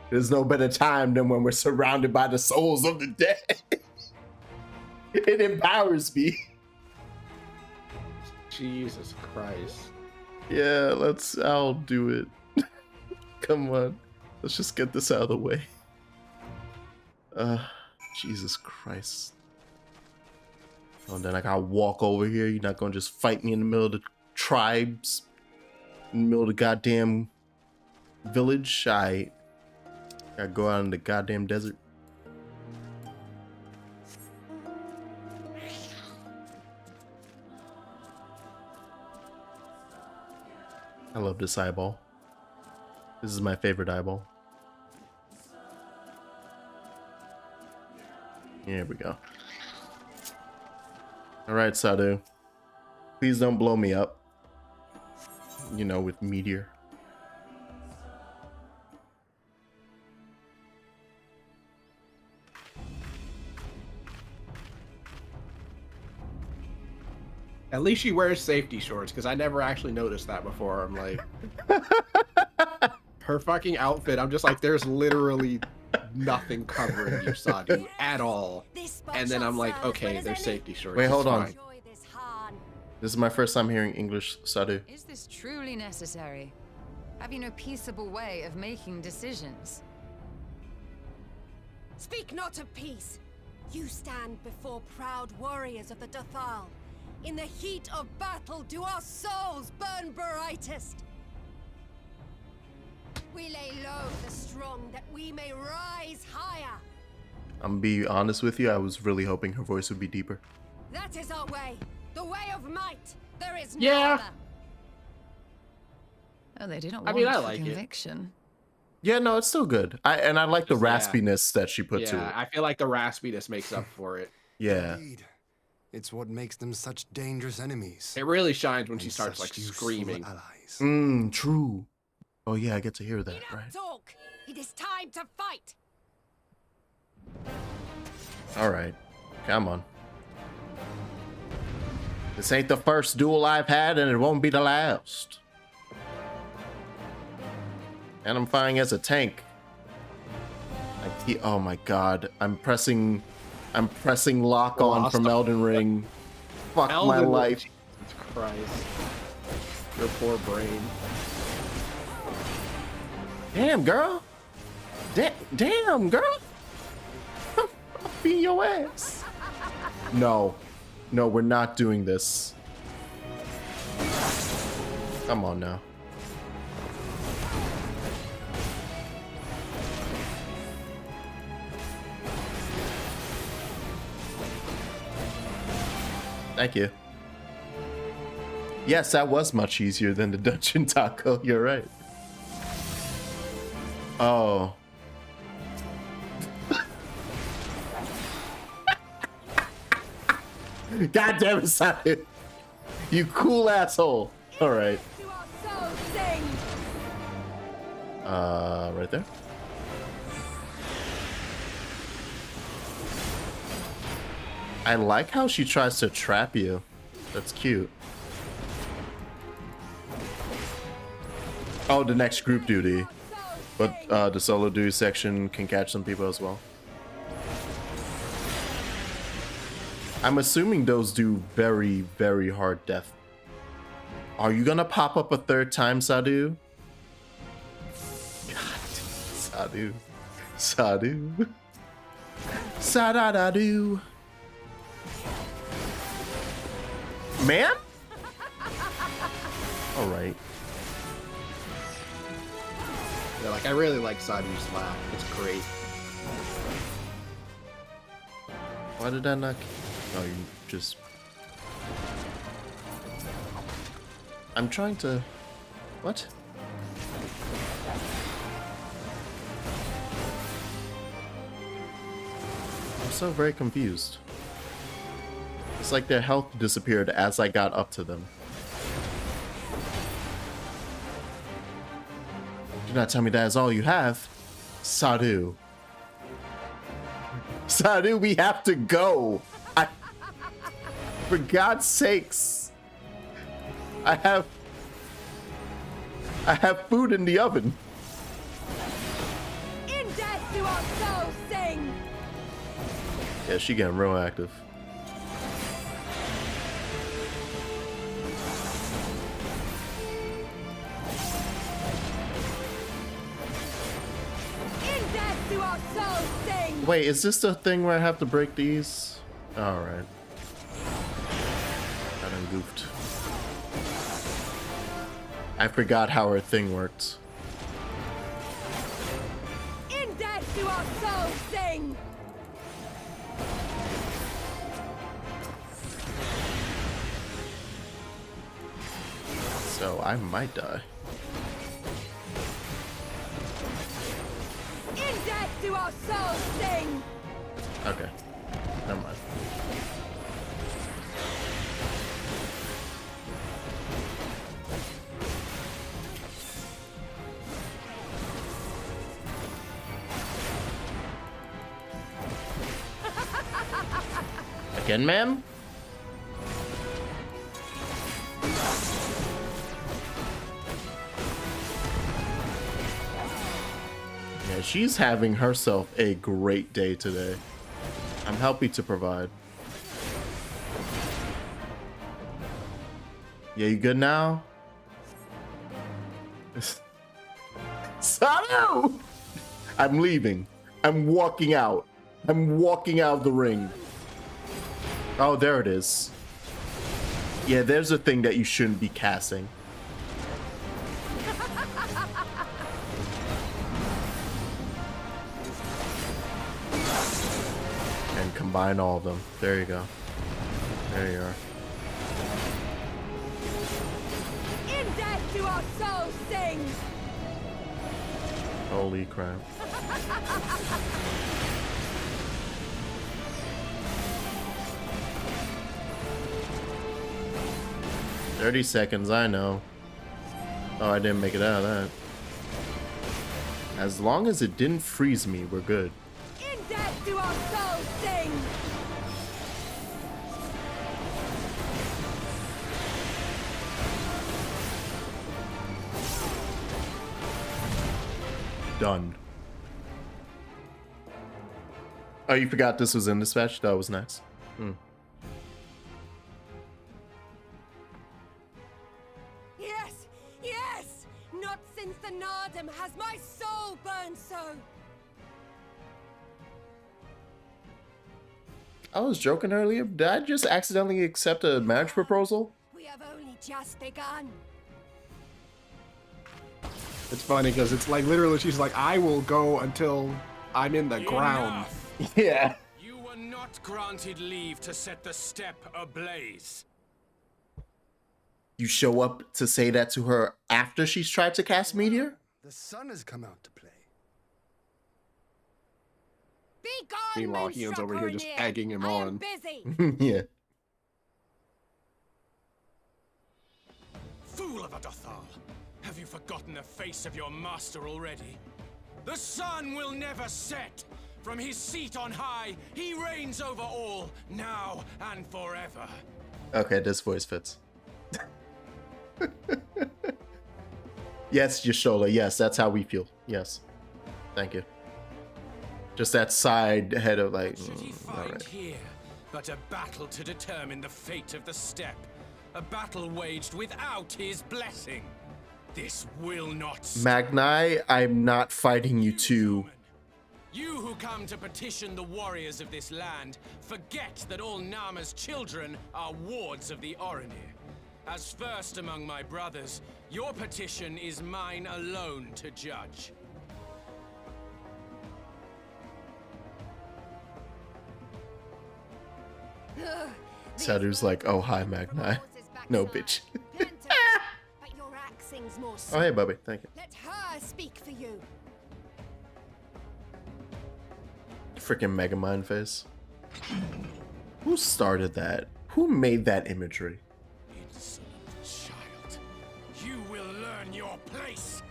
There's no better time than when we're surrounded by the souls of the dead. It empowers me. Jesus Christ. Yeah, I'll do it. Come on. Let's just get this out of the way. Jesus Christ. Oh, then I gotta walk over here. You're not gonna just fight me in the middle of the tribes? In the middle of the goddamn village? I gotta go out in the goddamn desert. I love this eyeball. This is my favorite eyeball. Here we go. Alright, Sadu. Please don't blow me up. You know, with meteor. At least she wears safety shorts, because I never actually noticed that before. I'm like, her fucking outfit, I'm just like, there's literally nothing covering you, Sadu, at all. And then I'm like, okay, there's safety shorts. Wait, hold on. Fine. This is my first time hearing English, Sadu. Is this truly necessary? Have you no peaceable way of making decisions? Speak not of peace. You stand before proud warriors of the Dathal. In the heat of battle, do our souls burn brightest. We lay low the strong, that we may rise higher. I'm gonna be honest with you, I was really hoping her voice would be deeper. That is our way, the way of might. There is no Yeah. other. Oh, they do not I want mean, I for like it. conviction. Yeah, no, it's still good. I like the Yeah. raspiness that she put to Yeah, it. I feel like the raspiness makes up for it. Yeah. Indeed. It's what makes them such dangerous enemies. It really shines when she and starts such like useful screaming. Allies. True. Oh yeah, I get to hear that, Enough right? talk. It is time to fight. Alright. Come on. This ain't the first duel I've had, and it won't be the last. And I'm fighting as a tank. Oh my god. I'm pressing lock on from Elden Ring. Fuck my Elden Ring. life. Jesus Christ. Your poor brain. Damn, girl. Damn, girl. I'll beat your ass. No. No, we're not doing this. Come on now. Thank you. Yes, that was much easier than the dungeon taco. You're right. Oh. God damn it, Simon. You cool asshole. Alright. To our souls sing. Right there. I like how she tries to trap you. That's cute. Oh, the next group duty. But the solo duty section can catch some people as well. I'm assuming those do very, very hard death. Are you gonna pop up a third time, Sadu? God, Sadu. Sadu. Sadadadu. Man? Alright. Yeah, like I really like Sadu's laugh. It's great. Why did I not... Oh, you just... I'm trying to... What? I'm so very confused. It's like their health disappeared as I got up to them. Do not tell me that is all you have. Sadu. Sadu, we have to go. For God's sakes. I have food in the oven. In death do our souls sing. Yeah, she getting real active. In death do our souls sing. Wait, is this the thing where I have to break these? Alright. I done goofed. I forgot how her thing worked. In death do our souls sing. So I might die. In death do our souls sing. Okay. Never mind. Again, ma'am? Yeah, she's having herself a great day today. I'm happy to provide. Yeah, you good now? Sadu! I'm leaving. I'm walking out. I'm walking out of the ring. Oh, there it is. Yeah, there's a thing that you shouldn't be casting. And combine all of them. There you go. There you are. In death do our souls sing. Holy crap. "30 seconds, I know." Oh, I didn't make it out of that. As long as it didn't freeze me, we're good. In death do our souls sing. Done. Oh, you forgot this was in dispatch? That was nice. Yes, yes! Not since the Nardum has my soul burned so. I was joking earlier. Did I just accidentally accept a marriage proposal? We have only just begun. It's funny because it's like literally she's like, I will go until I'm in the ground. Yeah. You were not granted leave to set the steppe ablaze. You show up to say that to her after she's tried to cast Meteor? The sun has come out to play. Be gone, Meanwhile, Ian's over here just egging him on. Busy. Yeah. Fool of a Dothal! Have you forgotten the face of your master already? The sun will never set! From his seat on high, he reigns over all, now and forever. Okay, this voice fits. Yes, Yashola. Yes, that's how we feel. Yes. Thank you. Just that side head of like, What should he all find right. here but a battle to determine the fate of the steppe? A battle waged without his blessing. This will not stop. Magnai, I'm not fighting you too. Human, you who come to petition the warriors of this land, forget that all Nama's children are wards of the Orinir. As first among my brothers, your petition is mine alone to judge. Sadu's like, oh, hi, Magnai. No, bitch. But your axe sings more Oh, hey, Bubby. Thank you. Let her speak for you. Freaking Megamind face. Who started that? Who made that imagery? Insolent child. You will learn your place.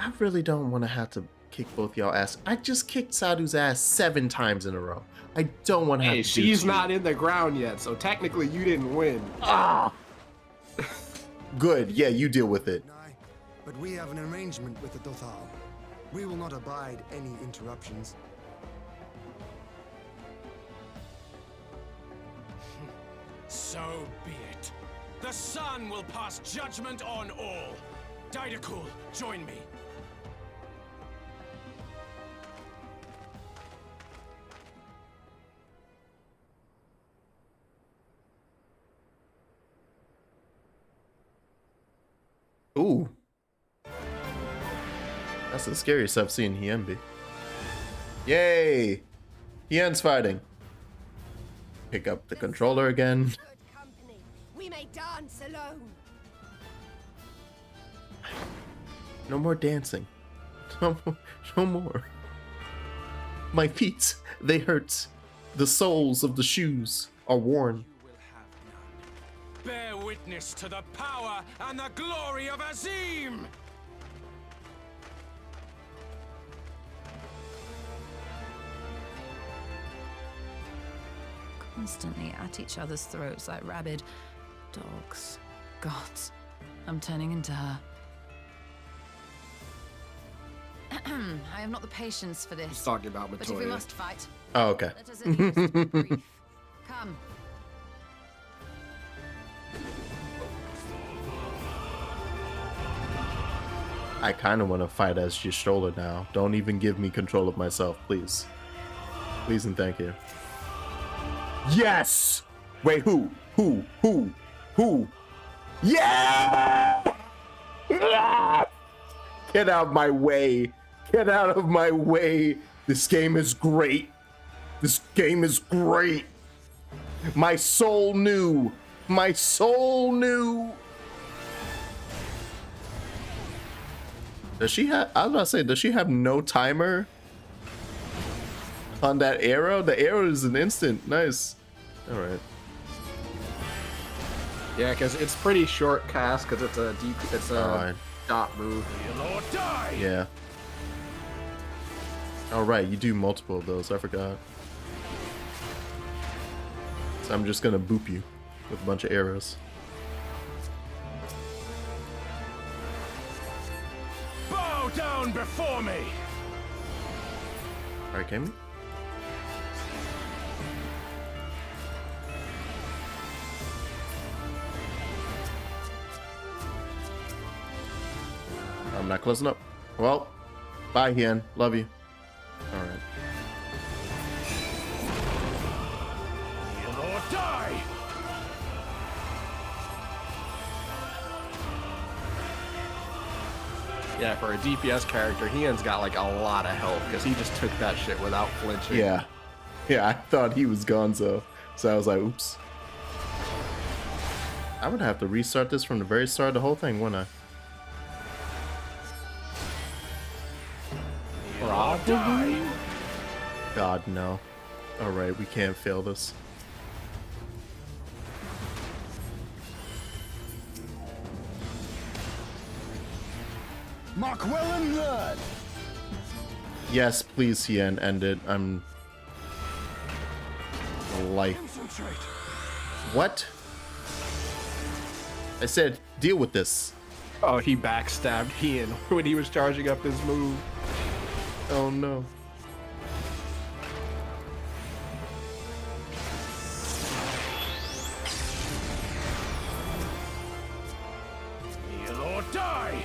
I really don't want to have to kick both y'all ass. I just kicked Sadu's ass 7 times in a row. I don't want to have Hey, to she's not in the ground yet, so technically you didn't win. Ah! Good, yeah, you deal with it. But we have an arrangement with the Dothal. We will not abide any interruptions. So be it. The sun will pass judgment on all. Daidakul, join me. Ooh. That's the scariest I've seen Hien be. Yay! Hien's fighting. Pick up the controller again. Good company. We may dance alone. No more dancing. No more. My feet, they hurt. The soles of the shoes are worn. You will have none. Bear witness to the power and the glory of Azim! Constantly at each other's throats like rabid dogs. Gods, I'm turning into her. I have not the patience for this. He's talking about But if we Matoya. must fight, Oh, okay. let us at least be brief. Come. I kind of want to fight as Y'shtola now. Don't even give me control of myself, please. Please and thank you. Yes! Wait, who? Who? Yeah! Get out of my way. Get out of my way. This game is great. This game is great. My soul knew. My soul knew. Does she have, I was about to say, does she have no timer on that arrow? The arrow is an instant. Nice. All right. Yeah, because it's pretty short cast because it's a deep, it's a Alright. dot move. Lord die! Yeah. All right, you do multiple of those. I forgot. So I'm just gonna boop you with a bunch of arrows. Bow down before me! All right, Kami. I'm not closing up. Well, bye, Hien. Love you. All right. Lord die! Yeah, for a DPS character, Hien's got like a lot of health because he just took that shit without flinching. Yeah. Yeah, I thought he was gonzo. So I was like, oops. I would have to restart this from the very start of the whole thing, wouldn't I? Probably. God, no. Alright, we can't fail this. Mark well and blood. Yes, please, Hien, end it. I'm... Life. What? I said, deal with this. Oh, he backstabbed Hien when he was charging up his move. Oh, no. Lord die!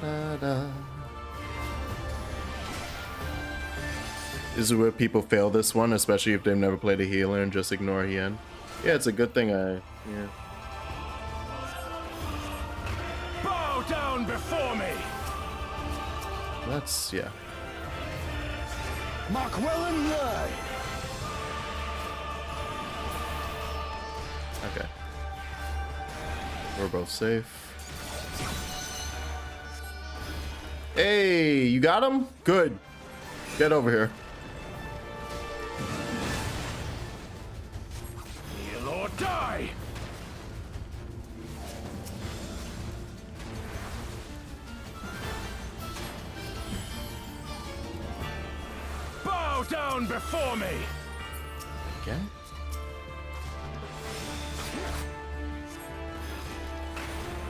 Da-da-da. This is where people fail this one, especially if they've never played a healer and just ignore Hien. Yeah, it's a good thing yeah. Bow down before me! That's, yeah. Mark well and blood. Okay. We're both safe. Hey, you got him? Good. Get over here. Die! Bow down before me! Again?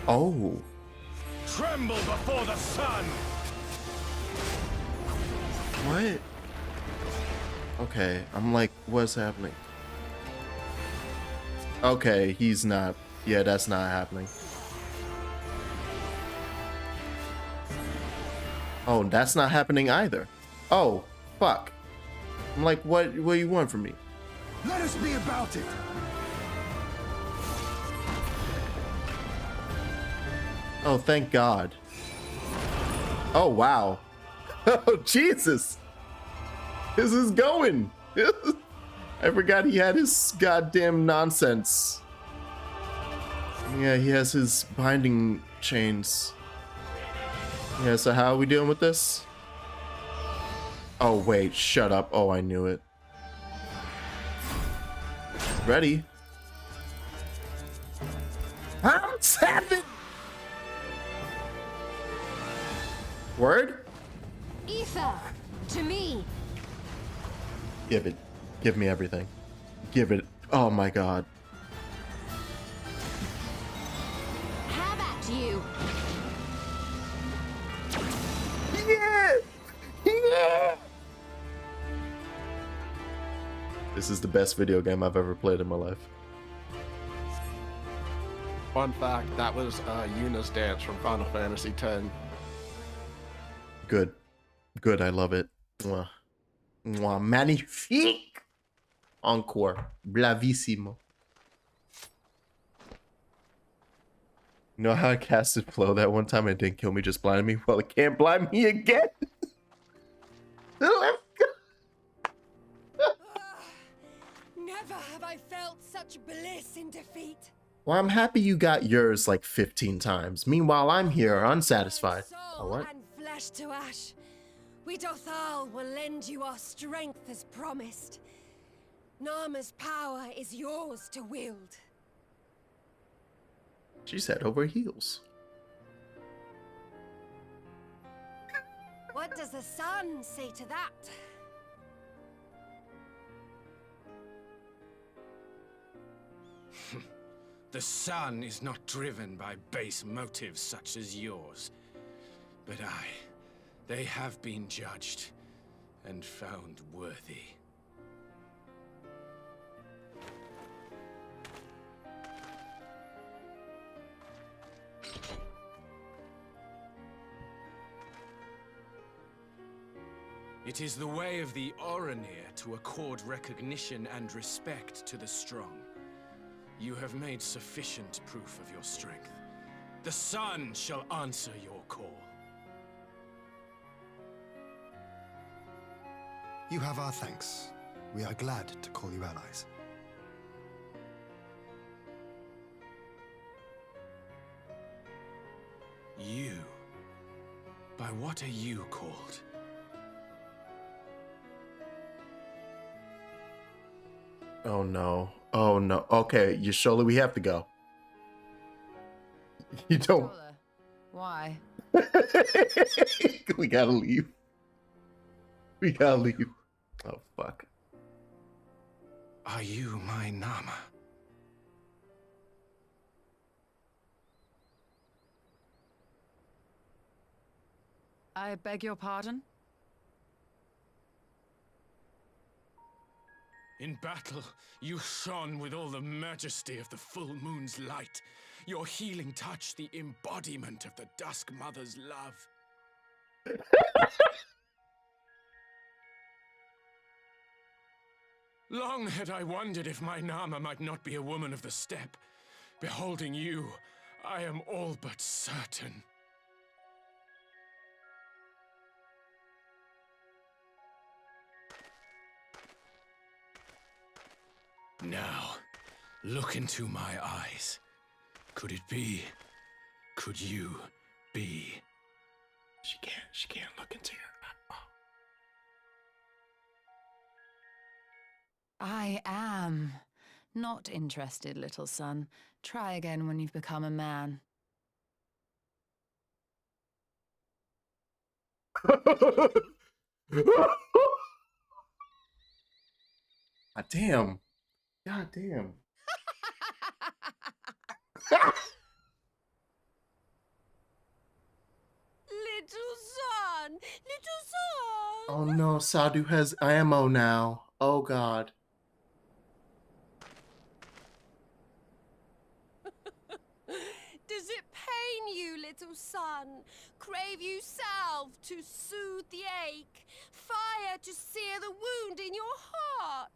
Oh. Tremble before the sun! What? Okay, I'm like, what's happening? Okay, he's not. Yeah, that's not happening. Oh, that's not happening either. Oh, fuck. I'm like, what do you want from me? Let us be about it. Oh, thank God. Oh, wow. Oh, Jesus. This is going. I forgot he had his goddamn nonsense. Yeah, he has his binding chains. Yeah, so how are we dealing with this? Oh, wait, shut up. Oh, I knew it. Ready? I'm 7! Word? Ether, to me. Give it. Give me everything. Give it. Oh my God. Have at you. Yeah! Yeah! This is the best video game I've ever played in my life. Fun fact, that was Yuna's dance from Final Fantasy X. Good. Good, I love it. Mwah. Mwah. Magnifique! Encore. Bravissimo. You know how I casted Flow that one time and it didn't kill me, just blinded me? Well, it can't blind me again. Let's go. Never have I felt such bliss in defeat. Well, I'm happy you got yours like 15 times. Meanwhile, I'm here unsatisfied. Oh, what? And flesh to ash. We Dothal will lend you our strength as promised. Nama's power is yours to wield. She's head over heels. What does the sun say to that? The sun is not driven by base motives such as yours. But they have been judged and found worthy. It is the way of the Oranir to accord recognition and respect to the strong. You have made sufficient proof of your strength. The sun shall answer your call. You have our thanks. We are glad to call you allies. You? By what are you called? Oh no. Oh no. Okay, Yashola, we have to go. You don't. Why? We gotta leave. We gotta leave. Oh fuck. Are you my Nama? I beg your pardon? In battle, you shone with all the majesty of the full moon's light. Your healing touch, the embodiment of the Dusk Mother's love. Long had I wondered if my Nama might not be a woman of the steppe. Beholding you, I am all but certain. Now, look into my eyes. Could it be? Could you be? She can't look into your eyes. I am Not interested, little son. Try again when you've become a man. God damn. God damn. Little son! Little son! Oh no, Sadu has ammo now. Oh god. Does it pain you, little son? Crave you salve to soothe the ache? Fire to sear the wound in your heart?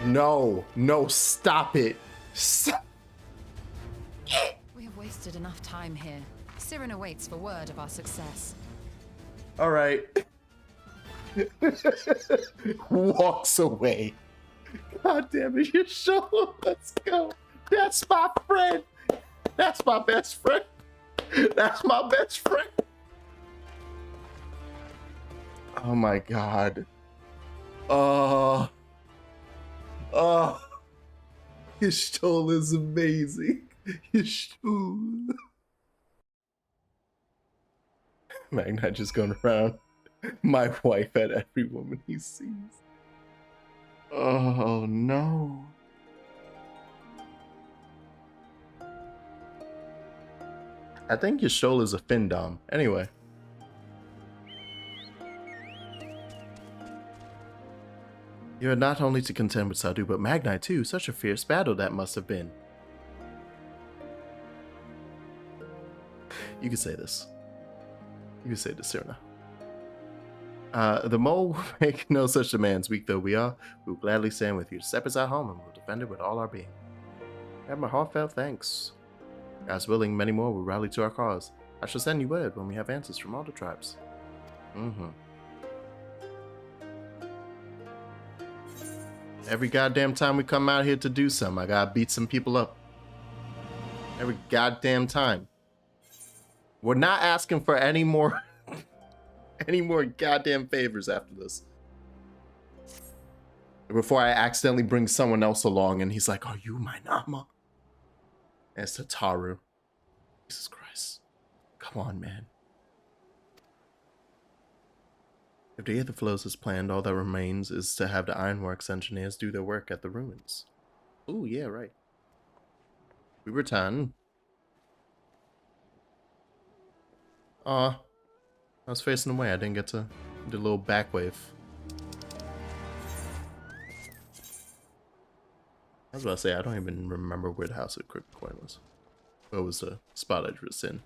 No, no, stop it. Stop. We have wasted enough time here. Siren awaits for word of our success. All right. Walks away. God damn it, you show. Let's go. That's my friend. That's my best friend. That's my best friend. Oh my god. Oh. His stole is amazing. His stole. Magnite just going around. My wife at every woman he sees. Oh no. I think Yashol is a Findom. Anyway. You're not only to contend with Sadu, but Magnite too. Such a fierce battle that must have been. You can say this. You can say this, Sirna. The mole will make no such demands. Weak though we are, we will gladly stand with you. Step is our home and we'll defend it with all our being. Have my heartfelt thanks. God's willing, many more will rally to our cause. I shall send you word when we have answers from all the tribes. Every goddamn time we come out here to do something, I gotta beat some people up. Every goddamn time. We're not asking for any more goddamn favors after this. Before I accidentally bring someone else along and he's like, "Are you my Nama?" And it's Tataru. Jesus Christ. Come on, man. If the Aether flows as planned, all that remains is to have the Ironworks engineers do their work at the ruins. Ooh, yeah, right. We return. I was facing away. I didn't get to do a little back wave. I was about to say, I don't even remember where the House of Crooked Coin was. What was the spot I was in?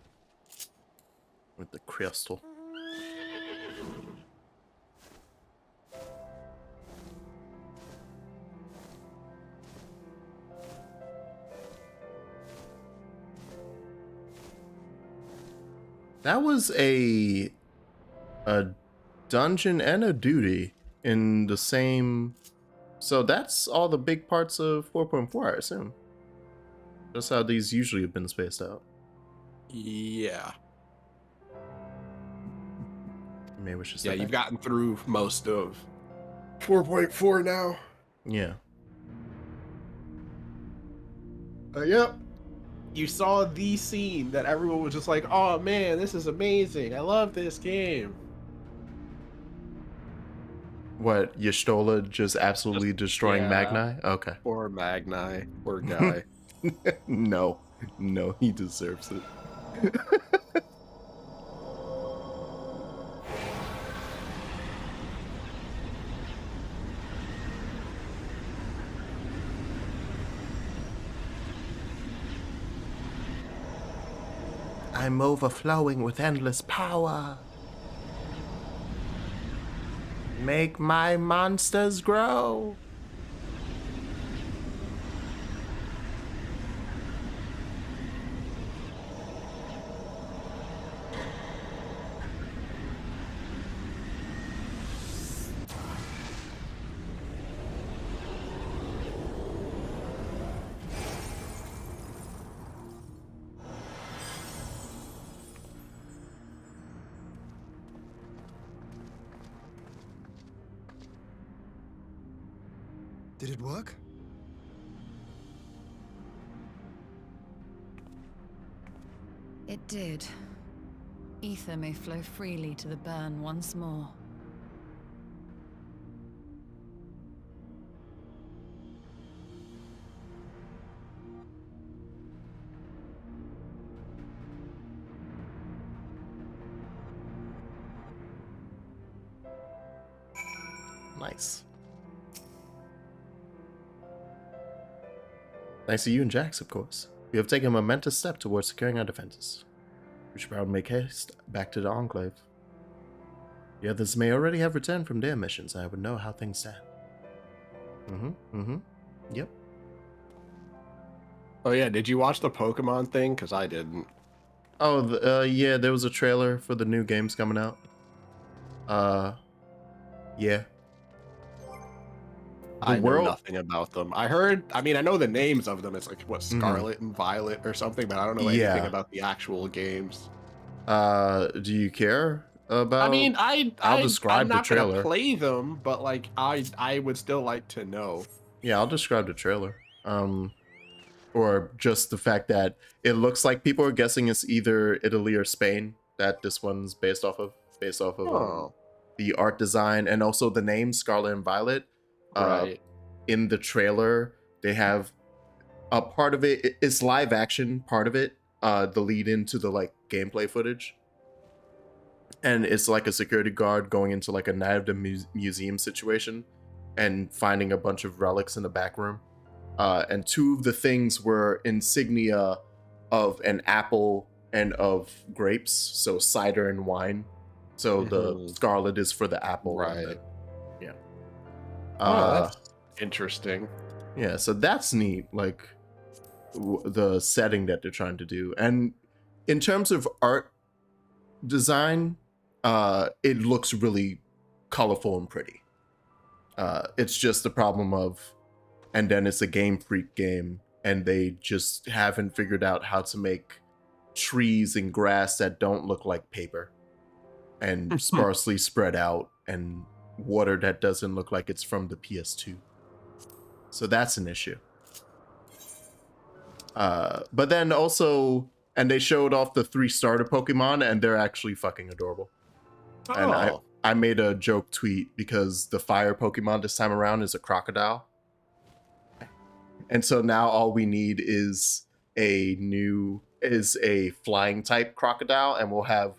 With the crystal. That was a dungeon and a duty in the same. So that's all the big parts of 4.4, I assume. That's how these usually have been spaced out. Yeah. Maybe it's just yeah, you've gotten through most of 4.4 now. Yeah. Yep. You saw the scene that everyone was just like, "Oh man, this is amazing. I love this game." What, Y'shtola just absolutely destroying Magni? Okay. Poor Magni. Poor guy. No, he deserves it. I'm overflowing with endless power. Make my monsters grow. Did it work? It did. Ether may flow freely to the burn once more. Nice. Thanks to you and Jax, of course. We have taken a momentous step towards securing our defenses. We should probably make haste back to the Enclave. The others may already have returned from their missions, and I would know how things stand. Yep. Oh yeah, did you watch the Pokemon thing? Because I didn't. Oh, yeah, there was a trailer for the new games coming out. Yeah. I know nothing about them. I know the names of them. It's like, what, Scarlet and Violet or something, but I don't know anything about the actual games. Do you care about... I'll describe the trailer. I'm not gonna play them, but like, I would still like to know. Yeah, I'll describe the trailer. Or just the fact that it looks like people are guessing it's either Italy or Spain that this one's based off of the art design and also the name Scarlet and Violet. Right. In the trailer, they have a part of it's live action part of it, the lead into the like gameplay footage. And it's like a security guard going into like a Night of the Museum situation and finding a bunch of relics in the back room. And two of the things were insignia of an apple and of grapes, so cider and wine. So the scarlet is for the apple. Right. Yeah. That's interesting. Yeah, so that's neat, like the setting that they're trying to do. And in terms of art design, it looks really colorful and pretty. It's just the problem of, and then it's a Game Freak game, and they just haven't figured out how to make trees and grass that don't look like paper and sparsely spread out and water that doesn't look like it's from the PS2. So that's an issue. But then also, and they showed off the 3 starter Pokemon, and they're actually fucking adorable. Oh. And I made a joke tweet because the fire Pokemon this time around is a crocodile. And so now all we need is a flying type crocodile, and we'll have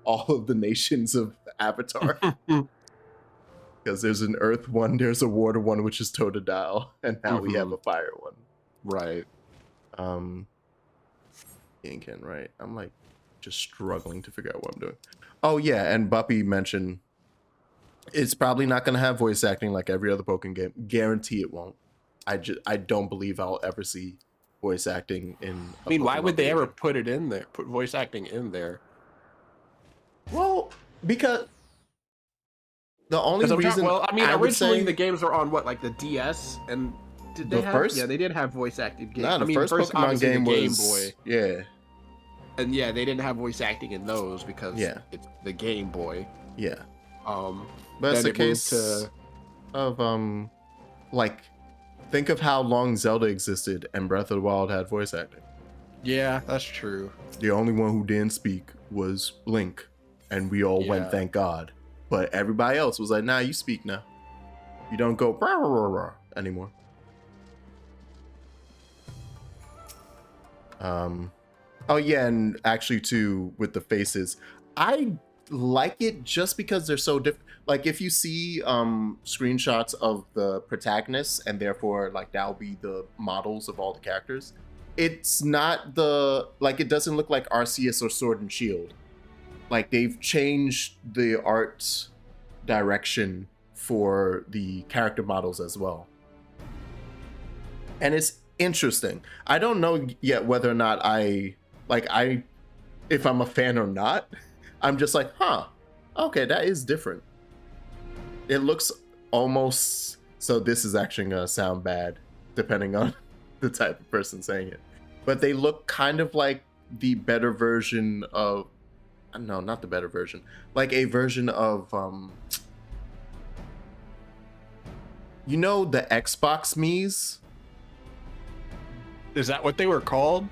all of the nations of Avatar. Because there's an earth one, there's a water one, which is Totodile, and now we have a fire one. Right. Incan, right? I'm like just struggling to figure out what I'm doing. Oh yeah, and Buppy mentioned it's probably not going to have voice acting like every other Pokemon game. Guarantee it won't. I don't believe I'll ever see voice acting in. Why would they ever put it in there? Put voice acting in there? Well, because the only reason. Originally the games were on what, like the DS, and did they have? First? Yeah, they did have voice acted games. Nah, the first Pokemon game was Game Boy. Yeah. And yeah, they didn't have voice acting in those because it's the Game Boy. Yeah. But it's a case of like, think of how long Zelda existed and Breath of the Wild had voice acting. Yeah, that's true. The only one who didn't speak was Link, and we all went, thank God. But everybody else was like, nah, you speak now. You don't go rah, rah, rah, rah, anymore. Oh yeah, and actually too, with the faces, I like it just because they're so different. Like if you see screenshots of the protagonists, and therefore like that'll be the models of all the characters, it's not it doesn't look like Arceus or Sword and Shield. Like they've changed the art direction for the character models as well. And it's interesting. I don't know yet whether or not if I'm a fan or not. I'm just like, okay, that is different. It looks almost, so this is actually gonna sound bad depending on the type of person saying it, but they look kind of like the better version of, no, not the better version, like a version of You know the Xbox Mii's? Is that what they were called?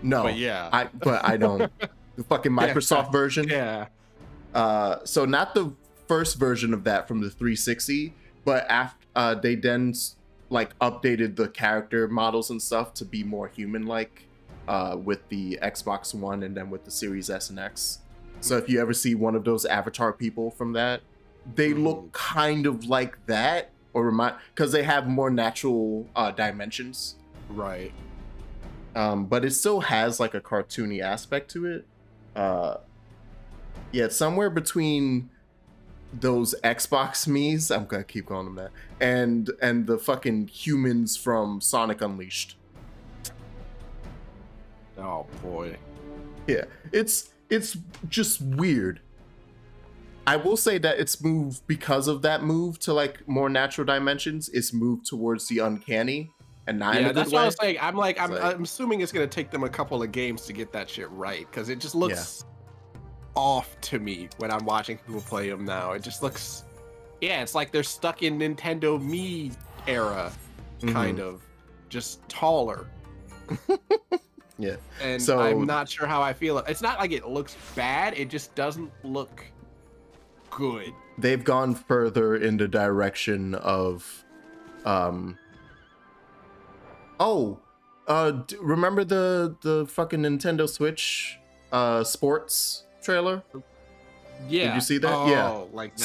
No. But yeah. I don't. The fucking Microsoft version? Yeah. So not the first version of that from the 360, but after they then like updated the character models and stuff to be more human-like with the Xbox One and then with the Series S and X. So if you ever see one of those avatar people from that, they look kind of like that, or because they have more natural dimensions. Right. But it still has like a cartoony aspect to it. Yeah, it's somewhere between those Xbox Mii's, I'm gonna keep calling them that, and the fucking humans from Sonic Unleashed. Oh boy. Yeah, it's just weird. I will say that it's moved because of that move to like more natural dimensions. It's moved towards the uncanny and not in a good that's way. what I was saying. I'm assuming it's gonna take them a couple of games to get that shit right, because it just looks off to me when I'm watching people play them now. It just looks, it's like they're stuck in Nintendo Mii era, kind of, just taller. Yeah, and so I'm not sure how I feel. It's not like it looks bad. It just doesn't look good. They've gone further in the direction of, remember the fucking Nintendo Switch sports trailer? Yeah. Did you see that? Oh, yeah. like that.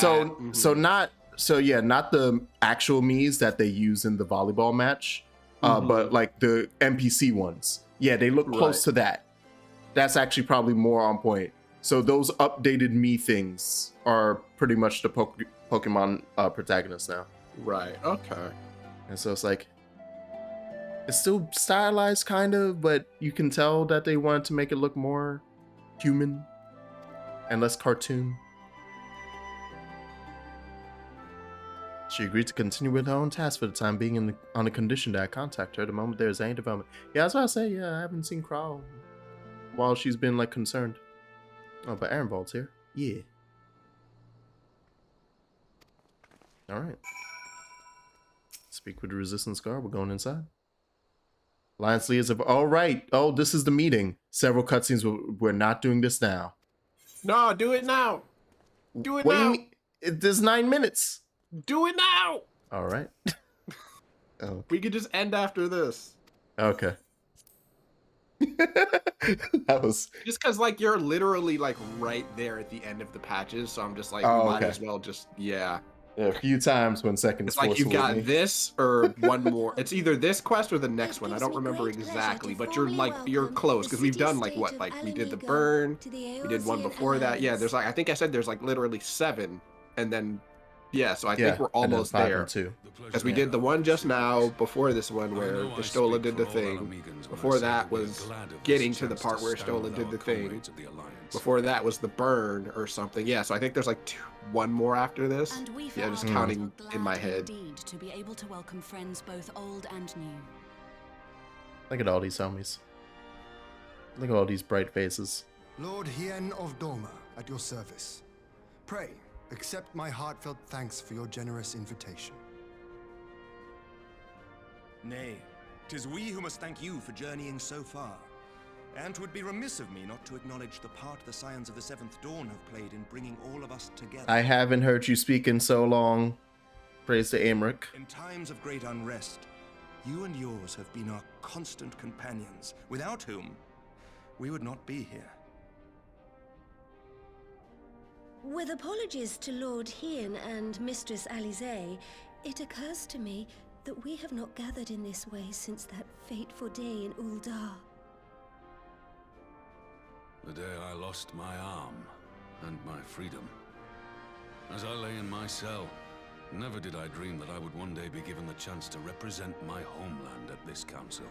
So not the actual Mii's that they use in the volleyball match, but like the NPC ones. Yeah, they look close to that. That's actually probably more on point. So those updated Mii things are pretty much the Pokemon protagonists now. Right. Okay. And so it's like, it's still stylized kind of, but you can tell that they wanted to make it look more human and less cartoon. She agreed to continue with her own task for the time being on the condition that I contact her the moment there is any development. Yeah, that's what I say. Yeah, I haven't seen Crow while she's been like concerned. Oh, but Ehrenwald's here. Yeah. All right. Speak with the Resistance Guard. We're going inside. Alliance leaders have. All right. Oh, this is the meeting. Several cutscenes. We're not doing this now. No, do it now. Do it what now. Do you mean? There's 9 minutes. Do it now. All right. Oh. We could just end after this. Okay. That was just because like you're literally like right there at the end of the patches, so I'm just like might as well just Yeah, a few times when seconds. It's like you've got this or one more. It's either this quest or the next one. I don't remember exactly, but you're close because we've done like we did the burn, we did one before that. Yeah, there's like I think I said there's like literally 7, and then. Yeah, so I think we're almost there. Because we did the one just now, before this one where Stola did the thing. Before that was getting to the part where Stola did the thing. Before that was the burn or something. Yeah, so I think there's like one more after this. Yeah, just counting in my head. To be able to welcome friends both old and new. Look at all these homies. Look at all these bright faces. Lord Hien of Doma, at your service. Pray, accept my heartfelt thanks for your generous invitation. Nay, 'tis we who must thank you for journeying so far. And 'twould be remiss of me not to acknowledge the part the Scions of the Seventh Dawn have played in bringing all of us together. I haven't heard you speak in so long. Praise to Aymeric. In times of great unrest, you and yours have been our constant companions, without whom we would not be here. With apologies to Lord Hien and Mistress Alize, it occurs to me that we have not gathered in this way since that fateful day in Uldar. The day I lost my arm and my freedom. As I lay in my cell, never did I dream that I would one day be given the chance to represent my homeland at this council.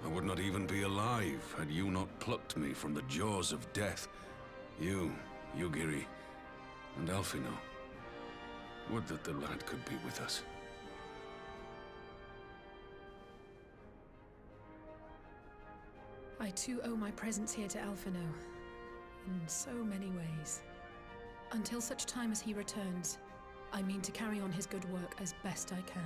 I would not even be alive had you not plucked me from the jaws of death. You, Yugiri, and Elfino. Would that the lad could be with us. I too owe my presence here to Elfino, in so many ways. Until such time as he returns, I mean to carry on his good work as best I can.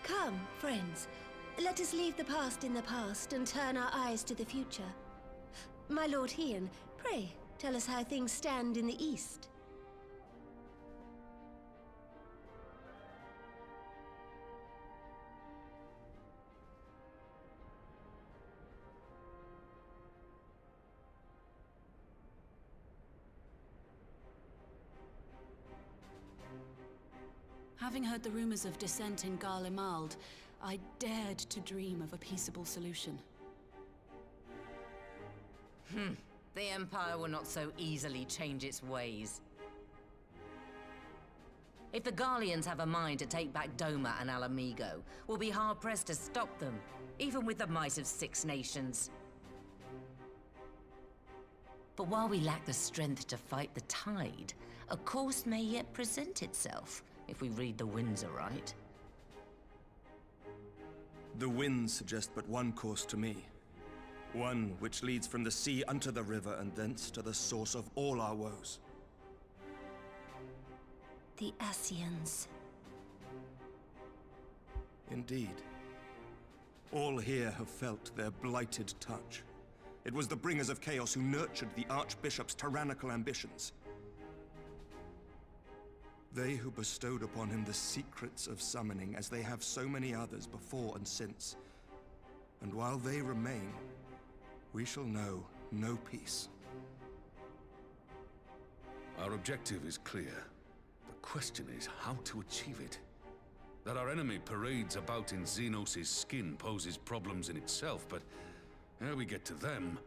Come, friends. Let us leave the past in the past and turn our eyes to the future. My Lord Hien, pray, tell us how things stand in the East. Having heard the rumors of dissent in Garlemald, I dared to dream of a peaceable solution. The Empire will not so easily change its ways. If the Garleans have a mind to take back Doma and Alamigo, we'll be hard-pressed to stop them, even with the might of 6 nations. But while we lack the strength to fight the tide, a course may yet present itself, if we read the winds aright. The winds suggest but one course to me. One which leads from the sea unto the river and thence to the source of all our woes. The Ascians. Indeed. All here have felt their blighted touch. It was the bringers of chaos who nurtured the Archbishop's tyrannical ambitions. They who bestowed upon him the secrets of summoning, as they have so many others before and since. And while they remain, we shall know no peace. Our objective is clear. The question is how to achieve it. That our enemy parades about in Xenos' skin poses problems in itself, but ere we get to them,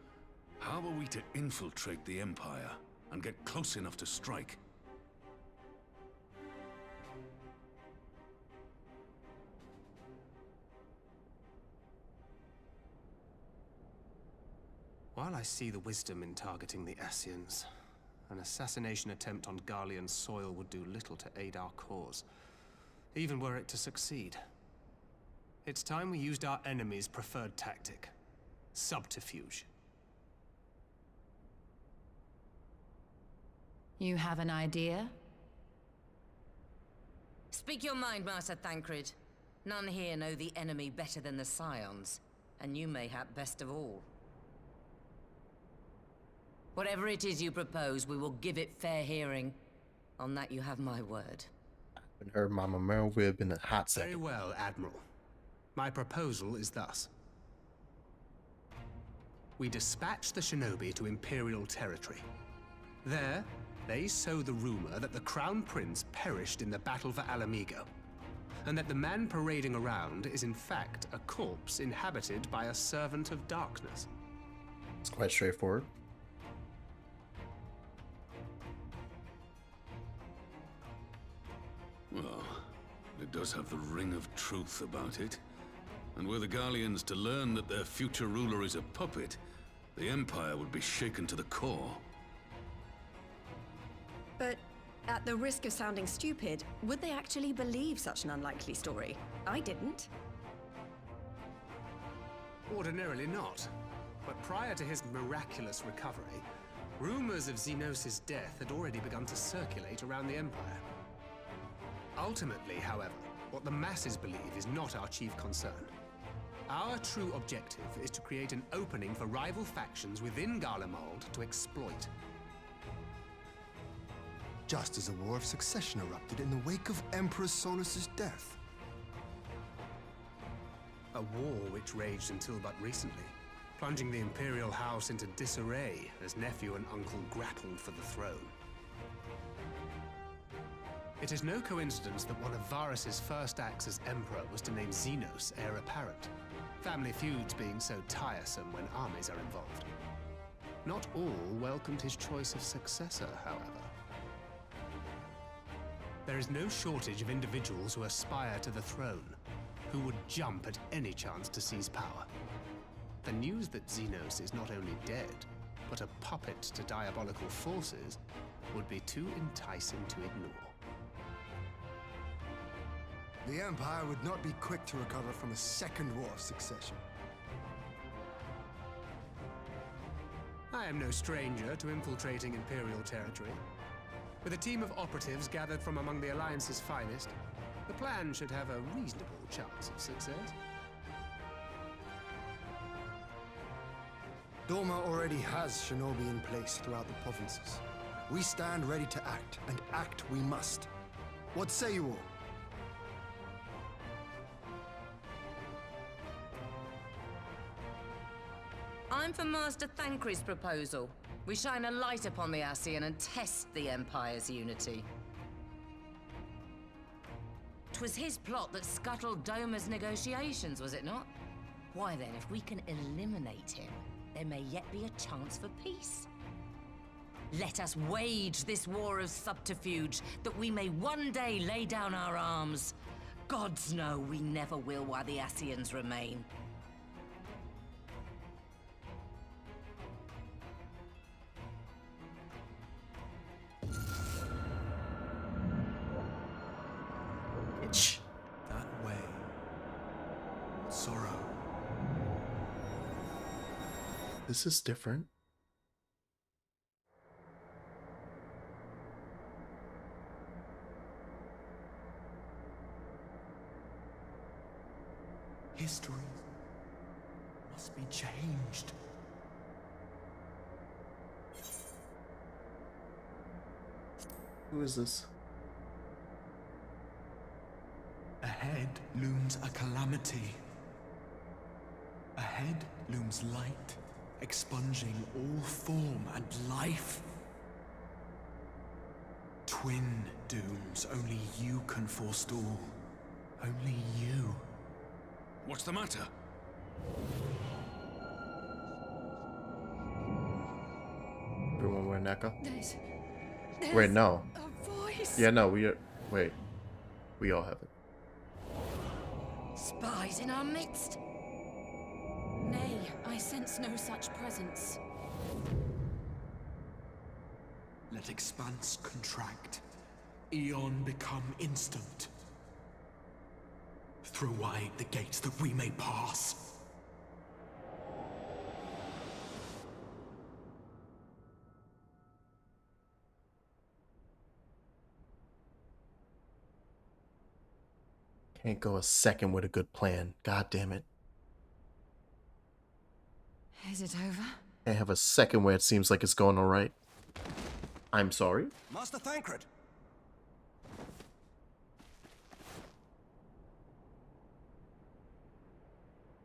how are we to infiltrate the Empire and get close enough to strike? While I see the wisdom in targeting the Ascians, an assassination attempt on Garlean soil would do little to aid our cause, even were it to succeed. It's time we used our enemy's preferred tactic: subterfuge. You have an idea? Speak your mind, Master Thancred. None here know the enemy better than the Scions, and you mayhap best of all. Whatever it is you propose, we will give it fair hearing. On that you have my word. I haven't heard Mama Merwib in a hot second. Very well, Admiral. My proposal is thus. We dispatch the shinobi to Imperial territory. There, they sow the rumor that the Crown Prince perished in the battle for Alamigo, and that the man parading around is in fact a corpse inhabited by a servant of darkness. It's quite straightforward. Well, it does have the ring of truth about it. And were the Garleans to learn that their future ruler is a puppet, the Empire would be shaken to the core. But at the risk of sounding stupid, would they actually believe such an unlikely story? I didn't. Ordinarily not. But prior to his miraculous recovery, rumors of Xenos' death had already begun to circulate around the Empire. Ultimately, however, what the masses believe is not our chief concern. Our true objective is to create an opening for rival factions within Garlemald to exploit. Just as a war of succession erupted in the wake of Emperor Solus's death. A war which raged until but recently, plunging the Imperial House into disarray as nephew and uncle grappled for the throne. It is no coincidence that one of Varys' first acts as Emperor was to name Xenos heir apparent, family feuds being so tiresome when armies are involved. Not all welcomed his choice of successor, however. There is no shortage of individuals who aspire to the throne, who would jump at any chance to seize power. The news that Xenos is not only dead, but a puppet to diabolical forces would be too enticing to ignore. The Empire would not be quick to recover from a second war of succession. I am no stranger to infiltrating Imperial territory. With a team of operatives gathered from among the Alliance's finest, the plan should have a reasonable chance of success. Dorma already has shinobi in place throughout the provinces. We stand ready to act, and act we must. What say you all? I'm for Master Thancred's proposal. We shine a light upon the Ascian and test the Empire's unity. 'Twas his plot that scuttled Doma's negotiations, was it not? Why then, if we can eliminate him, there may yet be a chance for peace. Let us wage this war of subterfuge, that we may one day lay down our arms. Gods know we never will while the Ascians remain. That way. Sorrow. This is different. History must be changed. Who is this? Ahead looms a calamity. Ahead looms light, expunging all form and life. Twin dooms only you can forestall. Only you. What's the matter? Everyone wear NECA? There's Wait, no. a voice. Yeah, no, wait. We all have it. Spies in our midst? Nay, I sense no such presence. Let expanse contract. Eon become instant. Throw wide the gates that we may pass. Can't go a second with a good plan. God damn it. Is it over? Can't have a second where it seems like it's going alright. I'm sorry? Master Thancred!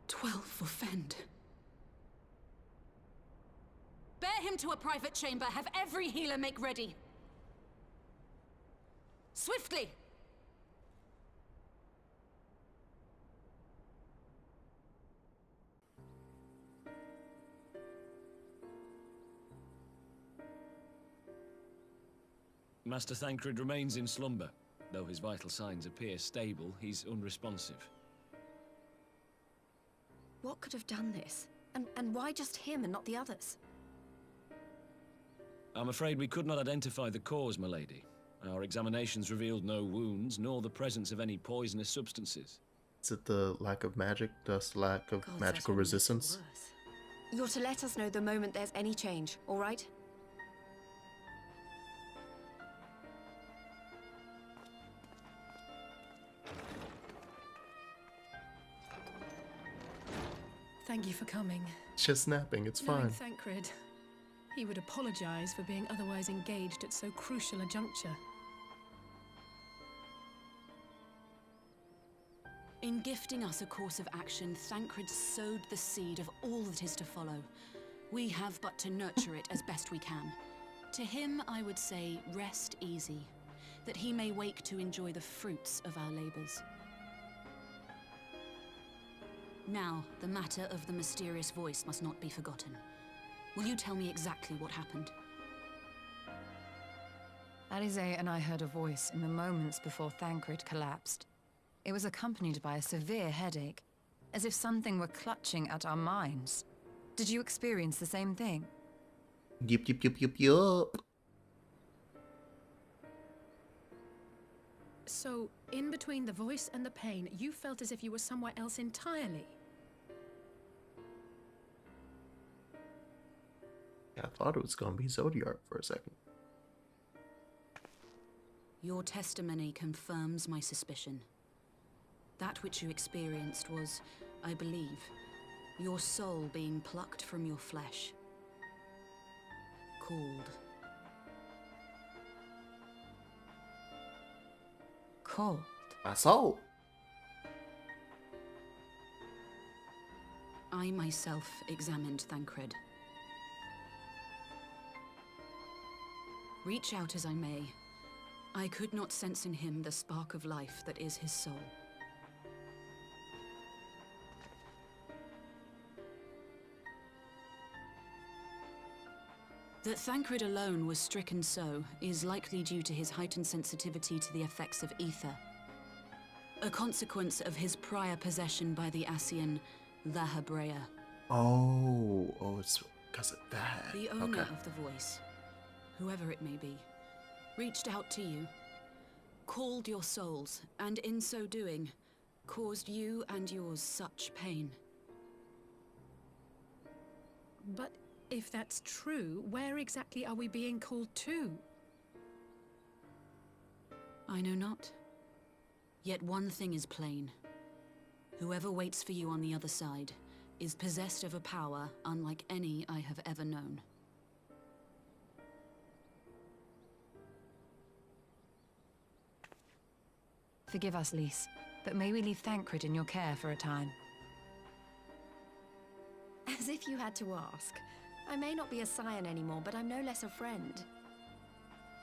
12 for Fend. Bear him to a private chamber. Have every healer make ready. Swiftly! Master Thancred remains in slumber. Though his vital signs appear stable, he's unresponsive. What could have done this? And why just him and not the others? I'm afraid we could not identify the cause, my lady. Our examinations revealed no wounds, nor the presence of any poisonous substances. Is it the lack of magic? Just lack of God, magical that only makes it resistance? worse. You're to let us know the moment there's any change, all right? Thank you for coming. It's just snapping, it's Knowing fine. Thancred, he would apologize for being otherwise engaged at so crucial a juncture. In gifting us a course of action, Thancred sowed the seed of all that is to follow. We have but to nurture it as best we can. To him, I would say, rest easy, that he may wake to enjoy the fruits of our labors. Now, the matter of the mysterious voice must not be forgotten. Will you tell me exactly what happened? Alizé and I heard a voice in the moments before Thancred collapsed. It was accompanied by a severe headache, as if something were clutching at our minds. Did you experience the same thing? Yup, yup, yup, yup, yup. So, in between the voice and the pain, you felt as if you were somewhere else entirely. I thought it was gonna be Zodiark for a second. Your testimony confirms my suspicion. That which you experienced was, I believe, your soul being plucked from your flesh. Called. Called? My soul. I myself examined Thancred. Reach out as I may, I could not sense in him the spark of life that is his soul. That Thancred alone was stricken so is likely due to his heightened sensitivity to the effects of ether, a consequence of his prior possession by the Ascian La Hebrea. Oh, it's because of that. The owner of the voice, whoever it may be, reached out to you, called your souls, and in so doing, caused you and yours such pain. But if that's true, where exactly are we being called to? I know not. Yet one thing is plain. Whoever waits for you on the other side is possessed of a power unlike any I have ever known. Forgive us, Lys, but may we leave Thancred in your care for a time? As if you had to ask. I may not be a scion anymore, but I'm no less a friend.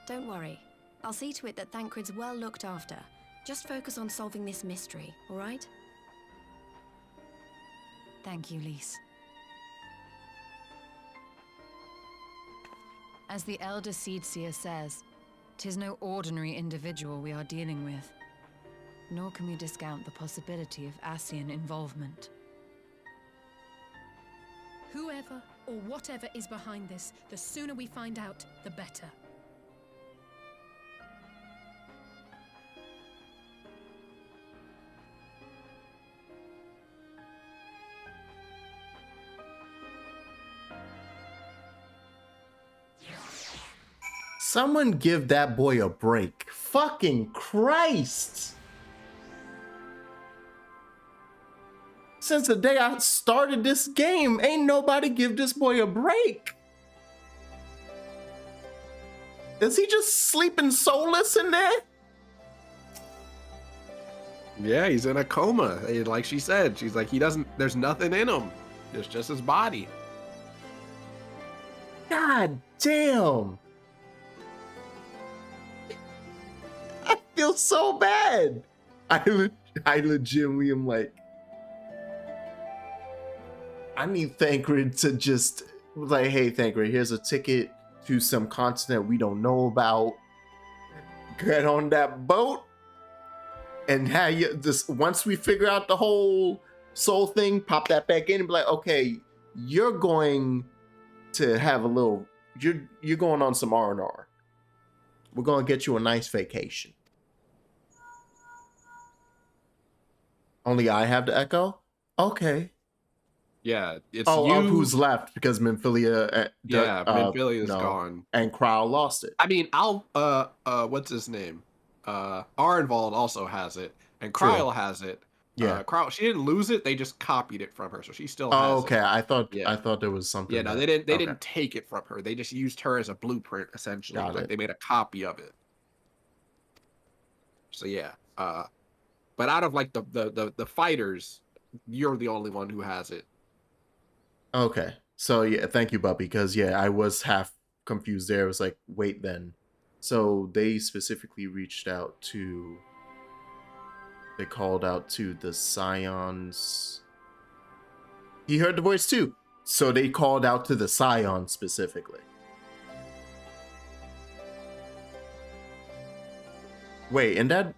Don't worry. I'll see to it that Thancred's well looked after. Just focus on solving this mystery, all right? Thank you, Lys. As the Elder Seedseer says, 'tis no ordinary individual we are dealing with. Nor can we discount the possibility of Ascian involvement. Whoever or whatever is behind this, the sooner we find out, the better. Someone give that boy a break. Fucking Christ. Since the day I started this game, ain't nobody give this boy a break. Is he just sleeping soulless in there? Yeah, he's in a coma. Like she said, she's like, there's nothing in him. It's just his body. God damn. I feel so bad. I legitimately am like, I need Thancred to just like, hey Thancred, here's a ticket to some continent we don't know about. Get on that boat and have you just once we figure out the whole soul thing, pop that back in and be like, okay, you're going to have a little, you're going on some R&R. We're gonna get you a nice vacation. Only I have the echo? Okay. Yeah, it's of who's left because Minfilia. Minfilia is gone, and Kryle lost it. I mean, what's his name? Arenvald also has it, and Kryle has it. Yeah, Kryle, she didn't lose it; they just copied it from her, so she still has okay. it. I thought there was something. Yeah, no, they didn't take it from her. They just used her as a blueprint, essentially. Like they made a copy of it. So yeah, but out of like the fighters, you're the only one who has it. Okay. So yeah, thank you, Bubby, because I was half confused there. It was like, wait then. So they specifically reached out to, they called out to the Scions. He heard the voice too. So they called out to the Scions specifically. Wait, in that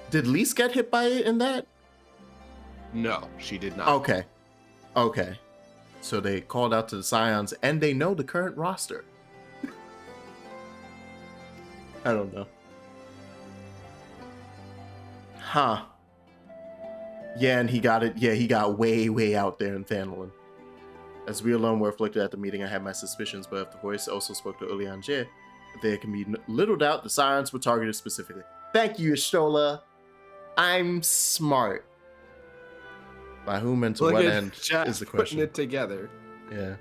did Lys get hit by it in that? No, she did not. Okay. So they called out to the Scions, and they know the current roster. I don't know. Huh. Yeah, and he got it. Yeah, he got way out there in Thanolin. As we alone were afflicted at the meeting, I had my suspicions, but if the voice also spoke to Ulianje, there can be little doubt the sirens were targeted specifically. Thank you, Ashtola. I'm smart. By whom and to what end is the question. Putting it together. Yeah.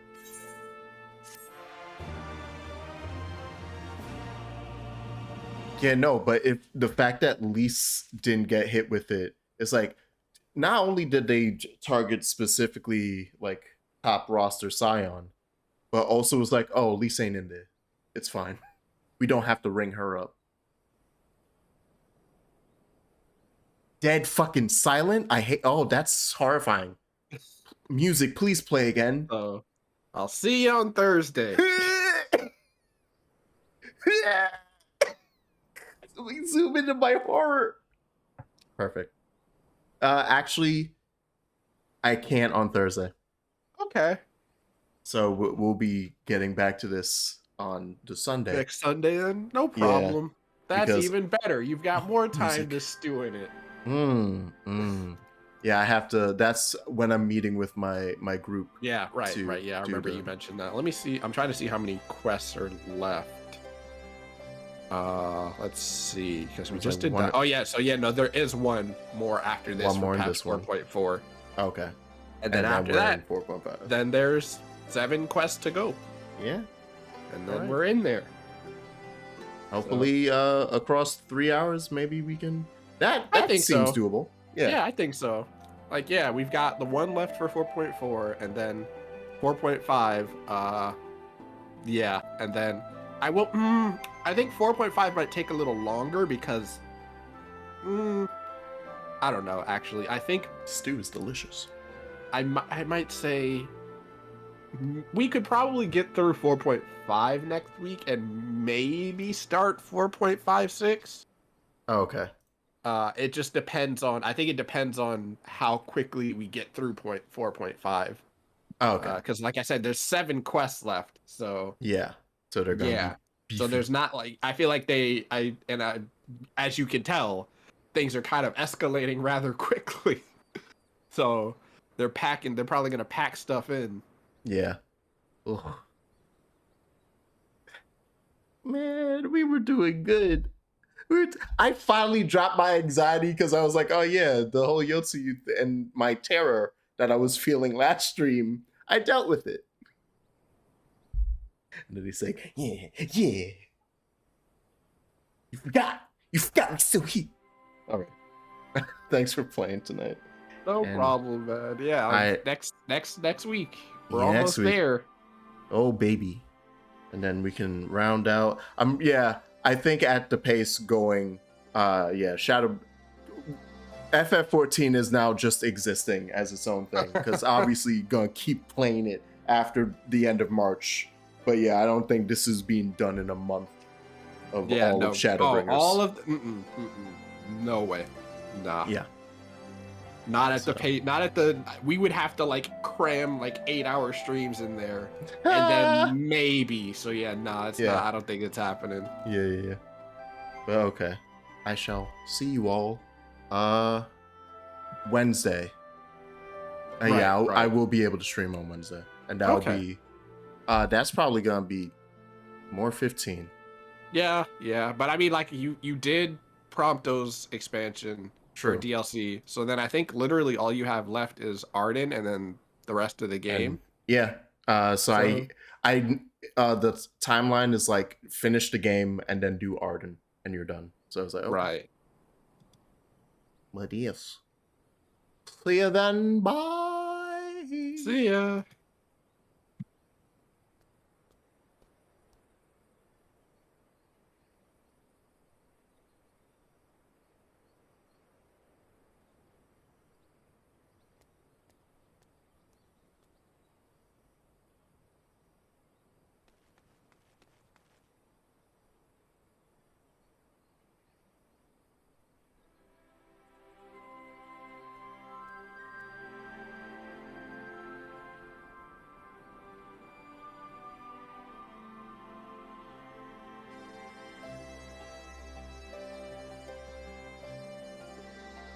Yeah, no, but if the fact that Lise didn't get hit with it, it's like, not only did they target specifically like top roster Scion, but also was like, oh, Lise ain't in there. It's fine. We don't have to ring her up. Dead fucking silent? I hate, oh, that's horrifying. Music, please play again. Oh, I'll see you on Thursday. We zoom into my horror. Perfect. Actually, I can't on Thursday. Okay. So we'll be getting back to this on the Sunday. Next Sunday, then? No problem. Yeah, That's even better. You've got more time to stew in it. Yeah, I have to. That's when I'm meeting with my group. Yeah, right. Yeah, I remember you mentioned that. Let me see. I'm trying to see how many quests are left. Let's see, because we just did that. Oh yeah, so yeah, no, there is one more after this. One more in patch this one. 4.4. Okay. And then after that, 4.5. Then there's 7 quests to go. Yeah. And then we're in there. Hopefully, across 3 hours, maybe we can. That I think seems so. doable. Yeah, I think so. Like, yeah, we've got the one left for 4.4, and then 4.5. Yeah, and then I will. I think 4.5 might take a little longer because. I don't know. Actually, I think stew is delicious. I might say we could probably get through 4.5 next week and maybe start 4.56. Oh, okay. It just depends on. I think it depends on how quickly we get through 4.5. Oh, okay. Because like I said, there's 7 quests left. So yeah. So they're gonna be so there's not like I feel like as you can tell, things are kind of escalating rather quickly. So they're probably gonna pack stuff in. Yeah. Ugh. Man, we were doing good. I finally dropped my anxiety because I was like, oh yeah, the whole Yotsu and my terror that I was feeling last stream, I dealt with it. And then he's like, yeah. You forgot we're still here. All right. Thanks for playing tonight. No problem, man. Yeah, next week. We're almost there. Oh baby. And then we can round out. I think at the pace going, Shadow FF14 is now just existing as its own thing because obviously gonna keep playing it after the end of March. But yeah, I don't think this is being done in a month of of Shadowbringers. All of no way. Nah. Yeah. Not at the pace. Not at the. We would have to like cram like 8-hour streams in there, and then maybe. So yeah, it's not. I don't think it's happening. Yeah. But okay, I shall see you all. Wednesday. I will be able to stream on Wednesday, and that'll be. That's probably gonna be more 15. Yeah. But I mean, like you did Prompto's expansion. For DLC, so then I think literally all you have left is Arden, and then the rest of the game. So I the timeline is like finish the game and then do Arden, and you're done. So I was like, okay. Right. What is? See ya then. Bye. See ya.